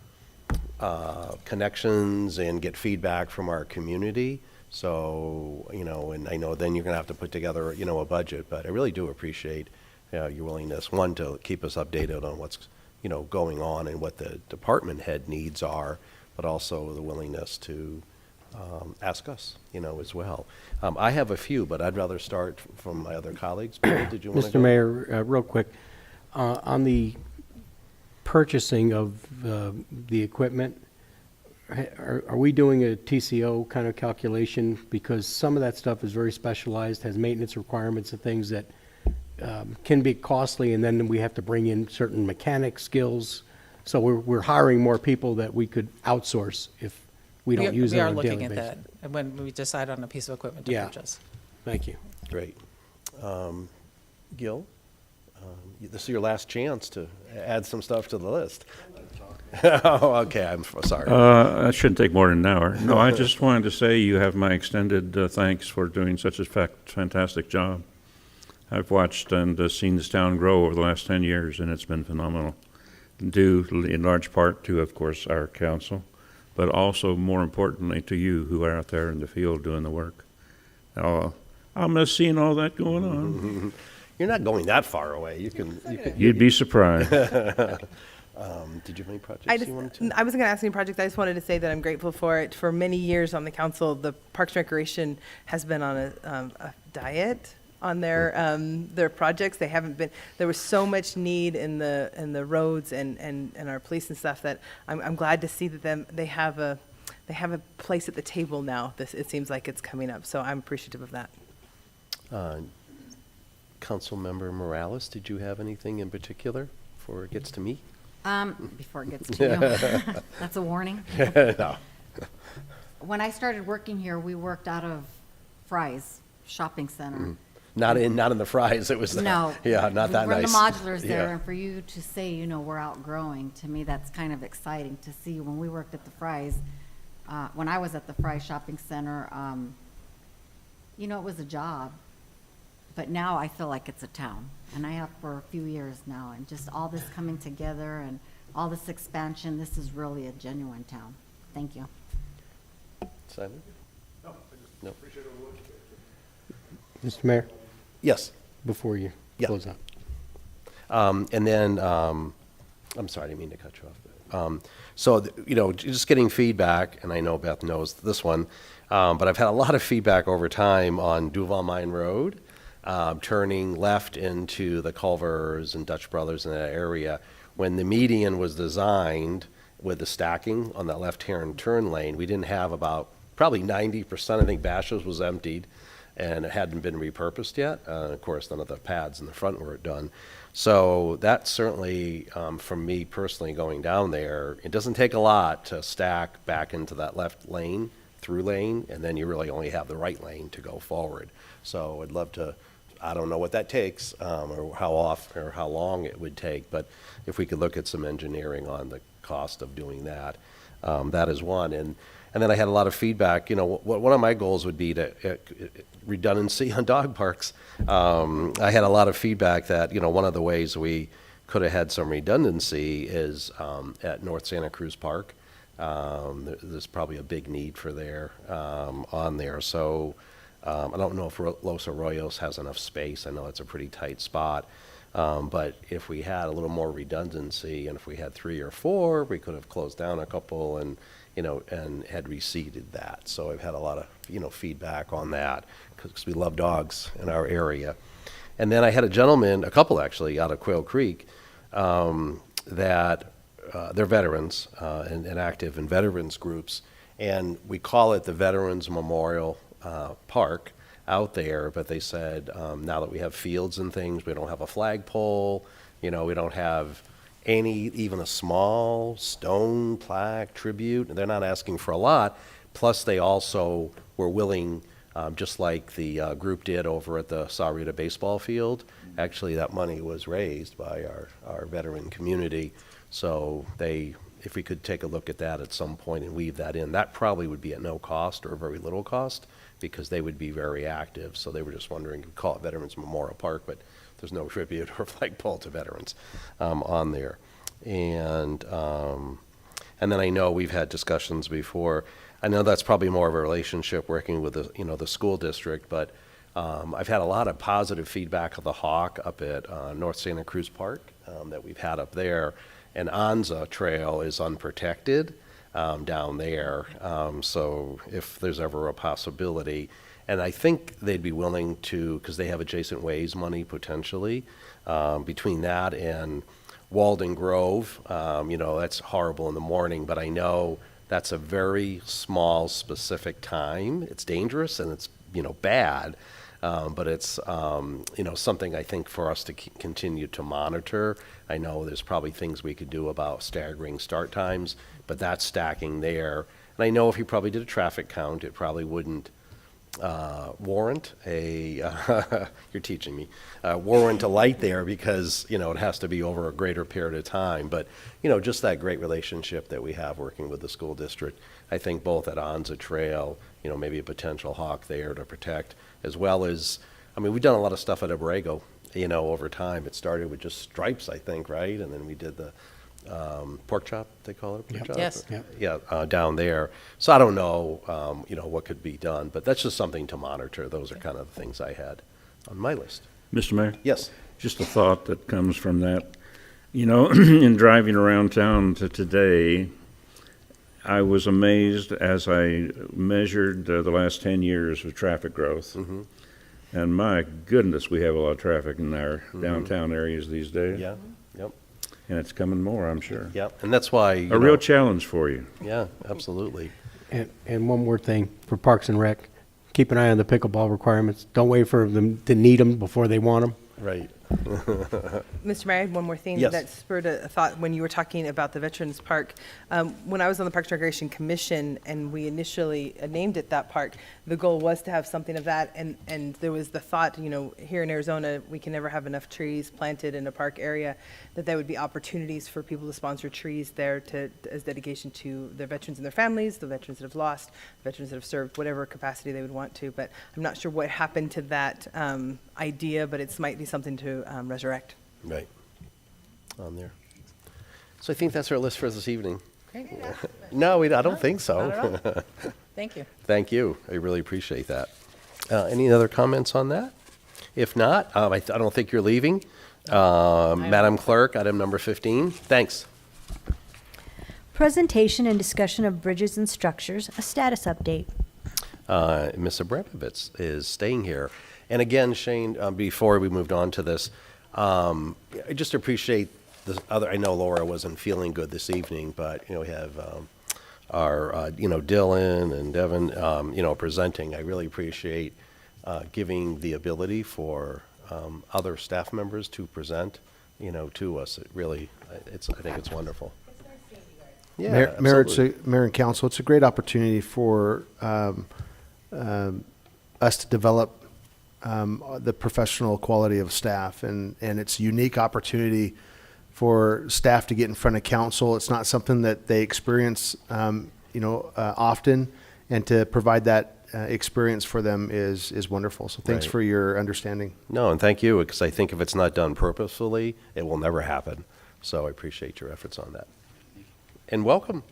[SPEAKER 2] connections and get feedback from our community. So, and I know then you're going to have to put together, a budget, but I really do appreciate your willingness, one, to keep us updated on what's, going on and what the department head needs are, but also the willingness to ask us, as well. I have a few, but I'd rather start from my other colleagues. Bill, did you want to go?
[SPEAKER 18] Mr. Mayor, real quick, on the purchasing of the equipment, are we doing a TCO kind of calculation? Because some of that stuff is very specialized, has maintenance requirements and things that can be costly, and then we have to bring in certain mechanic skills. So we're hiring more people that we could outsource if we don't use it on a daily basis.
[SPEAKER 5] We are looking at that when we decide on a piece of equipment to purchase.
[SPEAKER 18] Thank you.
[SPEAKER 2] Great. Gil, this is your last chance to add some stuff to the list. Oh, okay, I'm sorry.
[SPEAKER 8] That shouldn't take more than an hour. No, I just wanted to say you have my extended thanks for doing such a fantastic job. I've watched and seen this town grow over the last 10 years, and it's been phenomenal. Due in large part to, of course, our council, but also, more importantly, to you who are out there in the field doing the work. I'll miss seeing all that going on.
[SPEAKER 2] You're not going that far away.
[SPEAKER 8] You'd be surprised.
[SPEAKER 2] Did you have any projects you wanted to?
[SPEAKER 11] I wasn't going to ask any projects. I just wanted to say that I'm grateful for it. For many years on the council, the Parks and Recreation has been on a diet on their projects. They haven't been. There was so much need in the roads and our police and stuff that I'm glad to see that they have a place at the table now. It seems like it's coming up. So I'm appreciative of that.
[SPEAKER 2] Councilmember Morales, did you have anything in particular before it gets to me?
[SPEAKER 4] Before it gets to you. That's a warning.
[SPEAKER 2] No.
[SPEAKER 4] When I started working here, we worked out of Fry's Shopping Center.
[SPEAKER 2] Not in the Fry's. It was
[SPEAKER 4] no.
[SPEAKER 2] Yeah, not that nice.
[SPEAKER 4] We're the modulars there,
[SPEAKER 2] Yeah.
[SPEAKER 4] and for you to say, we're outgrowing, to me, that's kind of exciting to see. When we worked at the Fry's, when I was at the Fry's Shopping Center, it was a job. But now I feel like it's a town, and I have for a few years now, and just all this coming together and all this expansion, this is really a genuine town. Thank you.
[SPEAKER 2] Simon? No.
[SPEAKER 18] Mr. Mayor?
[SPEAKER 2] Yes.
[SPEAKER 18] Before you close out.
[SPEAKER 2] And then, I'm sorry, I didn't mean to cut you off. So, just getting feedback, and I know Beth knows this one, but I've had a lot of feedback over time on Duval Mine Road, turning left into the Culvers and Dutch Brothers in that area. When the median was designed with the stacking on that left-hand turn lane, we didn't have about probably 90%, I think Bashos was emptied, and it hadn't been repurposed yet. Of course, none of the pads in the front were done. So that certainly, for me personally, going down there, it doesn't take a lot to stack back into that left lane, through lane, and then you really only have the right lane to go forward. So I'd love to, I don't know what that takes, or how often, or how long it would take, but if we could look at some engineering on the cost of doing that, that is one. And then I had a lot of feedback. One of my goals would be to redundancy on dog parks. I had a lot of feedback that, one of the ways we could have had some redundancy is at North Santa Cruz Park. There's probably a big need for there, on there. So I don't know if Los Arroyos has enough space. I know it's a pretty tight spot. But if we had a little more redundancy, and if we had 3 or 4, we could have closed down a couple and had reseeded that. So I've had a lot of, feedback on that, because we love dogs in our area. And then I had a couple actually, out of Quail Creek, that they're veterans and active in veterans groups. And we call it the Veterans Memorial Park out there, but they said, now that we have fields and things, we don't have a flagpole, we don't have even a small stone plaque tribute. They're not asking for a lot. Plus, they also were willing, just like the group did over at the Sahuarita baseball field. Actually, that money was raised by our veteran community. So if we could take a look at that at some point and weave that in, that probably would be at no cost or very little cost, because they would be very active. So they were just wondering, we call it Veterans Memorial Park, but there's no tribute or flagpole to veterans on there. And then I know we've had discussions before. I know that's probably more of a relationship working with the school district, but I've had a lot of positive feedback of the Hawk up at North Santa Cruz Park that we've had up there. And Anza Trail is unprotected down there. So if there's ever a possibility, and I think they'd be willing to, because they have adjacent ways money potentially, between that and Walden Grove, that's horrible in the morning, but I know that's a very small, specific time. It's dangerous and it's, bad, but it's, something I think for us to continue to monitor. I know there's probably things we could do about staggering start times, but that's stacking there. And I know if you probably did a traffic count, it probably wouldn't warrant you're teaching me, warrant a light there, because, it has to be over a greater period of time. But, just that great relationship that we have working with the school district, I think both at Anza Trail, maybe a potential Hawk there to protect, as well as, we've done a lot of stuff at Abrego, over time. It started with just stripes, I think, right? And then we did the pork chop, they call it, pork chop?
[SPEAKER 5] Yes.
[SPEAKER 2] Yeah, down there. So I don't know, what could be done, but that's just something to monitor. Those are kind of the things I had on my list.
[SPEAKER 8] Mr. Mayor?
[SPEAKER 2] Yes.
[SPEAKER 8] Just a thought that comes from that. In driving around town today, I was amazed as I measured the last 10 years of traffic growth.
[SPEAKER 2] Mm-hmm.
[SPEAKER 8] And my goodness, we have a lot of traffic in our downtown areas these days.
[SPEAKER 2] Yeah, yep.
[SPEAKER 8] And it's coming more, I'm sure.
[SPEAKER 2] Yep, and that's why,
[SPEAKER 8] A real challenge for you.
[SPEAKER 2] Yeah, absolutely.
[SPEAKER 18] And one more thing for Parks and Rec, keep an eye on the pickleball requirements. Don't wait for them to need them before they want them.
[SPEAKER 2] Right.
[SPEAKER 11] Mr. Mayor, I had one more thing
[SPEAKER 2] Yes.
[SPEAKER 11] that spurred a thought when you were talking about the Veterans Park. When I was on the Parks and Recreation Commission and we initially named it that park, the goal was to have something of that. And there was the thought, here in Arizona, we can never have enough trees planted in a park area, that there would be opportunities for people to sponsor trees there as dedication to their veterans and their families, the veterans that have lost, veterans that have served, whatever capacity they would want to. But I'm not sure what happened to that idea, but it might be something to resurrect.
[SPEAKER 2] Right. On there. So I think that's our list for this evening. No, I don't think so.
[SPEAKER 5] Not at all. Thank you.
[SPEAKER 2] Thank you. I really appreciate that. Any other comments on that? If not, I don't think you're leaving. Madam Clerk, item number 15. Thanks.
[SPEAKER 1] Presentation and discussion of bridges and structures, a status update.
[SPEAKER 2] Ms. Abramowitz is staying here. And again, Shane, before we moved on to this, I just appreciate I know Laura wasn't feeling good this evening, but, we have our, Dylan and Devin, presenting. I really appreciate giving the ability for other staff members to present, to us. It really, I think it's wonderful. Yeah,
[SPEAKER 14] Mayor,
[SPEAKER 2] absolutely.
[SPEAKER 14] Mayor and Council, it's a great opportunity for us to develop the professional quality of staff, and it's a unique opportunity for staff to get in front of council. It's not something that they experience, often, and to provide that experience for them is wonderful. So thanks
[SPEAKER 2] Right.
[SPEAKER 14] for your understanding.
[SPEAKER 2] No, and thank you, because I think if it's not done purposefully, it will never happen. So I appreciate your efforts on that. And welcome.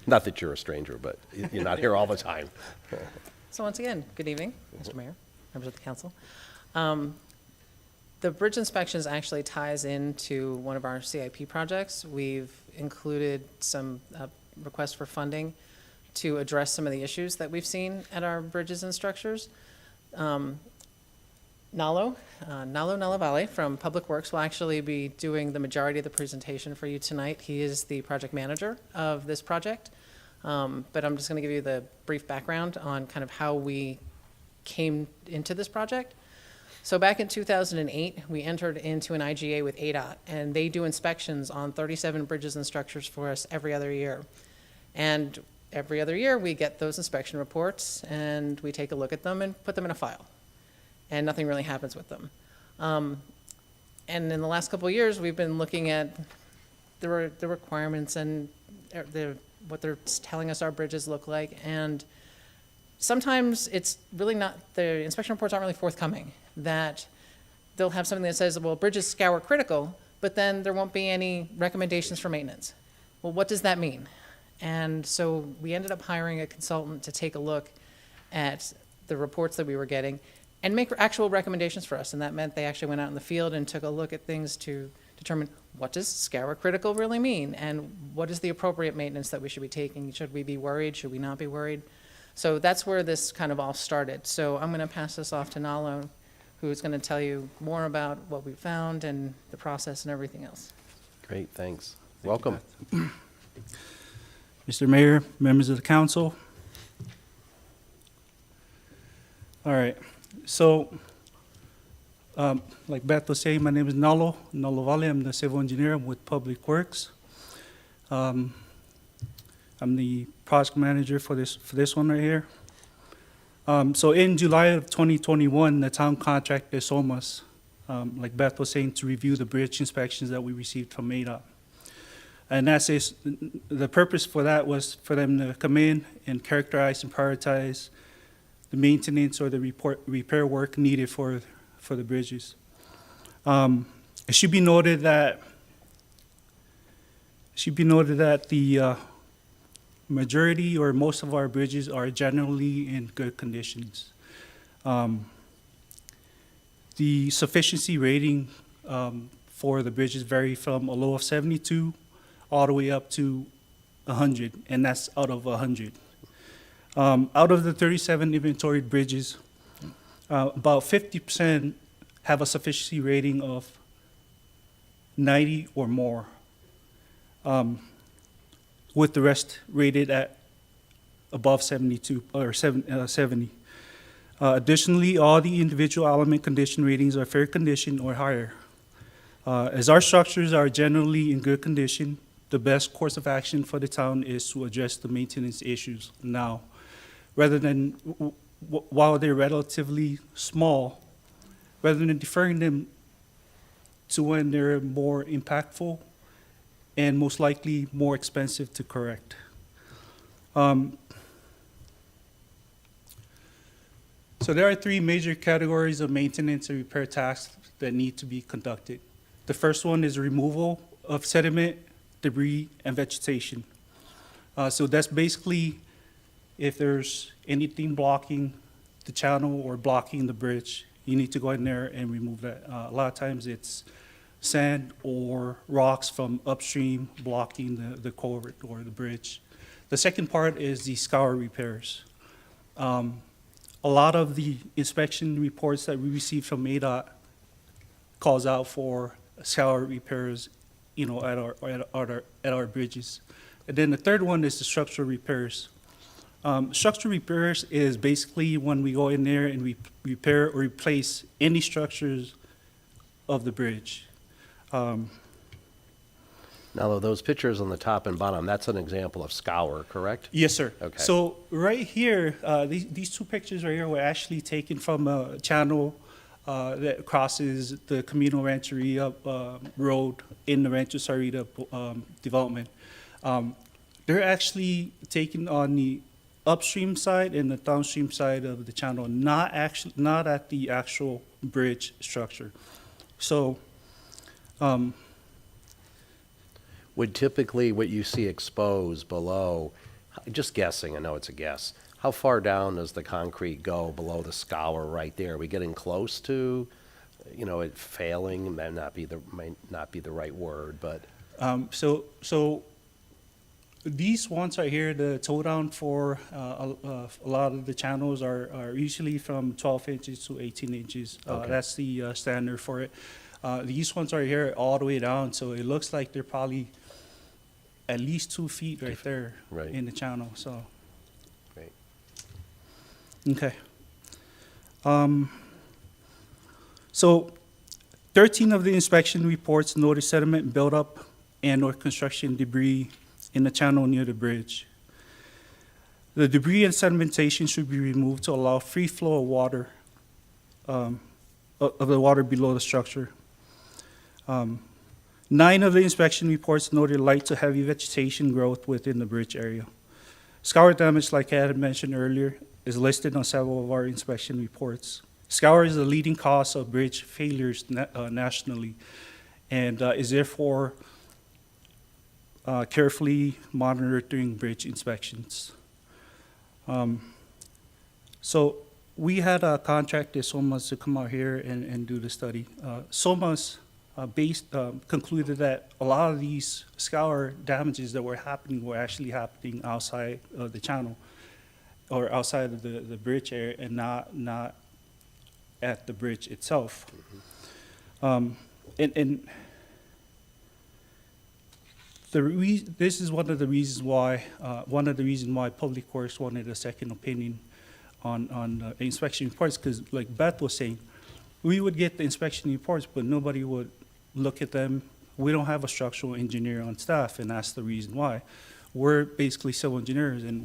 [SPEAKER 2] Not that you're a stranger, but you're not here all the time.
[SPEAKER 5] So once again, good evening, Mr. Mayor, members of the council. The bridge inspections actually ties into one of our CIP projects. We've included some requests for funding to address some of the issues that we've seen at our bridges and structures. Nalo Nalavale from Public Works will actually be doing the majority of the presentation for you tonight. He is the project manager of this project. But I'm just going to give you the brief background on kind of how we came into this project. So back in 2008, we entered into an IGA with ADOT, and they do inspections on 37 bridges and structures for us every other year. And every other year, we get those inspection reports, and we take a look at them and put them in a file. And nothing really happens with them. And in the last couple of years, we've been looking at the requirements and what they're telling us our bridges look like. And sometimes it's really not, the inspection reports aren't really forthcoming. That they'll have something that says, well, bridges scour critical, but then there won't be any recommendations for maintenance. Well, what does that mean? And so we ended up hiring a consultant to take a look at the reports that we were getting and make actual recommendations for us. And that meant they actually went out in the field and took a look at things to determine what does scour critical really mean and what is the appropriate maintenance that we should be taking. Should we be worried? Should we not be worried? So that's where this kind of all started. So I'm going to pass this off to Nalo, who's going to tell you more about what we found and the process and everything else.
[SPEAKER 2] Great, thanks. Welcome.
[SPEAKER 9] Mr. Mayor, members of the council. All right, so like Beth was saying, my name is Nalo Valley. I'm the civil engineer with Public Works. I'm the project manager for this one right here. So in July of 2021, the town contracted SOMAS, like Beth was saying, to review the bridge inspections that we received from ADOT. And the purpose for that was for them to come in and characterize and prioritize the maintenance or the repair work needed for the bridges. It should be noted that the majority or most of our bridges are generally in good conditions. The sufficiency rating for the bridges vary from a low of 72 all the way up to 100, and that's out of 100. Out of the 37 inventoried bridges, about 50% have a sufficiency rating of 90 or more, with the rest rated at above 72 or 70. Additionally, all the individual element condition ratings are fair condition or higher. As our structures are generally in good condition, the best course of action for the town is to address the maintenance issues now, rather than, while they're relatively small, rather than deferring them to when they're more impactful and most likely more expensive to correct. So there are three major categories of maintenance and repair tasks that need to be conducted. The first one is removal of sediment, debris, and vegetation. So that's basically if there's anything blocking the channel or blocking the bridge, you need to go in there and remove that. A lot of times it's sand or rocks from upstream blocking the culvert or the bridge. The second part is the scour repairs. A lot of the inspection reports that we receive from ADOT calls out for scour repairs, at our bridges. And then the third one is the structural repairs. Structural repairs is basically when we go in there and we repair or replace any structures of the bridge.
[SPEAKER 2] Now, those pictures on the top and bottom, that's an example of scour, correct?
[SPEAKER 9] Yes, sir.
[SPEAKER 2] Okay.
[SPEAKER 9] So right here, these two pictures right here were actually taken from a channel that crosses the Camino Rancheria road in the Rancho Sarita development. They're actually taken on the upstream side and the downstream side of the channel, not at the actual bridge structure. So,
[SPEAKER 2] Would typically what you see exposed below, just guessing, I know it's a guess, how far down does the concrete go below the scour right there? Are we getting close to, it failing? Might not be the right word, but
[SPEAKER 9] so these ones right here, the toe down for a lot of the channels are usually from 12 inches to 18 inches.
[SPEAKER 2] Okay.
[SPEAKER 9] That's the standard for it. These ones right here all the way down, so it looks like they're probably at least 2 feet right there
[SPEAKER 2] Right.
[SPEAKER 9] in the channel. So,
[SPEAKER 2] Great.
[SPEAKER 9] okay. So 13 of the inspection reports noted sediment buildup and/or construction debris in the channel near the bridge. The debris and sedimentation should be removed to allow free flow of water, of the water below the structure. 9 of the inspection reports noted light to heavy vegetation growth within the bridge area. Scour damage, like I had mentioned earlier, is listed on several of our inspection reports. Scour is the leading cause of bridge failures nationally and is therefore carefully monitored during bridge inspections. So we had contracted SOMAS to come out here and do the study. SOMAS concluded that a lot of these scour damages that were actually happening outside of the channel or outside of the bridge area and not at the bridge itself. And this is one of the reasons why Public Works wanted a second opinion on inspection reports, because like Beth was saying, we would get the inspection reports, but nobody would look at them. We don't have a structural engineer on staff, and that's the reason why. We're basically civil engineers, and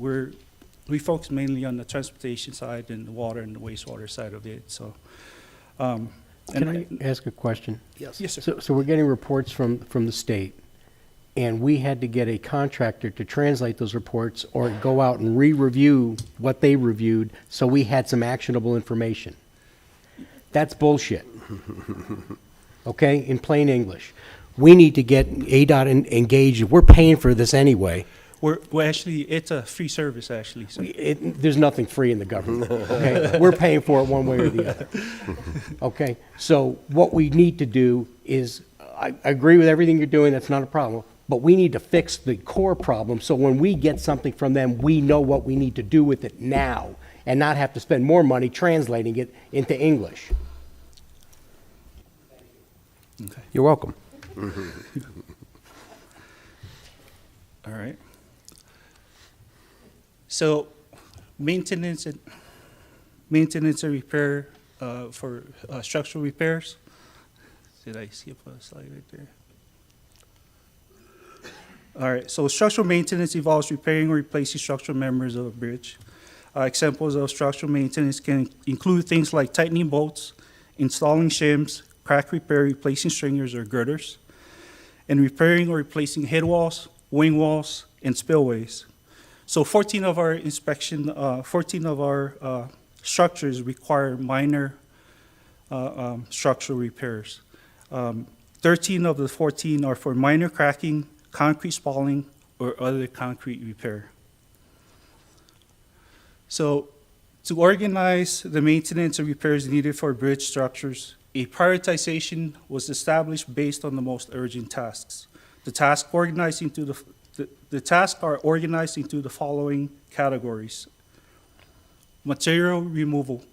[SPEAKER 9] we focus mainly on the transportation side and the water and the wastewater side of it, so.
[SPEAKER 18] Can I ask a question?
[SPEAKER 2] yes.
[SPEAKER 9] Yes, sir.
[SPEAKER 18] So we're getting reports from the state, and we had to get a contractor to translate those reports or go out and re-review what they reviewed, so we had some actionable information. That's bullshit. Okay, in plain English. We need to get ADOT engaged. We're paying for this anyway.
[SPEAKER 9] We're actually, it's a free service, actually, so.
[SPEAKER 18] There's nothing free in the government, okay? We're paying for it one way or the other, okay? So what we need to do is, I agree with everything you're doing, that's not a problem, but we need to fix the core problem, so when we get something from them, we know what we need to do with it now, and not have to spend more money translating it into English.
[SPEAKER 9] Okay.
[SPEAKER 18] You're welcome.
[SPEAKER 9] All right. So, maintenance and repair for structural repairs. Did I skip a slide right there? All right. So, structural maintenance involves repairing or replacing structural members of a bridge. Examples of structural maintenance can include things like tightening bolts, installing shims, crack repair, replacing stringers or girders, and repairing or replacing head walls, wing walls, and spillways. So 14 of our structures require minor structural repairs. 13 of the 14 are for minor cracking, concrete spalling, or other concrete repair. So to organize the maintenance and repairs needed for bridge structures, a prioritization was established based on the most urgent tasks. The tasks are organized into the following categories. Material removal,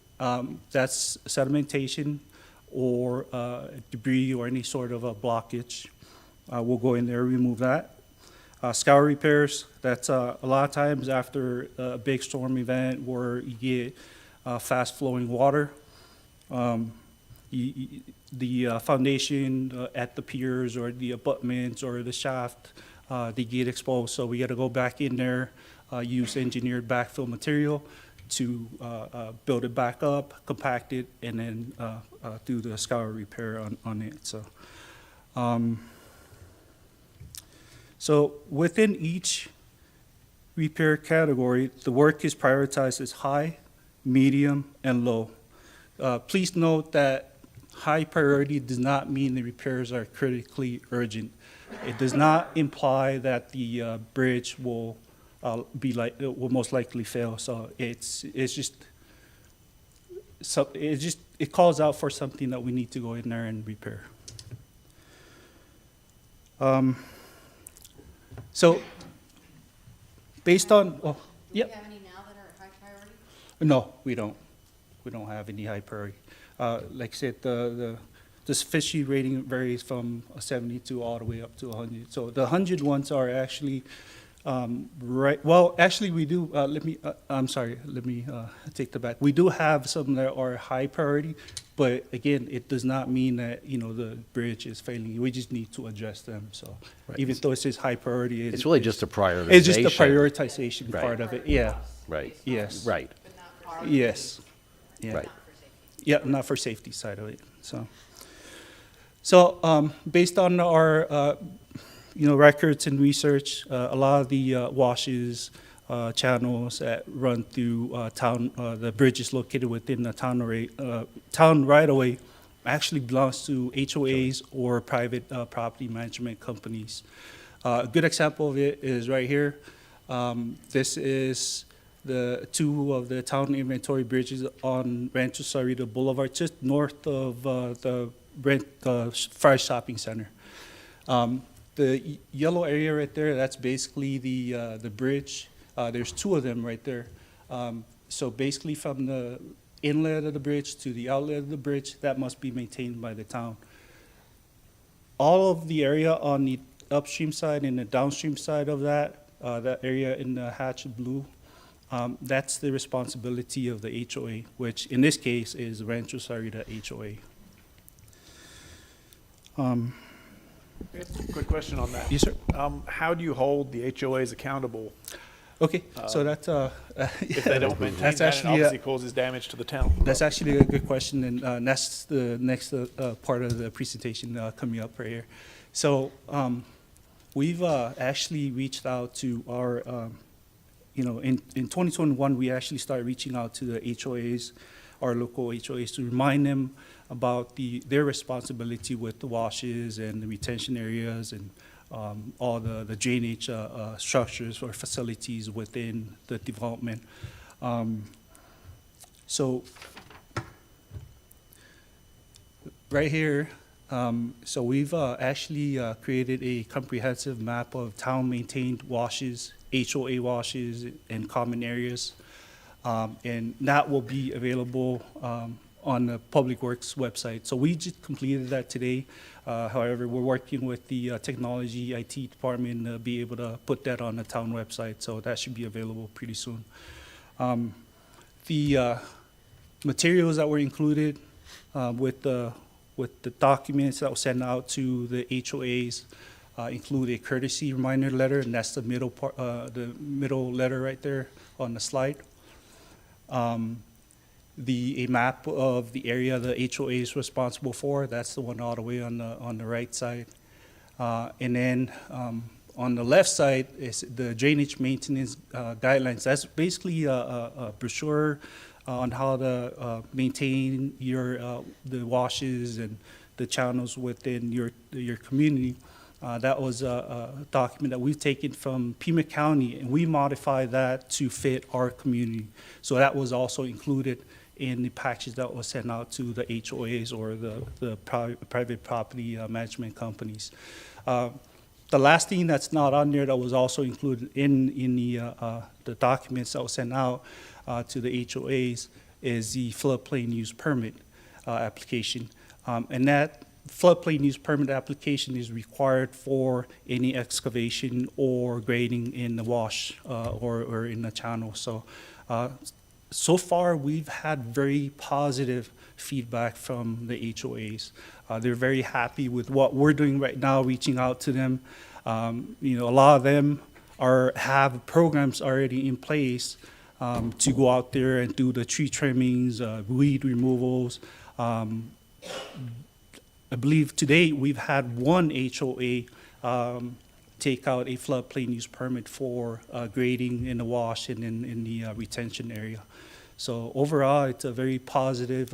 [SPEAKER 9] that's sedimentation or debris or any sort of a blockage. We'll go in there, remove that. Scour repairs, that's a lot of times after a big storm event where you get fast-flowing water. The foundation at the piers or the abutments or the shaft, they get exposed, so we got to go back in there, use engineered backfill material to build it back up, compact it, and then do the scour repair on it. So within each repair category, the work is prioritized as high, medium, and low. Please note that high priority does not mean the repairs are critically urgent. It does not imply that the bridge will will most likely fail. So it calls out for something that we need to go in there and repair. So based on, oh, yep.
[SPEAKER 4] Do you have any now that are at high priority?
[SPEAKER 9] No, we don't. We don't have any high priority. Like I said, the sufficiency rating varies from a 72 all the way up to 100. So the 100 ones are actually right. Well, actually, we do. I'm sorry. Let me take that back. We do have some that are high priority, but again, it does not mean that the bridge is failing. We just need to address them. So even though it says high priority,
[SPEAKER 2] It's really just a prioritization.
[SPEAKER 9] It's just the prioritization
[SPEAKER 2] Right.
[SPEAKER 9] part of it. Yeah.
[SPEAKER 2] Right.
[SPEAKER 9] Yes.
[SPEAKER 2] Right.
[SPEAKER 9] Yes. Yeah.
[SPEAKER 2] Right.
[SPEAKER 9] Yeah, not for safety side of it. So based on our records and research, a lot of the washes, channels that run through town, the bridges located within the town right of way, actually belongs to HOAs or private property management companies. A good example of it is right here. This is the two of the town inventory bridges on Rancho Sarita Boulevard, just north of the Fry Shopping Center. The yellow area right there, that's basically the bridge. There's two of them right there. So basically from the inlet of the bridge to the outlet of the bridge, that must be maintained by the town. All of the area on the upstream side and the downstream side of that area in the hatched blue, that's the responsibility of the HOA, which in this case is Rancho Sarita HOA.
[SPEAKER 16] Quick question on that.
[SPEAKER 9] Yes, sir.
[SPEAKER 16] How do you hold the HOAs accountable?
[SPEAKER 9] Okay, so that's
[SPEAKER 16] if they don't maintain
[SPEAKER 9] that's
[SPEAKER 16] that,
[SPEAKER 9] actually
[SPEAKER 16] it obviously causes damage to the town.
[SPEAKER 9] That's actually a good question, and that's the next part of the presentation coming up right here. So we've actually reached out to our, in 2021, we actually started reaching out to the HOAs, our local HOAs, to remind them about their responsibility with the washes and the retention areas and all the drainage structures or facilities within the development. So right here, so we've actually created a comprehensive map of town-maintained washes, HOA washes, and common areas. And that will be available on the Public Works website. So we just completed that today. However, we're working with the technology IT department to be able to put that on the town website. So that should be available pretty soon. The materials that were included with the documents that were sent out to the HOAs include a courtesy reminder letter, and that's the middle letter right there on the slide. A map of the area the HOA is responsible for, that's the one all the way on the right side. And then on the left side is the drainage maintenance guidelines. That's basically a brochure on how to maintain the washes and the channels within your community. That was a document that we've taken from Pima County, and we modified that to fit our community. So that was also included in the package that was sent out to the HOAs or the private property management companies. The last thing that's not on there that was also included in the documents that was sent out to the HOAs is the floodplain use permit application. And that floodplain use permit application is required for any excavation or grading in the wash or in the channel. So, so far, we've had very positive feedback from the HOAs. They're very happy with what we're doing right now, reaching out to them. You know, a lot of them have programs already in place to go out there and do the tree trimmings, weed removals. I believe to date we've had one HOA take out a floodplain use permit for grading in the wash and in the retention area. So overall, it's a very positive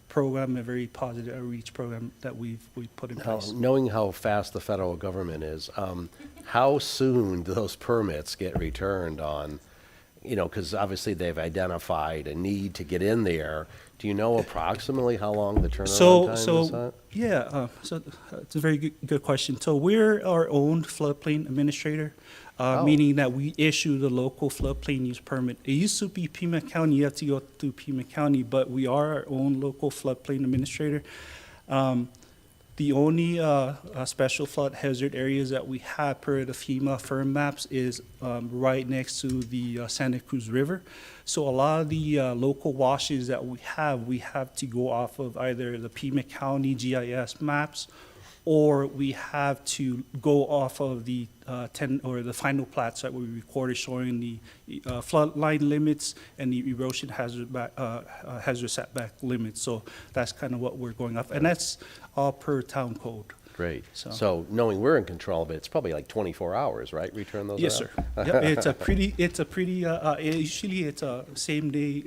[SPEAKER 9] program, a very positive outreach program that we've put in place.
[SPEAKER 2] Knowing how fast the federal government is, how soon do those permits get returned on? You know, because obviously they've identified a need to get in there. Do you know approximately how long the turnaround time is at?
[SPEAKER 9] Yeah, so it's a very good question. So we're our own floodplain administrator, meaning that we issue the local floodplain use permit. It used to be Pima County, you have to go through Pima County, but we are our own local floodplain administrator. The only special flood hazard areas that we have per the FEMA firm maps is right next to the Santa Cruz River. So a lot of the local washes that we have to go off of either the Pima County GIS maps, or we have to go off of the the final plats that we recorded showing the flood line limits and the erosion hazard setback limits. So that's kind of what we're going off, and that's all per town code.
[SPEAKER 2] Great.
[SPEAKER 9] So-
[SPEAKER 2] So knowing we're in control of it, it's probably like 24 hours, right? Return those
[SPEAKER 9] Yes,
[SPEAKER 2] around?
[SPEAKER 9] sir. Yep, it's a pretty, usually it's a same day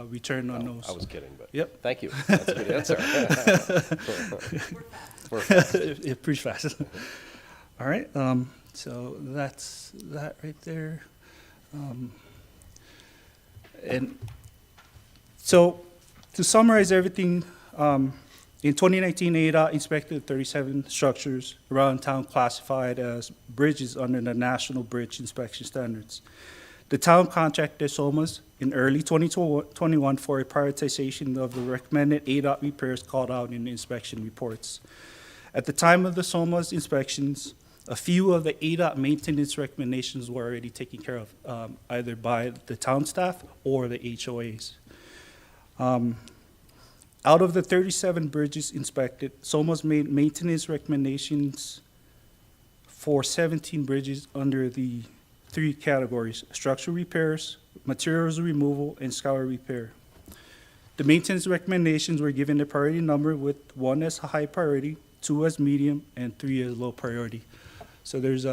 [SPEAKER 9] return on those.
[SPEAKER 2] I was kidding, but
[SPEAKER 9] Yep.
[SPEAKER 2] thank you. That's a good answer. We're fast.
[SPEAKER 9] Yeah, pretty fast. All right, so that's that right there. And so to summarize everything, in 2019, ADOT inspected 37 structures around town classified as bridges under the National Bridge Inspection Standards. The town contracted SOMAS in early 2021 for a prioritization of the recommended ADOT repairs called out in the inspection reports. At the time of the SOMAS inspections, a few of the ADOT maintenance recommendations were already taken care of, either by the town staff or the HOAs. Out of the 37 bridges inspected, SOMAS made maintenance recommendations for 17 bridges under the 3 categories: structural repairs, materials removal, and scour repair. The maintenance recommendations were given a priority number, with 1 as a high priority, 2 as medium, and 3 as low priority. So there's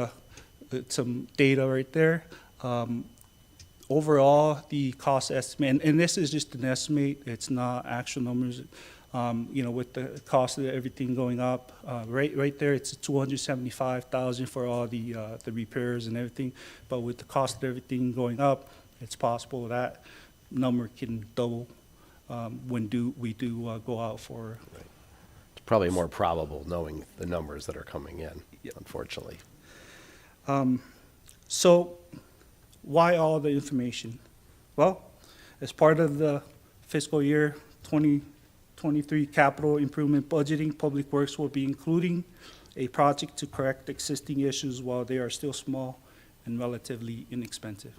[SPEAKER 9] some data right there. Overall, the cost estimate, and this is just an estimate, it's not actual numbers, you know, with the cost of everything going up, right there, it's $275,000 for all the repairs and everything. But with the cost of everything going up, it's possible that number can double when we do go out for.
[SPEAKER 2] It's probably more probable knowing the numbers that are coming in, unfortunately.
[SPEAKER 9] So why all the information? Well, as part of the fiscal year 2023 capital improvement budgeting, Public Works will be including a project to correct existing issues while they are still small and relatively inexpensive.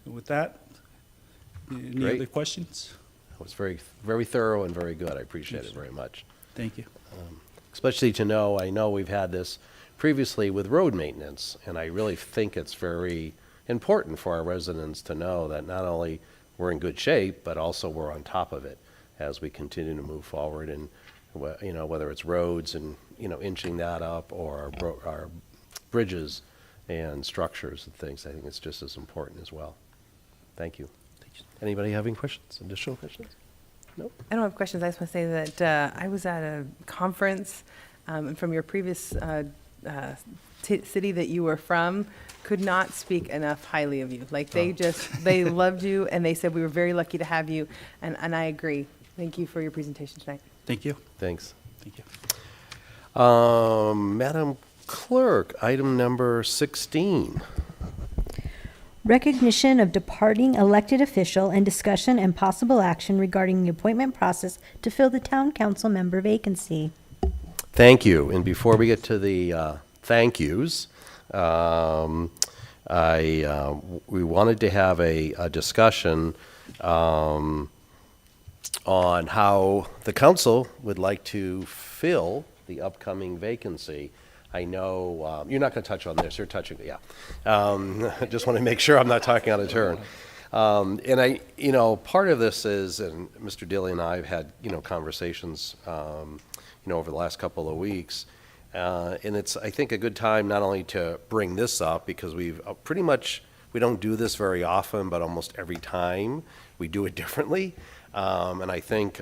[SPEAKER 9] And with that, any
[SPEAKER 2] Great.
[SPEAKER 9] other questions?
[SPEAKER 2] It was very, very thorough and very good. I appreciate it very much.
[SPEAKER 9] Thank you.
[SPEAKER 2] Especially to know, I know we've had this previously with road maintenance, and I really think it's very important for our residents to know that not only we're in good shape, but also we're on top of it as we continue to move forward, and you know, whether it's roads and, you know, inching that up, or our bridges and structures and things. I think it's just as important as well. Thank you. Anybody having questions, additional questions? No?
[SPEAKER 11] I don't have questions. I just want to say that I was at a conference, and from your previous city that you were from, could not speak enough highly of you. Like, they they loved you, and they said we were very lucky to have you, and I agree. Thank you for your presentation tonight.
[SPEAKER 9] Thank you.
[SPEAKER 2] Thanks.
[SPEAKER 9] Thank you.
[SPEAKER 2] Madam Clerk, item number 16.
[SPEAKER 1] Recognition of departing elected official and discussion and possible action regarding the appointment process to fill the town council member vacancy.
[SPEAKER 2] Thank you. And before we get to the thank yous, we wanted to have a discussion on how the council would like to fill the upcoming vacancy. I know you're not going to touch on this. You're touching, yeah. Just want to make sure I'm not talking out of turn. And part of this is, and Mr. Dilly and I have had, conversations, over the last couple of weeks. And it's, I think, a good time not only to bring this up, because we've pretty much, we don't do this very often, but almost every time we do it differently. And I think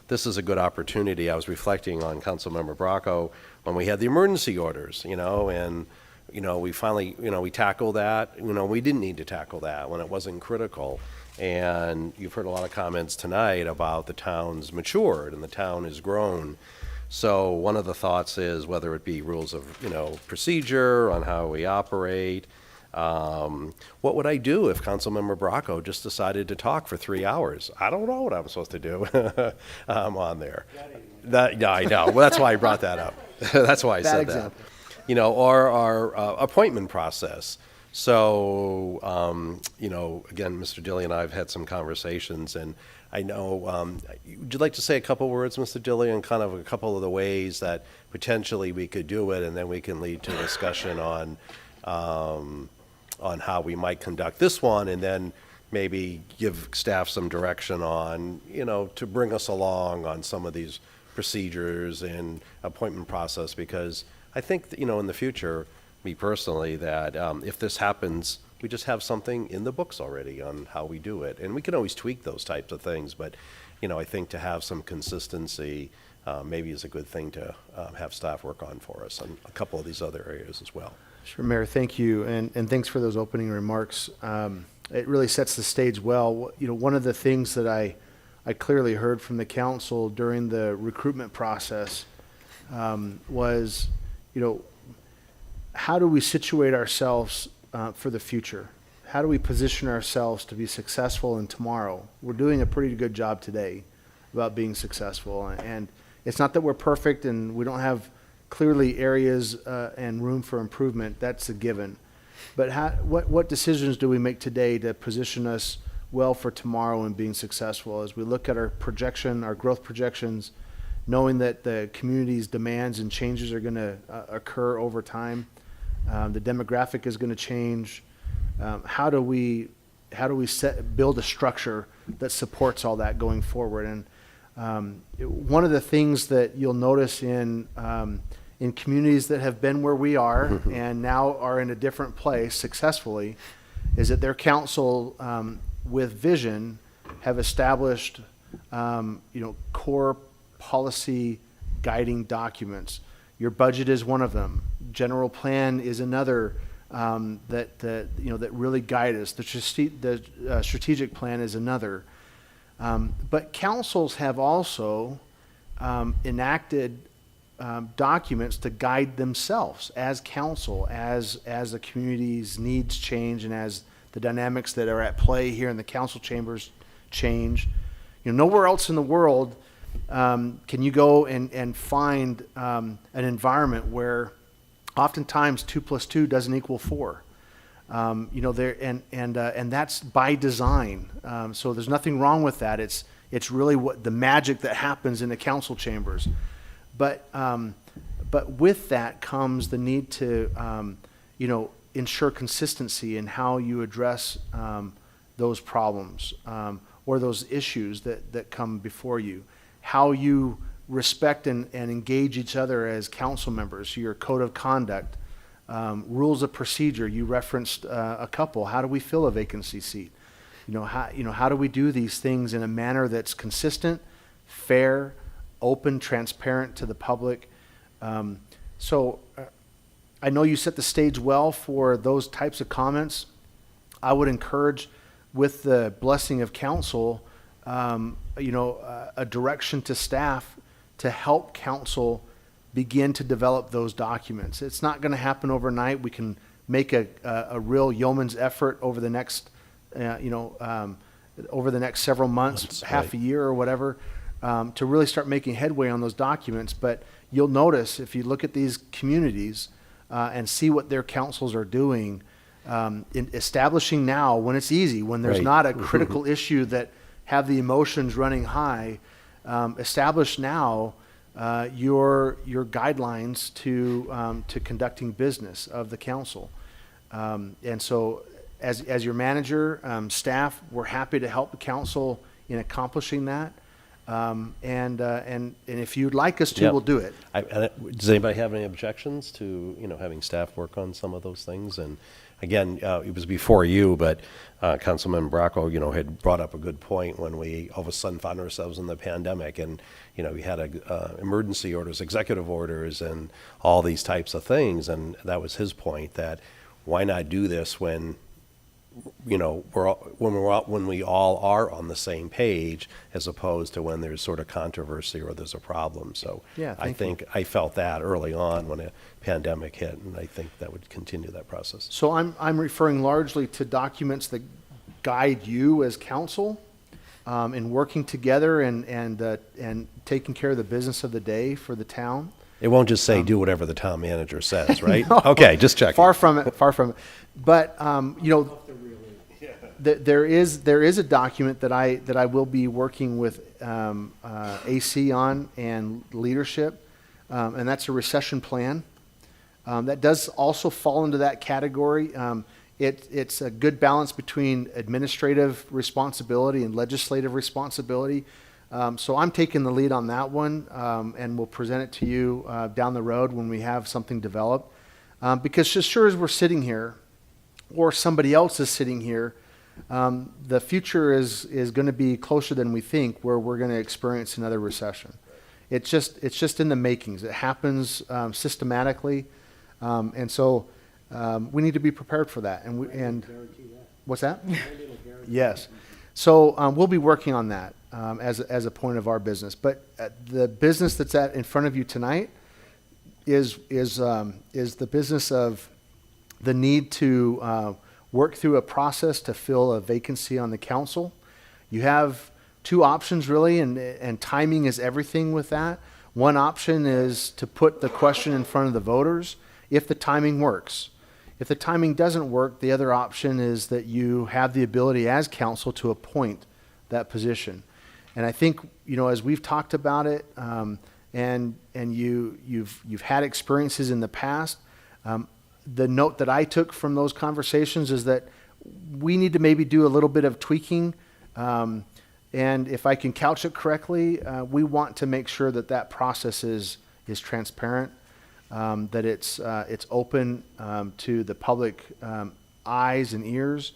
[SPEAKER 2] this is a good opportunity. I was reflecting on Councilmember Bracco when we had the emergency orders, and we finally, we tackled that. We didn't need to tackle that when it wasn't critical. And you've heard a lot of comments tonight about the town's matured and the town has grown. So one of the thoughts is whether it be rules of, procedure on how we operate. What would I do if Councilmember Bracco just decided to talk for 3 hours? I don't know what I'm supposed to do on there. Yeah, I know. Well, that's why I brought that up. That's why I said that. Or our appointment process. So, again, Mr. Dilly and I have had some conversations, and I know, would you like to say a couple words, Mr. Dilly, on kind of a couple of the ways that potentially we could do it, and then we can lead to a discussion on how we might conduct this one, and then maybe give staff some direction on, to bring us along on some of these procedures and appointment process, because I think, that, in the future, me personally, that if this happens, we just have something in the books already on how we do it. And we can always tweak those types of things, but, I think to have some consistency maybe is a good thing to have staff work on for us on a couple of these other areas as well.
[SPEAKER 14] Sure, Mayor, thank you, and thanks for those opening remarks. It really sets the stage well. One of the things that I clearly heard from the council during the recruitment process was, how do we situate ourselves for the future? How do we position ourselves to be successful in tomorrow? We're doing a pretty good job today about being successful, and it's not that we're perfect and we don't have clearly areas and room for improvement. That's a given. But what decisions do we make today to position us well for tomorrow and being successful as we look at our projection, our growth projections, knowing that the community's demands and changes are going to occur over time? The demographic is going to change. How do we build a structure that supports all that going forward? And one of the things that you'll notice in communities that have been where we are and now are in a different place successfully is that their council with vision have established core policy guiding documents. Your budget is one of them. General plan is another that really guide us. The strategic plan is another. But councils have also enacted documents to guide themselves as council, as the community's needs change and as the dynamics that are at play here in the council chambers change. Nowhere else in the world can you go and find an environment where oftentimes 2 + 2 doesn't equal 4. And that's by design. So there's nothing wrong with that. It's really what the magic that happens in the council chambers. But with that comes the need to ensure consistency in how you address those problems or those issues that come before you. How you respect and engage each other as council members, your code of conduct, rules of procedure. You referenced a couple. How do we fill a vacancy seat? How do we do these things in a manner that's consistent, fair, open, transparent to the public? So I know you set the stage well for those types of comments. I would encourage, with the blessing of council, a direction to staff to help council begin to develop those documents. It's not going to happen overnight. We can make a real yeoman's effort over the next, several months, half a year or whatever, to really start making headway on those documents. But you'll notice if you look at these communities and see what their councils are doing, in establishing now when it's easy, when there's
[SPEAKER 2] Right.
[SPEAKER 14] not a critical issue that have the emotions running high, establish now your guidelines to conducting business of the council. And so as your manager, staff, we're happy to help the council in accomplishing that. And if you'd like us to,
[SPEAKER 2] Yep.
[SPEAKER 14] we'll do it.
[SPEAKER 2] Does anybody have any objections to, having staff work on some of those things? And again, it was before you, but Councilman Bracco, had brought up a good point when we all of a sudden found ourselves in the pandemic, and we had emergency orders, executive orders, and all these types of things. And that was his point, that why not do this when when we all are on the same page, as opposed to when there's sort of controversy or there's a problem. So
[SPEAKER 14] Yeah,
[SPEAKER 2] I
[SPEAKER 14] thank you.
[SPEAKER 2] think I felt that early on when a pandemic hit, and I think that would continue that process.
[SPEAKER 14] So I'm referring largely to documents that guide you as council in working together and taking care of the business of the day for the town.
[SPEAKER 2] It won't just say do whatever the town manager says, right?
[SPEAKER 14] No.
[SPEAKER 2] Okay, just checking.
[SPEAKER 14] Far from it, far from it. But, there is a document that I will be working with AC on and leadership, and that's a recession plan. That does also fall into that category. It's a good balance between administrative responsibility and legislative responsibility. So I'm taking the lead on that one, and we'll present it to you down the road when we have something developed. Because just sure as we're sitting here, or somebody else is sitting here, the future is going to be closer than we think, where we're going to experience another recession. It's just in the makings. It happens systematically, and so we need to be prepared for that. And what's that? Yes. So we'll be working on that as a point of our business. But the business that's in front of you tonight is the business of the need to work through a process to fill a vacancy on the council. You have two options really, and timing is everything with that. One option is to put the question in front of the voters if the timing works. If the timing doesn't work, the other option is that you have the ability as council to appoint that position. And I think, as we've talked about it, and you've had experiences in the past, the note that I took from those conversations is that we need to maybe do a little bit of tweaking. And if I can couch it correctly, we want to make sure that process is transparent, that it's open to the public eyes and ears.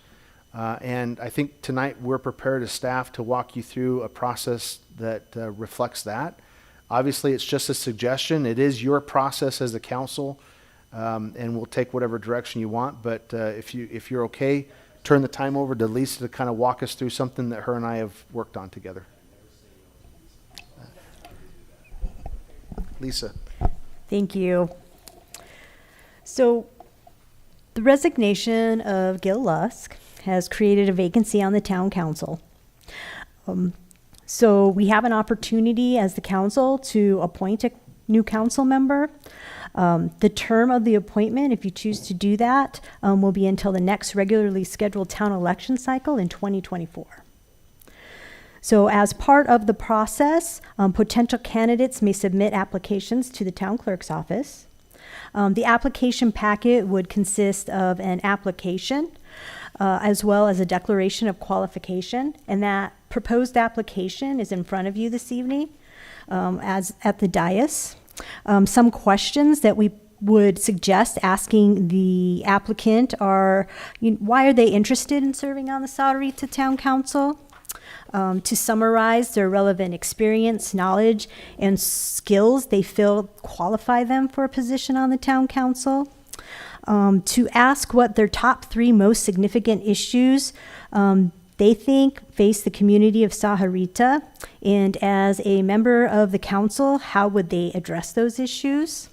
[SPEAKER 14] And I think tonight we're prepared as staff to walk you through a process that reflects that. Obviously, it's just a suggestion. It is your process as the council, and we'll take whatever direction you want. But if you're okay, turn the time over to Lisa to kind of walk us through something that her and I have worked on together. Lisa.
[SPEAKER 1] Thank you. So, the resignation of Gil Lusk has created a vacancy on the town council. So we have an opportunity as the council to appoint a new council member. The term of the appointment, if you choose to do that, will be until the next regularly scheduled town election cycle in 2024. So as part of the process, potential candidates may submit applications to the town clerk's office. The application packet would consist of an application as well as a declaration of qualification, and that proposed application is in front of you this evening as at the dais. Some questions that we would suggest asking the applicant are, why are they interested in serving on the Sahuarita Town Council? To summarize their relevant experience, knowledge, and skills they feel qualify them for a position on the town council. To ask what their top 3 most significant issues they think face the community of Sahuarita, and as a member of the council, how would they address those issues?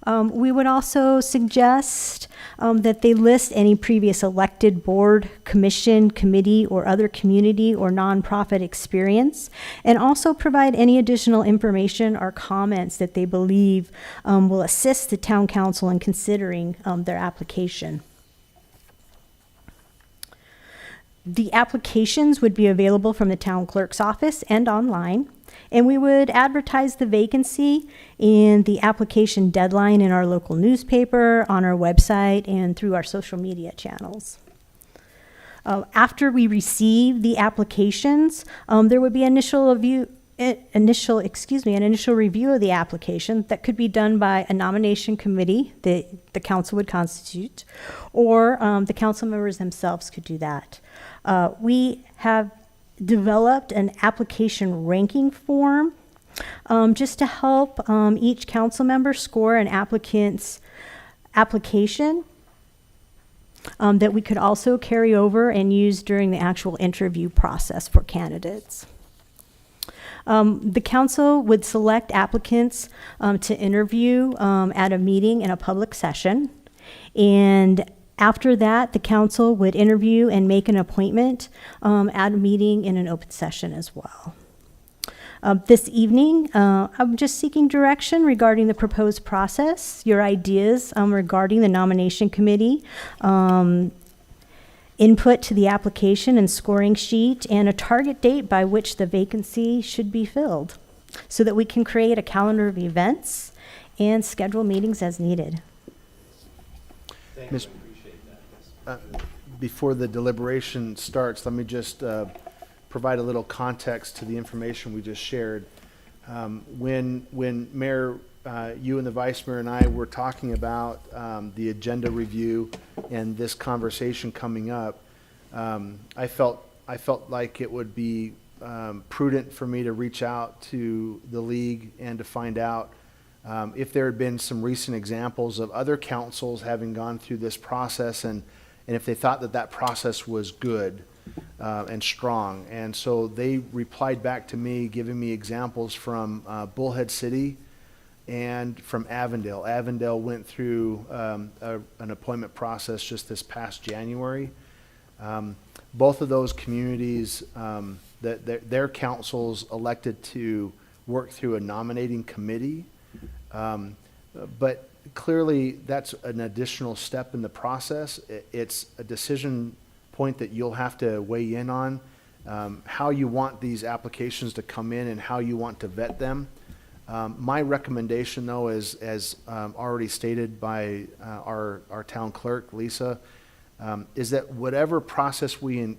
[SPEAKER 1] We would also suggest that they list any previous elected board, commission, committee, or other community or nonprofit experience, and also provide any additional information or comments that they believe will assist the town council in considering their application. The applications would be available from the town clerk's office and online, and we would advertise the vacancy and the application deadline in our local newspaper, on our website, and through our social media channels. After we receive the applications, there would be an initial review of the application that could be done by a nomination committee that the council would constitute, or the council members themselves could do that. We have developed an application ranking form just to help each council member score an applicant's application that we could also carry over and use during the actual interview process for candidates. The council would select applicants to interview at a meeting in a public session, and after that, the council would interview and make an appointment at a meeting in an open session as well. This evening, I'm just seeking direction regarding the proposed process, your ideas regarding the nomination committee, input to the application and scoring sheet, and a target date by which the vacancy should be filled, so that we can create a calendar of events and schedule meetings as needed.
[SPEAKER 14] Miss- Before the deliberation starts, let me just provide a little context to the information we just shared. When Mayor, you and the Vice Mayor and I were talking about the agenda review and this conversation coming up, I felt like it would be prudent for me to reach out to the league and to find out if there had been some recent examples of other councils having gone through this process, and if they thought that that process was good and strong. And so they replied back to me, giving me examples from Bullhead City and from Avondale. Avondale went through an appointment process just this past January. Both of those communities, their councils elected to work through a nominating committee. But clearly, that's an additional step in the process. It's a decision point that you'll have to weigh in on, how you want these applications to come in and how you want to vet them. My recommendation, though, is, as already stated by our town clerk, Lisa, is that whatever process we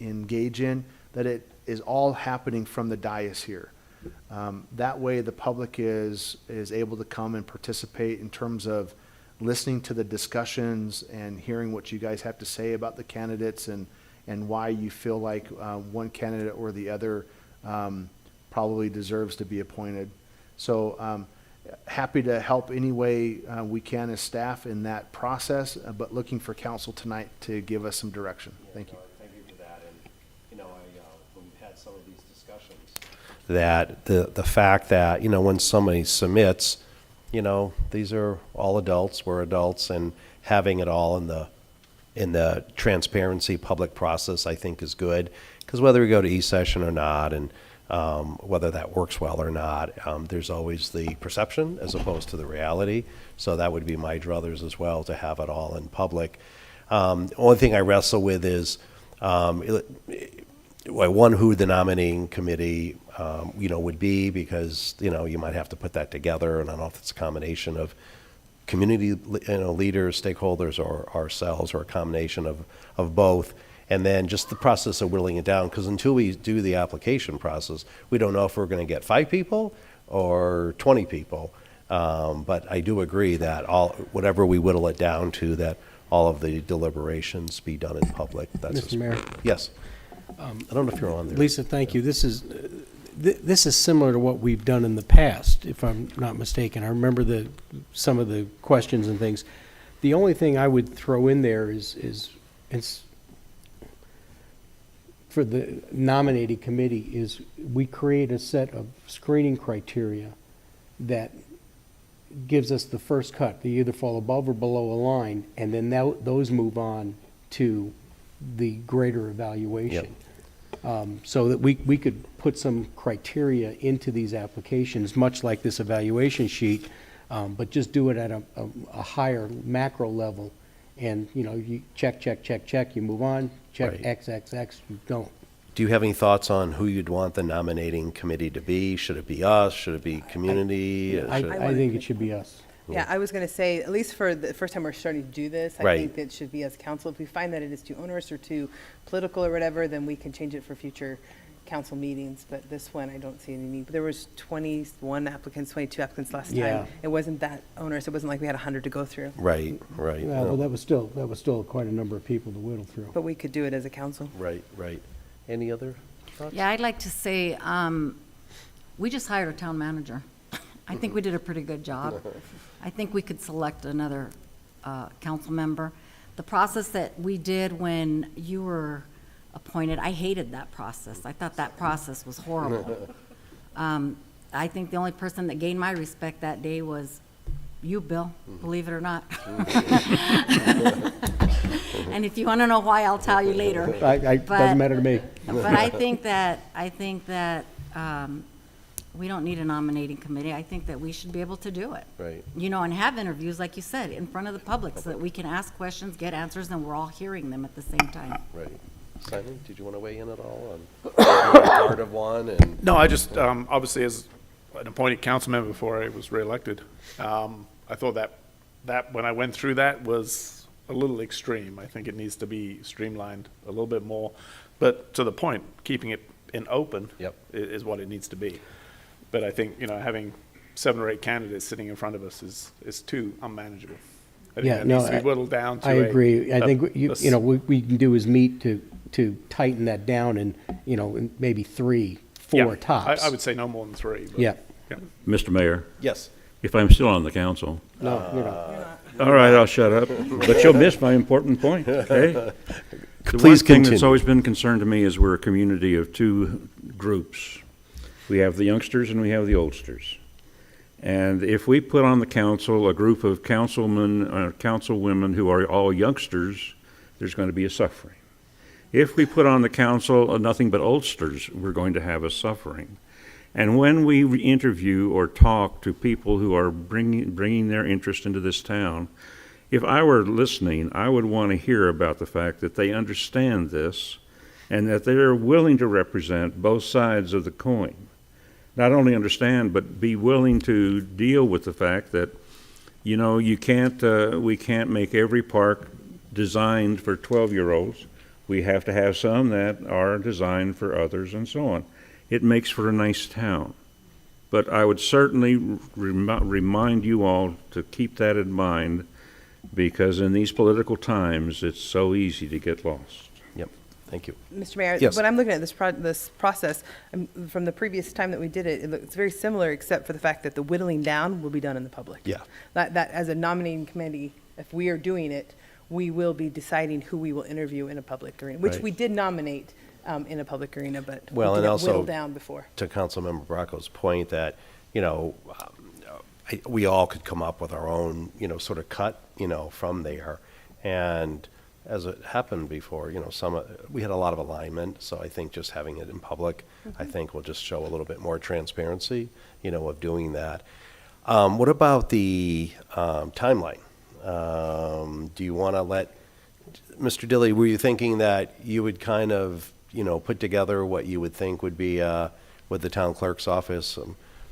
[SPEAKER 14] engage in, that it is all happening from the dais here. That way, the public is able to come and participate in terms of listening to the discussions and hearing what you guys have to say about the candidates and why you feel like one candidate or the other probably deserves to be appointed. So happy to help any way we can as staff in that process, but looking for council tonight to give us some direction. Thank you.
[SPEAKER 2] Thank you for that. And, when we've had some of these discussions, that the fact that, when somebody submits, these are all adults, we're adults, and having it all in the transparency public process, I think, is good. Because whether we go to e-session or not, and whether that works well or not, there's always the perception as opposed to the reality. So that would be my druthers as well, to have it all in public. Only thing I wrestle with is, one, who the nominating committee would be, because you might have to put that together, and I don't know if it's a combination of community leaders, stakeholders, or ourselves, or a combination of both. And then just the process of whittling it down, because until we do the application process, we don't know if we're going to get 5 people or 20 people. But I do agree that whatever we whittle it down to, that all of the deliberations be done in public. That's
[SPEAKER 18] Mr. Mayor?
[SPEAKER 2] Yes. I don't know if you're on there.
[SPEAKER 18] Lisa, thank you. This is similar to what we've done in the past, if I'm not mistaken. I remember some of the questions and things. The only thing I would throw in there is for the nominating committee is we create a set of screening criteria that gives us the first cut. They either fall above or below a line, and then those move on to the greater evaluation. So that we could put some criteria into these applications, much like this evaluation sheet, but just do it at a higher macro level. And, you know, you check, you move on, check
[SPEAKER 2] Right.
[SPEAKER 18] X, you don't.
[SPEAKER 2] Do you have any thoughts on who you'd want the nominating committee to be? Should it be us? Should it be community?
[SPEAKER 18] I think it should be us.
[SPEAKER 11] Yeah, I was going to say, at least for the first time we're starting to do this, I
[SPEAKER 2] Right.
[SPEAKER 11] think that it should be as council. If we find that it is too onerous or too political or whatever, then we can change it for future council meetings. But this one, I don't see any need. But there was 21 applicants, 22 applicants last
[SPEAKER 18] Yeah.
[SPEAKER 11] time. It wasn't that onerous. It wasn't like we had 100 to go through.
[SPEAKER 2] Right.
[SPEAKER 18] Yeah, well, that was still quite a number of people to whittle through.
[SPEAKER 11] But we could do it as a council.
[SPEAKER 2] Right. Any other thoughts?
[SPEAKER 4] Yeah, I'd like to say, we just hired a town manager. I think we did a pretty good job. I think we could select another council member. The process that we did when you were appointed, I hated that process. I thought that process was horrible. I think the only person that gained my respect that day was you, Bill, believe it or not. And if you want to know why, I'll tell you later.
[SPEAKER 18] Doesn't matter to me.
[SPEAKER 4] But I think that we don't need a nominating committee. I think that we should be able to do it.
[SPEAKER 2] Right.
[SPEAKER 4] You know, and have interviews, like you said, in front of the public so that we can ask questions, get answers, and we're all hearing them at the same time.
[SPEAKER 2] Right. Simon, did you want to weigh in at all on being part of one? And
[SPEAKER 16] No, I just, obviously, as an appointed council member before I was reelected, I thought that when I went through that was a little extreme. I think it needs to be streamlined a little bit more. But to the point, keeping it in open is what it needs to be. But I think, having 7 or 8 candidates sitting in front of us is too unmanageable. I think
[SPEAKER 18] Yeah,
[SPEAKER 16] that
[SPEAKER 18] no,
[SPEAKER 16] needs to be whittled down to
[SPEAKER 18] I agree. I think,
[SPEAKER 16] a
[SPEAKER 18] what we can do is meet to tighten that down and, in maybe 3, 4
[SPEAKER 16] yeah,
[SPEAKER 18] tops.
[SPEAKER 16] I would say no more than 3. But
[SPEAKER 18] Yeah.
[SPEAKER 8] Mr. Mayor?
[SPEAKER 2] Yes.
[SPEAKER 8] If I'm still on the council.
[SPEAKER 18] No, you're not.
[SPEAKER 8] All right, I'll shut up. But you'll miss my important point, okay? The one
[SPEAKER 2] Please
[SPEAKER 8] thing that's
[SPEAKER 2] continue.
[SPEAKER 8] always been concerned to me is we're a community of 2 groups. We have the youngsters and we have the oldsters. And if we put on the council a group of councilmen or councilwomen who are all youngsters, there's going to be a suffering. If we put on the council nothing but oldsters, we're going to have a suffering. And when we interview or talk to people who are bringing their interest into this town, if I were listening, I would want to hear about the fact that they understand this and that they're willing to represent both sides of the coin. Not only understand, but be willing to deal with the fact that, we can't make every park designed for 12-year-olds. We have to have some that are designed for others and so on. It makes for a nice town. But I would certainly remind you all to keep that in mind, because in these political times, it's so easy to get lost.
[SPEAKER 2] Yep. Thank you.
[SPEAKER 11] Mr. Mayor,
[SPEAKER 2] Yes.
[SPEAKER 11] when I'm looking at this process, from the previous time that we did it, it's very similar, except for the fact that the whittling down will be done in the public.
[SPEAKER 2] Yeah.
[SPEAKER 11] That as a nominating committee, if we are doing it, we will be deciding who we will interview in a public arena, which
[SPEAKER 2] Right.
[SPEAKER 11] we did nominate in a public arena, but
[SPEAKER 2] Well,
[SPEAKER 11] we
[SPEAKER 2] and
[SPEAKER 11] did it
[SPEAKER 2] also
[SPEAKER 11] whittle down before.
[SPEAKER 2] to Councilmember Bracco's point that, we all could come up with our own, sort of cut, from there. And as it happened before, we had a lot of alignment. So I think just having it in public, I think will just show a little bit more transparency, of doing that. What about the timeline? Do you want to let, Mr. Dilly, were you thinking that you would kind of, put together what you would think would be, with the town clerk's office,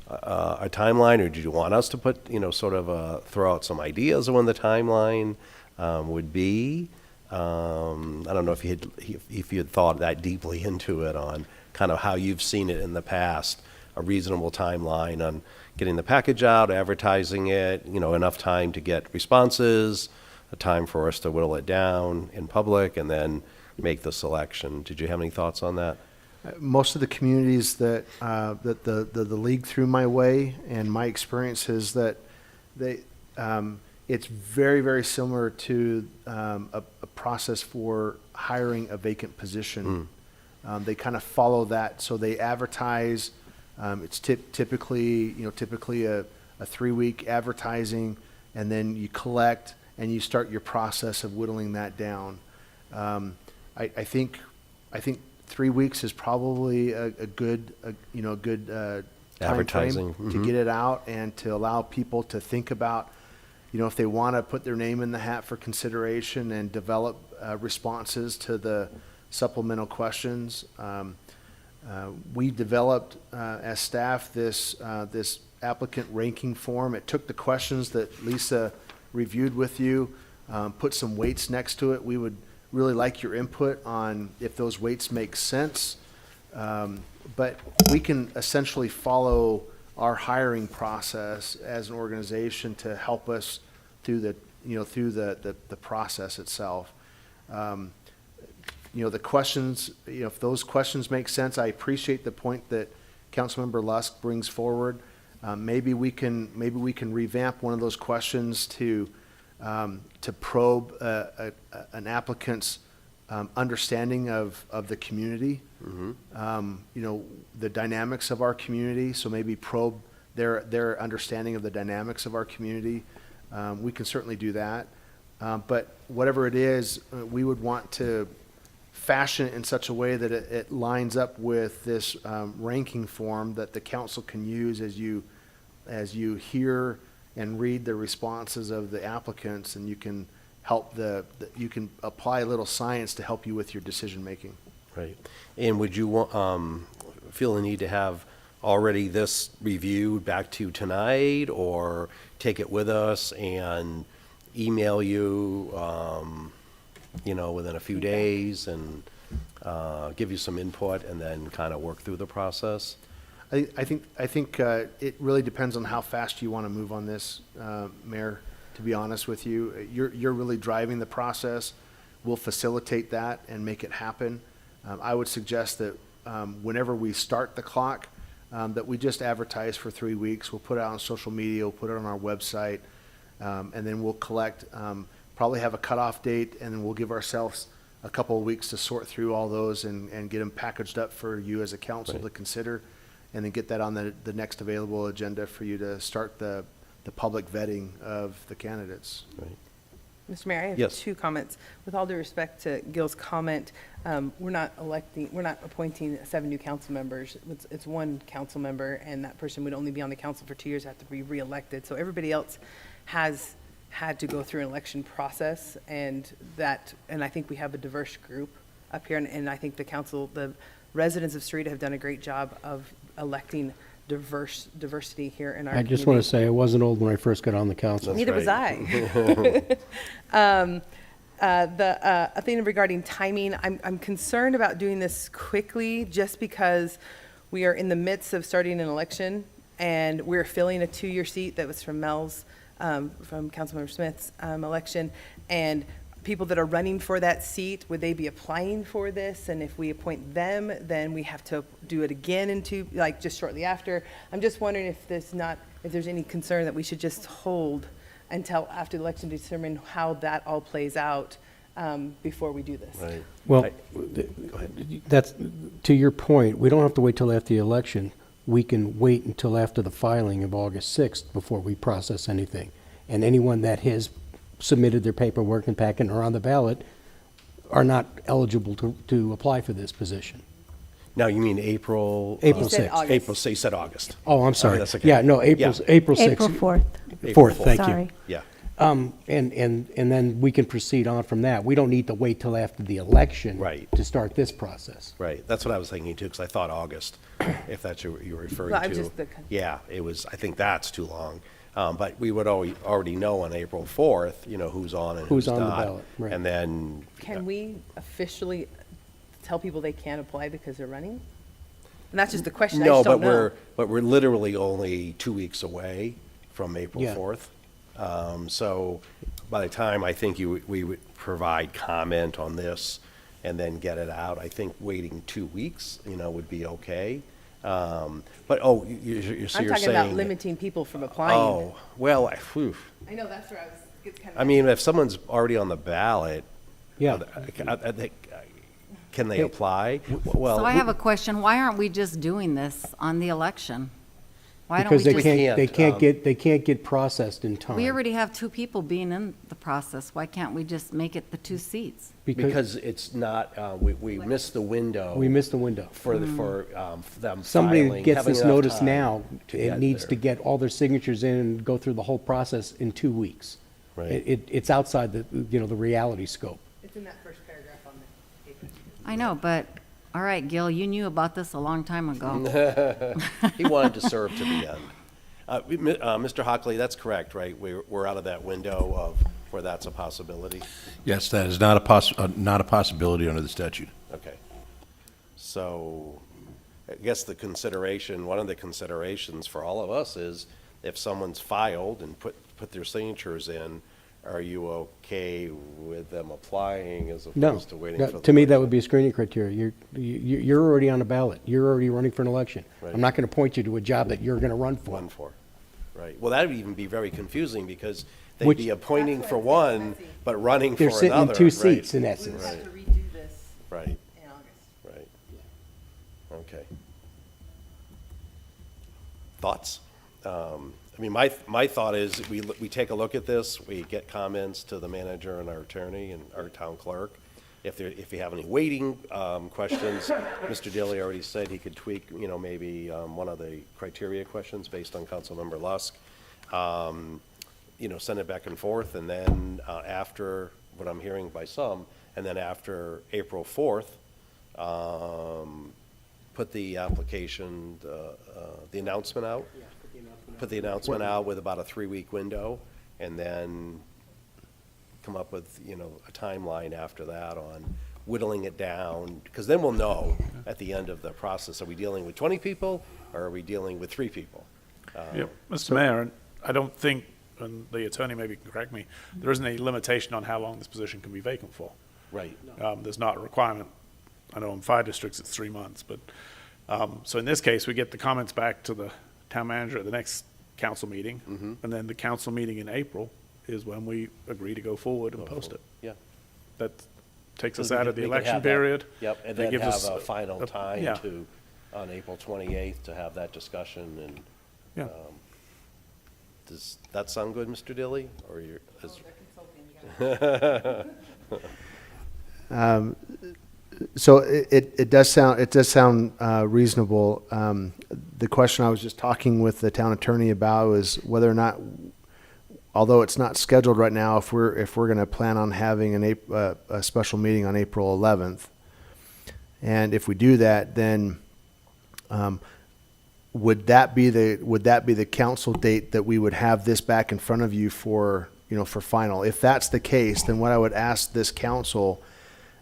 [SPEAKER 2] a timeline, or did you want us to put, sort of throw out some ideas of when the timeline would be? I don't know if you had thought that deeply into it on kind of how you've seen it in the past, a reasonable timeline on getting the package out, advertising it, enough time to get responses, a time for us to whittle it down in public, and then make the selection. Did you have any thoughts on that?
[SPEAKER 14] Most of the communities that the league threw my way, and my experience is that it's very, very similar to a process for hiring a vacant position. They kind of follow that, so they advertise. It's typically a a 3-week advertising, and then you collect and you start your process of whittling that down. I think 3 weeks is probably a good time
[SPEAKER 2] Advertising,
[SPEAKER 14] frame to get it out and to allow people to think about, if they want to put their name in the hat for consideration and develop responses to the supplemental questions. We developed as staff this applicant ranking form. It took the questions that Lisa reviewed with you, put some weights next to it. We would really like your input on if those weights make sense. But we can essentially follow our hiring process as an organization to help us through the process itself. The questions, if those questions make sense, I appreciate the point that Councilmember Lusk brings forward. Maybe we can revamp one of those questions to probe an applicant's understanding of the community, the dynamics of our community. So maybe probe their understanding of the dynamics of our community. We can certainly do that. But whatever it is, we would want to fashion it in such a way that it lines up with this ranking form that the council can use as you hear and read the responses of the applicants, and you can help you can apply a little science to help you with your decision making.
[SPEAKER 2] Right. And would you feel the need to have already this reviewed back to you tonight, or take it with us and email you, within a few days and give you some input and then kind of work through the process?
[SPEAKER 14] I think it really depends on how fast you want to move on this, Mayor, to be honest with you. You're really driving the process. We'll facilitate that and make it happen. I would suggest that whenever we start the clock, that we just advertise for 3 weeks. We'll put it out on social media, we'll put it on our website, and then we'll collect, probably have a cutoff date, and then we'll give ourselves a couple of weeks to sort through all those and get them packaged up for you as a council to consider, and then get that on the next available agenda for you to start the public vetting of the candidates.
[SPEAKER 2] Right.
[SPEAKER 11] Mr. Mayor, I have
[SPEAKER 2] Yes.
[SPEAKER 11] 2 comments. With all due respect to Gil's comment, we're not appointing 7 new council members. It's 1 council member, and that person would only be on the council for 2 years, have to be reelected. So everybody else has had to go through an election process, and I think we have a diverse group up here, and I think the residents of Sarita have done a great job of electing diversity here in our
[SPEAKER 18] I
[SPEAKER 11] community.
[SPEAKER 18] just want to say, I wasn't old when I first got on the council.
[SPEAKER 11] Neither was I. A thing regarding timing, I'm concerned about doing this quickly just because we are in the midst of starting an election, and we're filling a 2-year seat that was from Mel's, from Councilmember Smith's election, and people that are running for that seat, would they be applying for this? And if we appoint them, then we have to do it again just shortly after. I'm just wondering if there's any concern that we should just hold until after the election to determine how that all plays out before we do this.
[SPEAKER 2] Right.
[SPEAKER 18] Well,
[SPEAKER 2] Go ahead.
[SPEAKER 18] that's, to your point, we don't have to wait till after the election. We can wait until after the filing of August 6th before we process anything. And anyone that has submitted their paperwork and packet and are on the ballot are not eligible to apply for this position.
[SPEAKER 2] Now, you mean April?
[SPEAKER 18] April
[SPEAKER 11] He said
[SPEAKER 18] 6th.
[SPEAKER 11] August.
[SPEAKER 2] April, so you said August.
[SPEAKER 18] Oh, I'm sorry.
[SPEAKER 2] That's okay.
[SPEAKER 18] Yeah, no, April 6th.
[SPEAKER 1] April 4th.
[SPEAKER 2] April
[SPEAKER 18] 4th, thank you.
[SPEAKER 1] Sorry.
[SPEAKER 2] Yeah.
[SPEAKER 18] And then we can proceed on from that. We don't need to wait till after the election.
[SPEAKER 2] Right.
[SPEAKER 18] To start this process.
[SPEAKER 2] Right, that's what I was thinking too, because I thought August, if that's what you were referring
[SPEAKER 11] Well, I'm
[SPEAKER 2] to.
[SPEAKER 11] just
[SPEAKER 2] Yeah, I think that's too long. But we would already know on April 4th, who's on and who's
[SPEAKER 18] Who's on the
[SPEAKER 2] not.
[SPEAKER 18] ballot, right.
[SPEAKER 2] And then,
[SPEAKER 11] Can we officially tell people they can't apply because they're running? And that's just the question, I
[SPEAKER 2] no,
[SPEAKER 11] just don't know.
[SPEAKER 2] but we're literally only 2 weeks away from April
[SPEAKER 18] Yeah.
[SPEAKER 2] 4th. So by the time I think we would provide comment on this and then get it out, I think waiting 2 weeks, would be okay. But, so
[SPEAKER 11] I'm
[SPEAKER 2] you're
[SPEAKER 11] talking
[SPEAKER 2] saying.
[SPEAKER 11] about limiting people from applying.
[SPEAKER 2] Oh, well,
[SPEAKER 11] I know, that's where it's kind of.
[SPEAKER 2] I mean, if someone's already on the ballot,
[SPEAKER 18] Yeah.
[SPEAKER 2] can they apply? Well,
[SPEAKER 4] So I have a question. Why aren't we just doing this on the election? Why don't
[SPEAKER 18] Because
[SPEAKER 4] we
[SPEAKER 18] they
[SPEAKER 4] just?
[SPEAKER 18] can't, they can't get processed in time.
[SPEAKER 4] We already have 2 people being in the process. Why can't we just make it the 2 seats?
[SPEAKER 2] Because it's not, we missed the window.
[SPEAKER 18] We missed the window.
[SPEAKER 2] For them filing.
[SPEAKER 18] Somebody gets
[SPEAKER 2] having
[SPEAKER 18] this
[SPEAKER 2] enough
[SPEAKER 18] notice
[SPEAKER 2] time
[SPEAKER 18] now,
[SPEAKER 2] to
[SPEAKER 18] it
[SPEAKER 2] get
[SPEAKER 18] needs
[SPEAKER 2] there.
[SPEAKER 18] to get all their signatures in and go through the whole process in 2 weeks.
[SPEAKER 2] Right.
[SPEAKER 18] It's outside the, you know, the reality scope.
[SPEAKER 11] It's in that first paragraph on the paper.
[SPEAKER 4] I know, but, all right, Gil, you knew about this a long time ago.
[SPEAKER 2] He wanted to serve to the end. Mr. Hockley, that's correct, right? We're out of that window of where that's a possibility?
[SPEAKER 6] Yes, that is not a possibility under the statute.
[SPEAKER 2] Okay. So I guess one of the considerations for all of us is if someone's filed and put their signatures in, are you okay with them applying as
[SPEAKER 18] No,
[SPEAKER 2] opposed to waiting for the...
[SPEAKER 18] to me, that would be a screening criteria. You're already on a ballot. You're already running for an election.
[SPEAKER 2] Right.
[SPEAKER 18] I'm not going to point you to a job that you're going to run for.
[SPEAKER 2] One for, right. Well, that would even be very confusing because they'd
[SPEAKER 18] Which-
[SPEAKER 2] be appointing for one, but running for
[SPEAKER 18] They're
[SPEAKER 2] another.
[SPEAKER 18] sitting in 2
[SPEAKER 2] right.
[SPEAKER 18] seats, in essence.
[SPEAKER 2] Right.
[SPEAKER 11] redo this
[SPEAKER 2] Right,
[SPEAKER 11] in August.
[SPEAKER 2] right. Okay. Thoughts? I mean, my thought is we take a look at this, we get comments to the manager and our attorney and our town clerk. If you have any waiting questions, Mr. Daly already said he could tweak, you know, maybe one of the criteria questions based on Councilmember Lusk. You know, send it back and forth, and then after, what I'm hearing by some, and then after April 4th, put the application, the announcement out. Put the announcement out with about a 3-week window, and then come up with, you know, a timeline after that on whittling it down, because then we'll know at the end of the process, are we dealing with 20 people, or are we dealing with 3 people?
[SPEAKER 16] Yep. Mr. Mayor, and I don't think, and the attorney maybe can correct me, there isn't any limitation on how long this position can be vacant for.
[SPEAKER 2] Right.
[SPEAKER 16] There's not a requirement. I know in 5 districts it's 3 months, but, so in this case, we get the comments back to the town manager at the next council meeting, and then the council meeting in April is when we agree to go forward and post it.
[SPEAKER 2] Yeah.
[SPEAKER 16] That takes us
[SPEAKER 2] So we
[SPEAKER 16] out
[SPEAKER 2] could-
[SPEAKER 16] of the
[SPEAKER 2] we could
[SPEAKER 16] election
[SPEAKER 2] have that-
[SPEAKER 16] period.
[SPEAKER 2] Yep, and
[SPEAKER 16] That
[SPEAKER 2] then
[SPEAKER 16] gives
[SPEAKER 2] have
[SPEAKER 16] us
[SPEAKER 2] a final time
[SPEAKER 16] yeah.
[SPEAKER 2] to, on April 28th, to have that discussion, and
[SPEAKER 16] Yeah.
[SPEAKER 2] does that sound good, Mr. Dilly? Or you're...
[SPEAKER 14] So it does sound reasonable. The question I was just talking with the town attorney about was whether or not, although it's not scheduled right now, if we're going to plan on having a special meeting on April 11th, and if we do that, then would that be the council date that we would have this back in front of you for, you know, for final? If that's the case, then what I would ask this council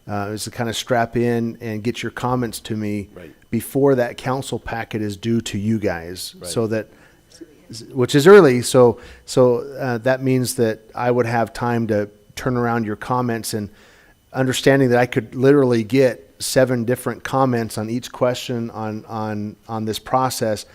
[SPEAKER 14] is to kind of strap in and get your comments to me
[SPEAKER 2] Right.
[SPEAKER 14] before that council packet is due to you guys,
[SPEAKER 2] Right.
[SPEAKER 14] so that, which is early, so that means that I would have time to turn around your comments, and understanding that I could literally get 7 different comments on each question on this process.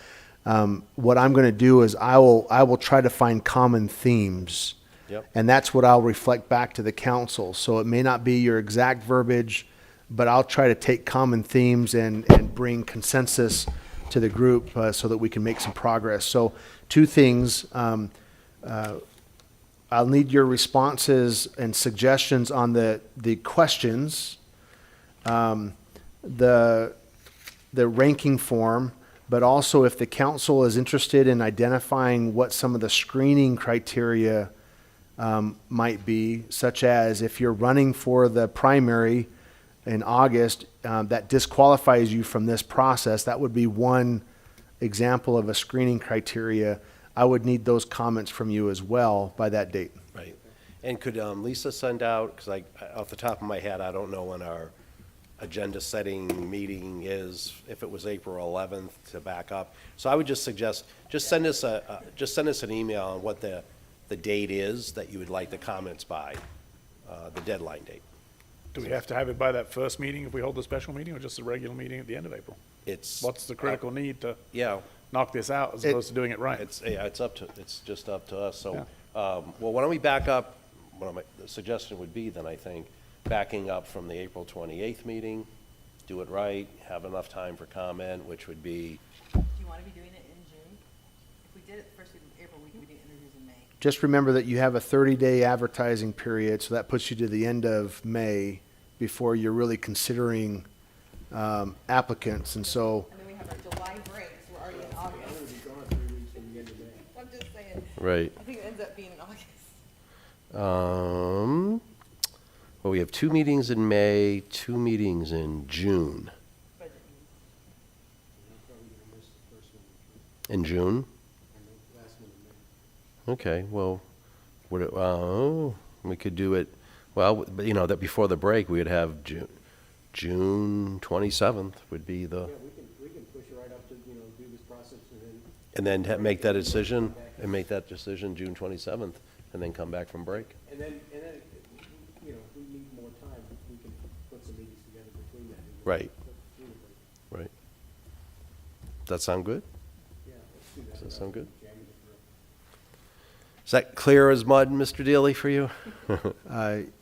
[SPEAKER 14] What I'm going to do is I will try to find common themes.
[SPEAKER 2] Yep.
[SPEAKER 14] And that's what I'll reflect back to the council. So it may not be your exact verbiage, but I'll try to take common themes and bring consensus to the group so that we can make some progress. So 2 things. I'll need your responses and suggestions on the questions, the ranking form, but also if the council is interested in identifying what some of the screening criteria might be, such as if you're running for the primary in August, that disqualifies you from this process. That would be one example of a screening criteria. I would need those comments from you as well by that date.
[SPEAKER 2] Right. And could Lisa send out, because off the top of my head, I don't know when our agenda setting meeting is, if it was April 11th to back up. So I would just suggest, just send us an email on what the date is that you would like the comments by, the deadline date.
[SPEAKER 16] Do we have to have it by that first meeting if we hold the special meeting, or just a regular meeting at the end of April? What's the critical need to knock this out as opposed to doing it right?
[SPEAKER 2] It's just up to us. So, well, why don't we back up? The suggestion would be then, I think, backing up from the April 28th meeting, do it right, have enough time for comment, which would be,
[SPEAKER 11] Do you want to be doing it in June? did it the first week of April, we can do interviews in May.
[SPEAKER 14] Just remember that you have a 30-day advertising period, so that puts you to the end of May before you're really considering applicants, and so.
[SPEAKER 11] And then we have our July break, so we're already in August. I'm just saying.
[SPEAKER 2] Right.
[SPEAKER 11] I think it ends up being in August.
[SPEAKER 2] Well, we have 2 meetings in May, 2 meetings in June. In June? Okay, well, we could do it, well, but you know, that before the break, we would have June 27th would be the.
[SPEAKER 18] We can push it right up to, do this process
[SPEAKER 2] And then make that decision, June 27th, and then come back from break.
[SPEAKER 18] And then, if we need more time, we can put some meetings together between that.
[SPEAKER 2] Right. Right. Does that sound good?
[SPEAKER 18] Yeah, let's do that.
[SPEAKER 2] Does that sound good? Is that clear as mud, Mr. Dealey, for you?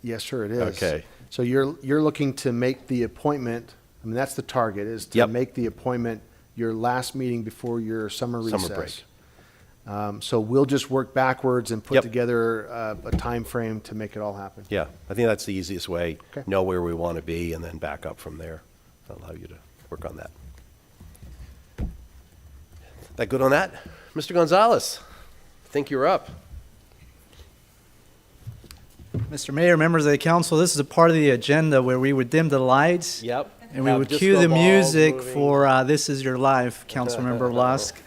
[SPEAKER 14] Yes, sir, it is.
[SPEAKER 2] Okay.
[SPEAKER 14] So you're looking to make the appointment, I mean, that's the target, is to
[SPEAKER 2] Yep.
[SPEAKER 14] make the appointment your last meeting before your summer recess.
[SPEAKER 2] Summer break.
[SPEAKER 14] So we'll just work backwards and put
[SPEAKER 2] Yep.
[SPEAKER 14] together a time frame to make it all happen.
[SPEAKER 2] Yeah, I think that's the easiest way.
[SPEAKER 14] Okay.
[SPEAKER 2] Know where we want to be and then back up from there. Allow you to work on that. That good on that? Mr. Gonzalez, I think you're up.
[SPEAKER 10] Mr. Mayor, members of the council, this is a part of the agenda where we would dim the lights.
[SPEAKER 2] Yep.
[SPEAKER 10] And we
[SPEAKER 2] Have
[SPEAKER 10] would
[SPEAKER 2] disco
[SPEAKER 10] cue the
[SPEAKER 2] balls
[SPEAKER 10] music
[SPEAKER 2] moving.
[SPEAKER 10] for This Is Your Life, Councilmember Lusk.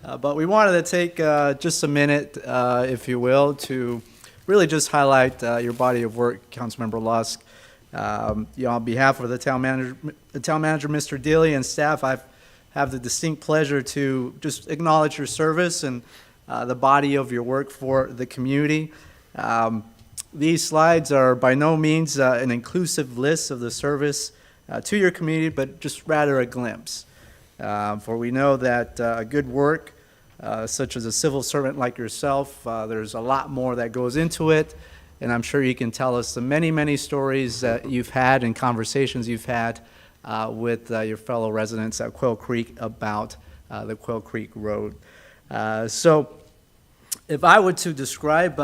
[SPEAKER 10] But we wanted to take just a minute, if you will, to really just highlight your body of work, Councilmember Lusk. On behalf of the town manager, Mr. Dealey, and staff, I have the distinct pleasure to just acknowledge your service and the body of your work for the community. These slides are by no means an inclusive list of the service to your community, but just rather a glimpse. For we know that good work, such as a civil servant like yourself, there's a lot more that goes into it, and I'm sure you can tell us the many, many stories that you've had and conversations you've had with your fellow residents at Quail Creek about the Quail Creek Road. So if I were to describe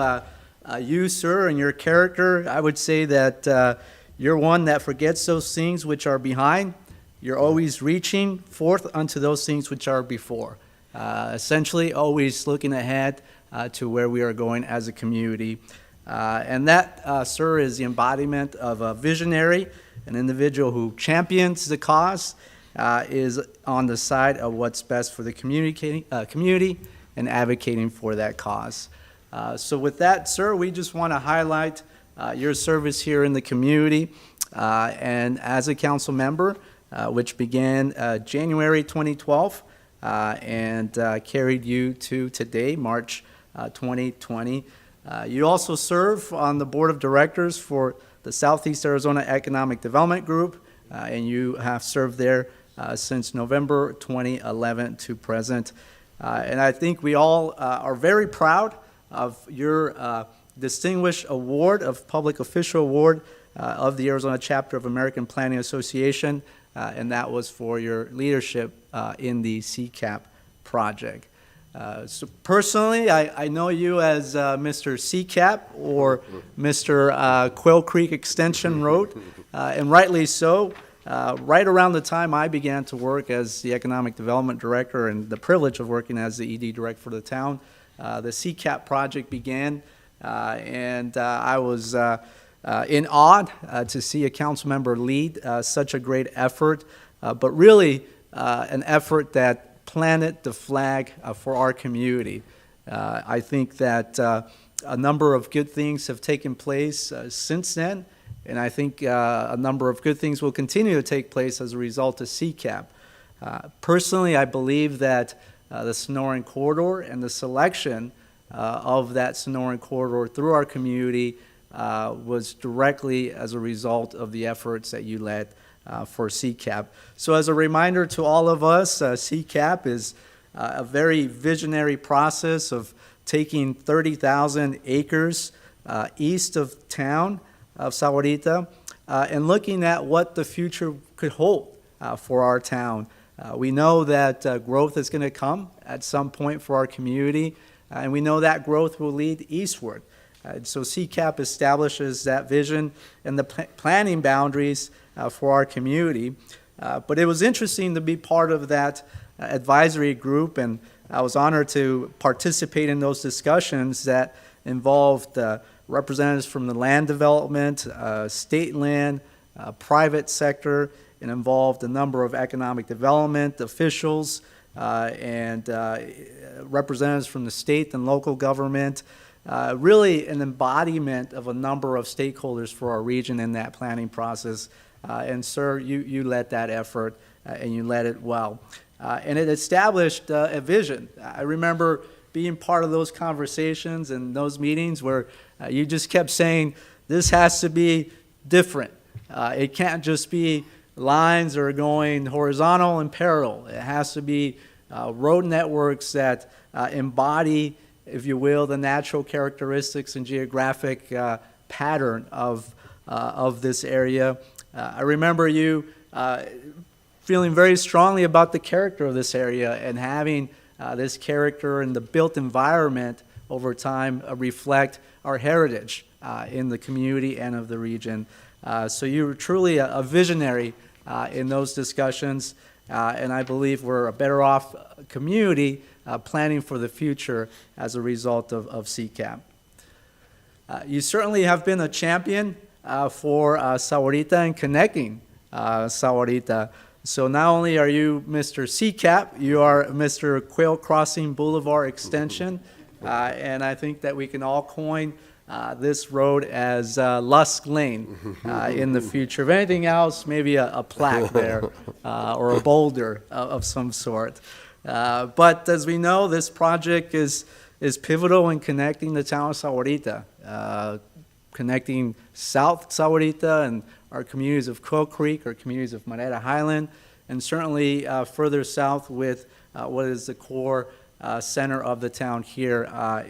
[SPEAKER 10] you, sir, and your character, I would say that you're one that forgets those things which are behind. You're always reaching forth unto those things which are before. Essentially, always looking ahead to where we are going as a community. And that, sir, is the embodiment of a visionary, an individual who champions the cause, is on the side of what's best for the community and advocating for that cause. So with that, sir, we just want to highlight your service here in the community. And as a council member, which began January 2012 and carried you to today, March 2020. You also serve on the board of directors for the Southeast Arizona Economic Development Group, and you have served there since November 2011 to present. And I think we all are very proud of your distinguished award of Public Official Award of the Arizona Chapter of American Planning Association, and that was for your leadership in the CCAP project. So personally, I know you as Mr. CCAP or Mr. Quail Creek Extension Road, and rightly so. Right around the time I began to work as the Economic Development Director and the privilege of working as the ED Director for the town, the CCAP project began, and I was in awe to see a council member lead such a great effort, but really an effort that planted the flag for our community. I think that a number of good things have taken place since then, and I think a number of good things will continue to take place as a result of CCAP. Personally, I believe that the Sonoran Corridor and the selection of that Sonoran Corridor through our community was directly as a result of the efforts that you led for CCAP. So as a reminder to all of us, CCAP is a very visionary process of taking 30,000 acres east of town of Sahuarita and looking at what the future could hold for our town. We know that growth is going to come at some point for our community, and we know that growth will lead eastward. So CCAP establishes that vision and the planning boundaries for our community. But it was interesting to be part of that advisory group, and I was honored to participate in those discussions that involved representatives from the land development, state land, private sector, and involved a number of economic development officials and representatives from the state and local government. Really an embodiment of a number of stakeholders for our region in that planning process. And sir, you led that effort and you led it well. And it established a vision. I remember being part of those conversations and those meetings where you just kept saying, this has to be different. It can't just be lines that are going horizontal and parallel. It has to be road networks that embody, if you will, the natural characteristics and geographic pattern of this area. I remember you feeling very strongly about the character of this area and having this character and the built environment over time reflect our heritage in the community and of the region. So you were truly a visionary in those discussions, and I believe we're a better off community planning for the future as a result of CCAP. You certainly have been a champion for Sahuarita and connecting Sahuarita. So not only are you Mr. CCAP, you are Mr. Quail Crossing Boulevard Extension, and I think that we can all coin this road as Lusk Lane in the future. If anything else, maybe a plaque there or a boulder of some sort. But as we know, this project is pivotal in connecting the town of Sahuarita, connecting South Sahuarita and our communities of Quail Creek, our communities of Mareta Highland, and certainly further south with what is the core center of the town here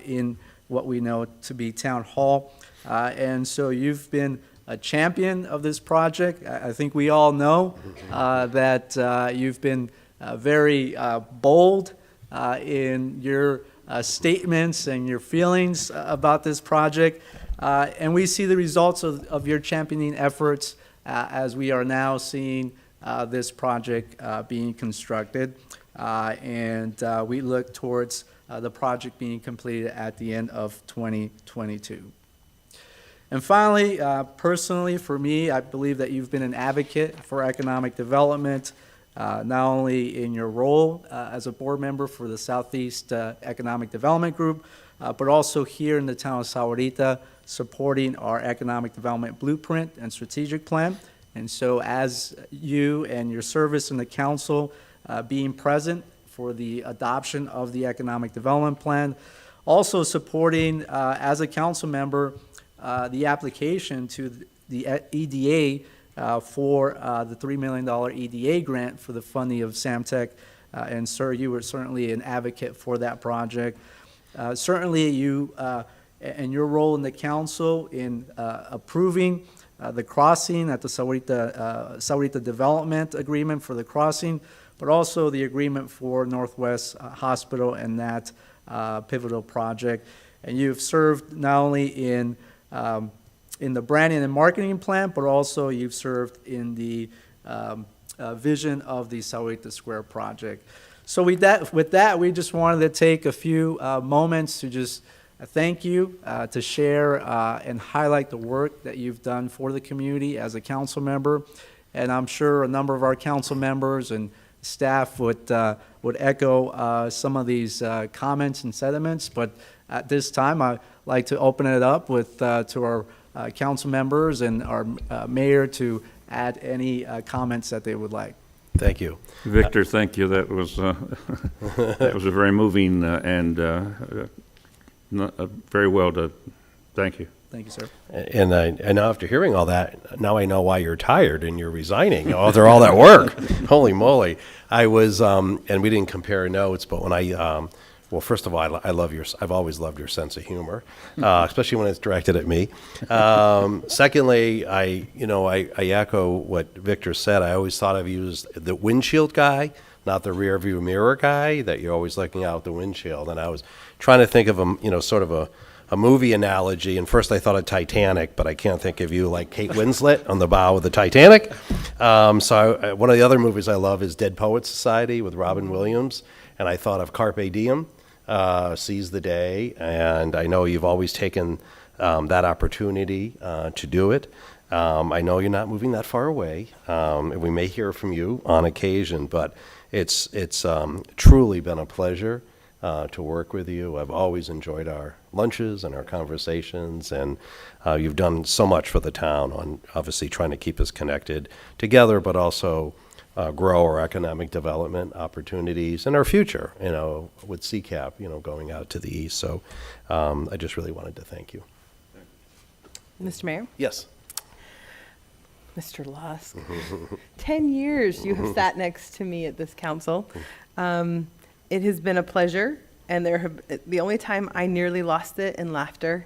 [SPEAKER 10] in what we know to be Town Hall. And so you've been a champion of this project. I think we all know that you've been very bold in your statements and your feelings about this project. And we see the results of your championing efforts as we are now seeing this project being constructed. And we look towards the project being completed at the end of 2022. And finally, personally, for me, I believe that you've been an advocate for economic development, not only in your role as a board member for the Southeast Economic Development Group, but also here in the town of Sahuarita, supporting our economic development blueprint and strategic plan. And so as you and your service in the council being present for the adoption of the economic development plan, also supporting as a council member the application to the EDA for the $3 million EDA grant for the funding of Samtec. And sir, you were certainly an advocate for that project. Certainly you and your role in the council in approving the crossing at the Sahuarita Development Agreement for the crossing, but also the agreement for Northwest Hospital and that pivotal project. And you've served not only in the branding and marketing plan, but also you've served in the vision of the Sahuarita Square project. So with that, we just wanted to take a few moments to just thank you, to share and highlight the work that you've done for the community as a council member. And I'm sure a number of our council members and staff would echo some of these comments and sentiments. But at this time, I'd like to open it up with to our council members and our mayor to add any comments that they would like.
[SPEAKER 2] Thank you.
[SPEAKER 8] Victor, thank you. That was that was a very moving and very well done. Thank you.
[SPEAKER 10] Thank you, sir.
[SPEAKER 2] And now after hearing all that, now I know why you're tired and you're resigning after all that work. Holy moly. I was, and we didn't compare notes, but when well, first of all, I've always loved your sense of humor, especially when it's directed at me. Secondly, I echo what Victor said. I always thought of you as the windshield guy, not the rear view mirror guy, that you're always looking out the windshield. And I was trying to think of sort of a movie analogy, and first I thought of Titanic, but I can't think of you like Kate Winslet on the bow of the Titanic. One of the other movies I love is Dead Poets Society with Robin Williams, and I thought of Carpe Diem, Seize the Day, and I know you've always taken that opportunity to do it. I know you're not moving that far away, and we may hear from you on occasion, but it's truly been a pleasure to work with you. I've always enjoyed our lunches and our conversations, and you've done so much for the town on obviously trying to keep us connected together, but also grow our economic development opportunities and our future, with CCAP, going out to the east. So I just really wanted to thank you.
[SPEAKER 11] Mr. Mayor?
[SPEAKER 2] Yes.
[SPEAKER 11] Mr. Lusk, 10 years you have sat next to me at this council. It has been a pleasure, and the only time I nearly lost it in laughter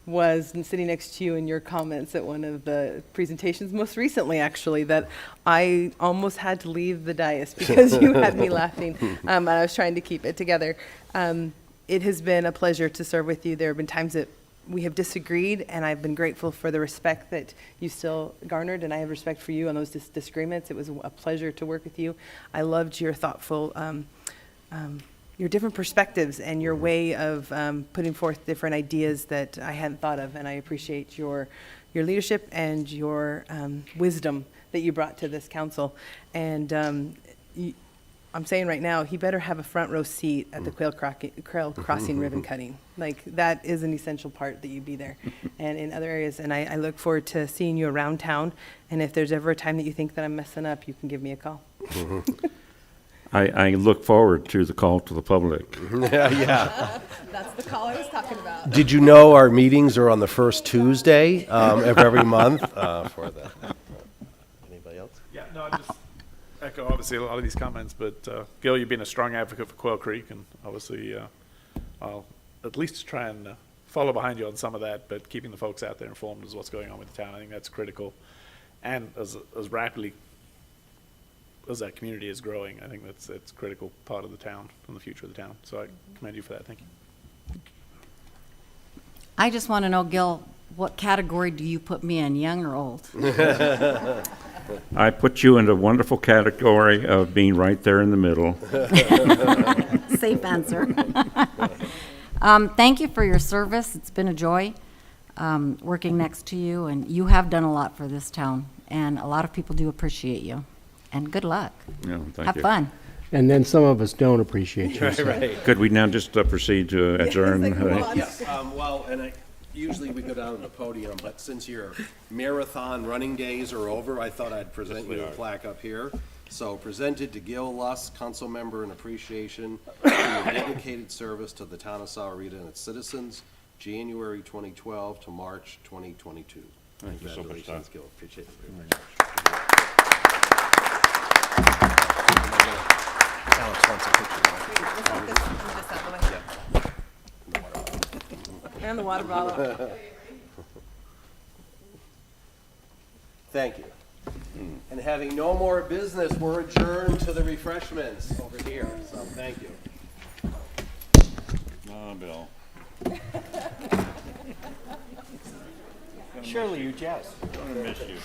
[SPEAKER 11] was sitting next to you in your comments at one of the presentations, most recently actually, that I almost had to leave the dais because you had me laughing, and I was trying to keep it together. It has been a pleasure to serve with you. There have been times that we have disagreed, and I've been grateful for the respect that you still garnered, and I have respect for you on those disagreements. It was a pleasure to work with you. I loved your thoughtful, your different perspectives and your way of putting forth different ideas that I hadn't thought of, and I appreciate your leadership and your wisdom that you brought to this council. And I'm saying right now, he better have a front row seat at the Quail Crossing ribbon cutting. Like, that is an essential part that you be there, and in other areas. And I look forward to seeing you around town. And if there's ever a time that you think that I'm messing up, you can give me a call.
[SPEAKER 8] I look forward to the call to the public.
[SPEAKER 2] Yeah.
[SPEAKER 11] That's the call I was talking about.
[SPEAKER 2] Did you know our meetings are on the first Tuesday of every month for that? Anybody else?
[SPEAKER 16] Yeah, no, I just echo obviously a lot of these comments, but Gil, you've been a strong advocate for Quail Creek, and obviously I'll at least try and follow behind you on some of that, but keeping the folks out there informed as what's going on with the town, I think that's critical. And as rapidly as that community is growing, I think it's a critical part of the town and the future of the town. So I commend you for that. Thank you.
[SPEAKER 4] I just want to know, Gil, what category do you put me in, young or old?
[SPEAKER 8] I put you in a wonderful category of being right there in the middle.
[SPEAKER 4] Safe answer. Thank you for your service. It's been a joy working next to you, and you have done a lot for this town, and a lot of people do appreciate you. And good luck.
[SPEAKER 8] Yeah, thank
[SPEAKER 4] Have
[SPEAKER 8] you.
[SPEAKER 4] fun.
[SPEAKER 18] And then some of us don't appreciate you. so-
[SPEAKER 2] Right.
[SPEAKER 8] Could we now just proceed to adjourn?
[SPEAKER 2] Yes, usually we go down to the podium, but since your marathon running days are over, I thought I'd present you a plaque up here. So presented to Gil Lusk, council member in appreciation for your dedicated service to the town of Sahuarita and its citizens, January 2012 to March 2022.
[SPEAKER 8] Thank you so much,
[SPEAKER 2] Congratulations,
[SPEAKER 8] Don.
[SPEAKER 2] Gil. Appreciate it very much. Alex wants a picture.
[SPEAKER 11] And the water bottle.
[SPEAKER 2] Thank you. And having no more business, we're adjourned to the refreshments over here, so thank you.
[SPEAKER 8] Oh, Bill.
[SPEAKER 18] Surely you jest.
[SPEAKER 8] I'm gonna miss you.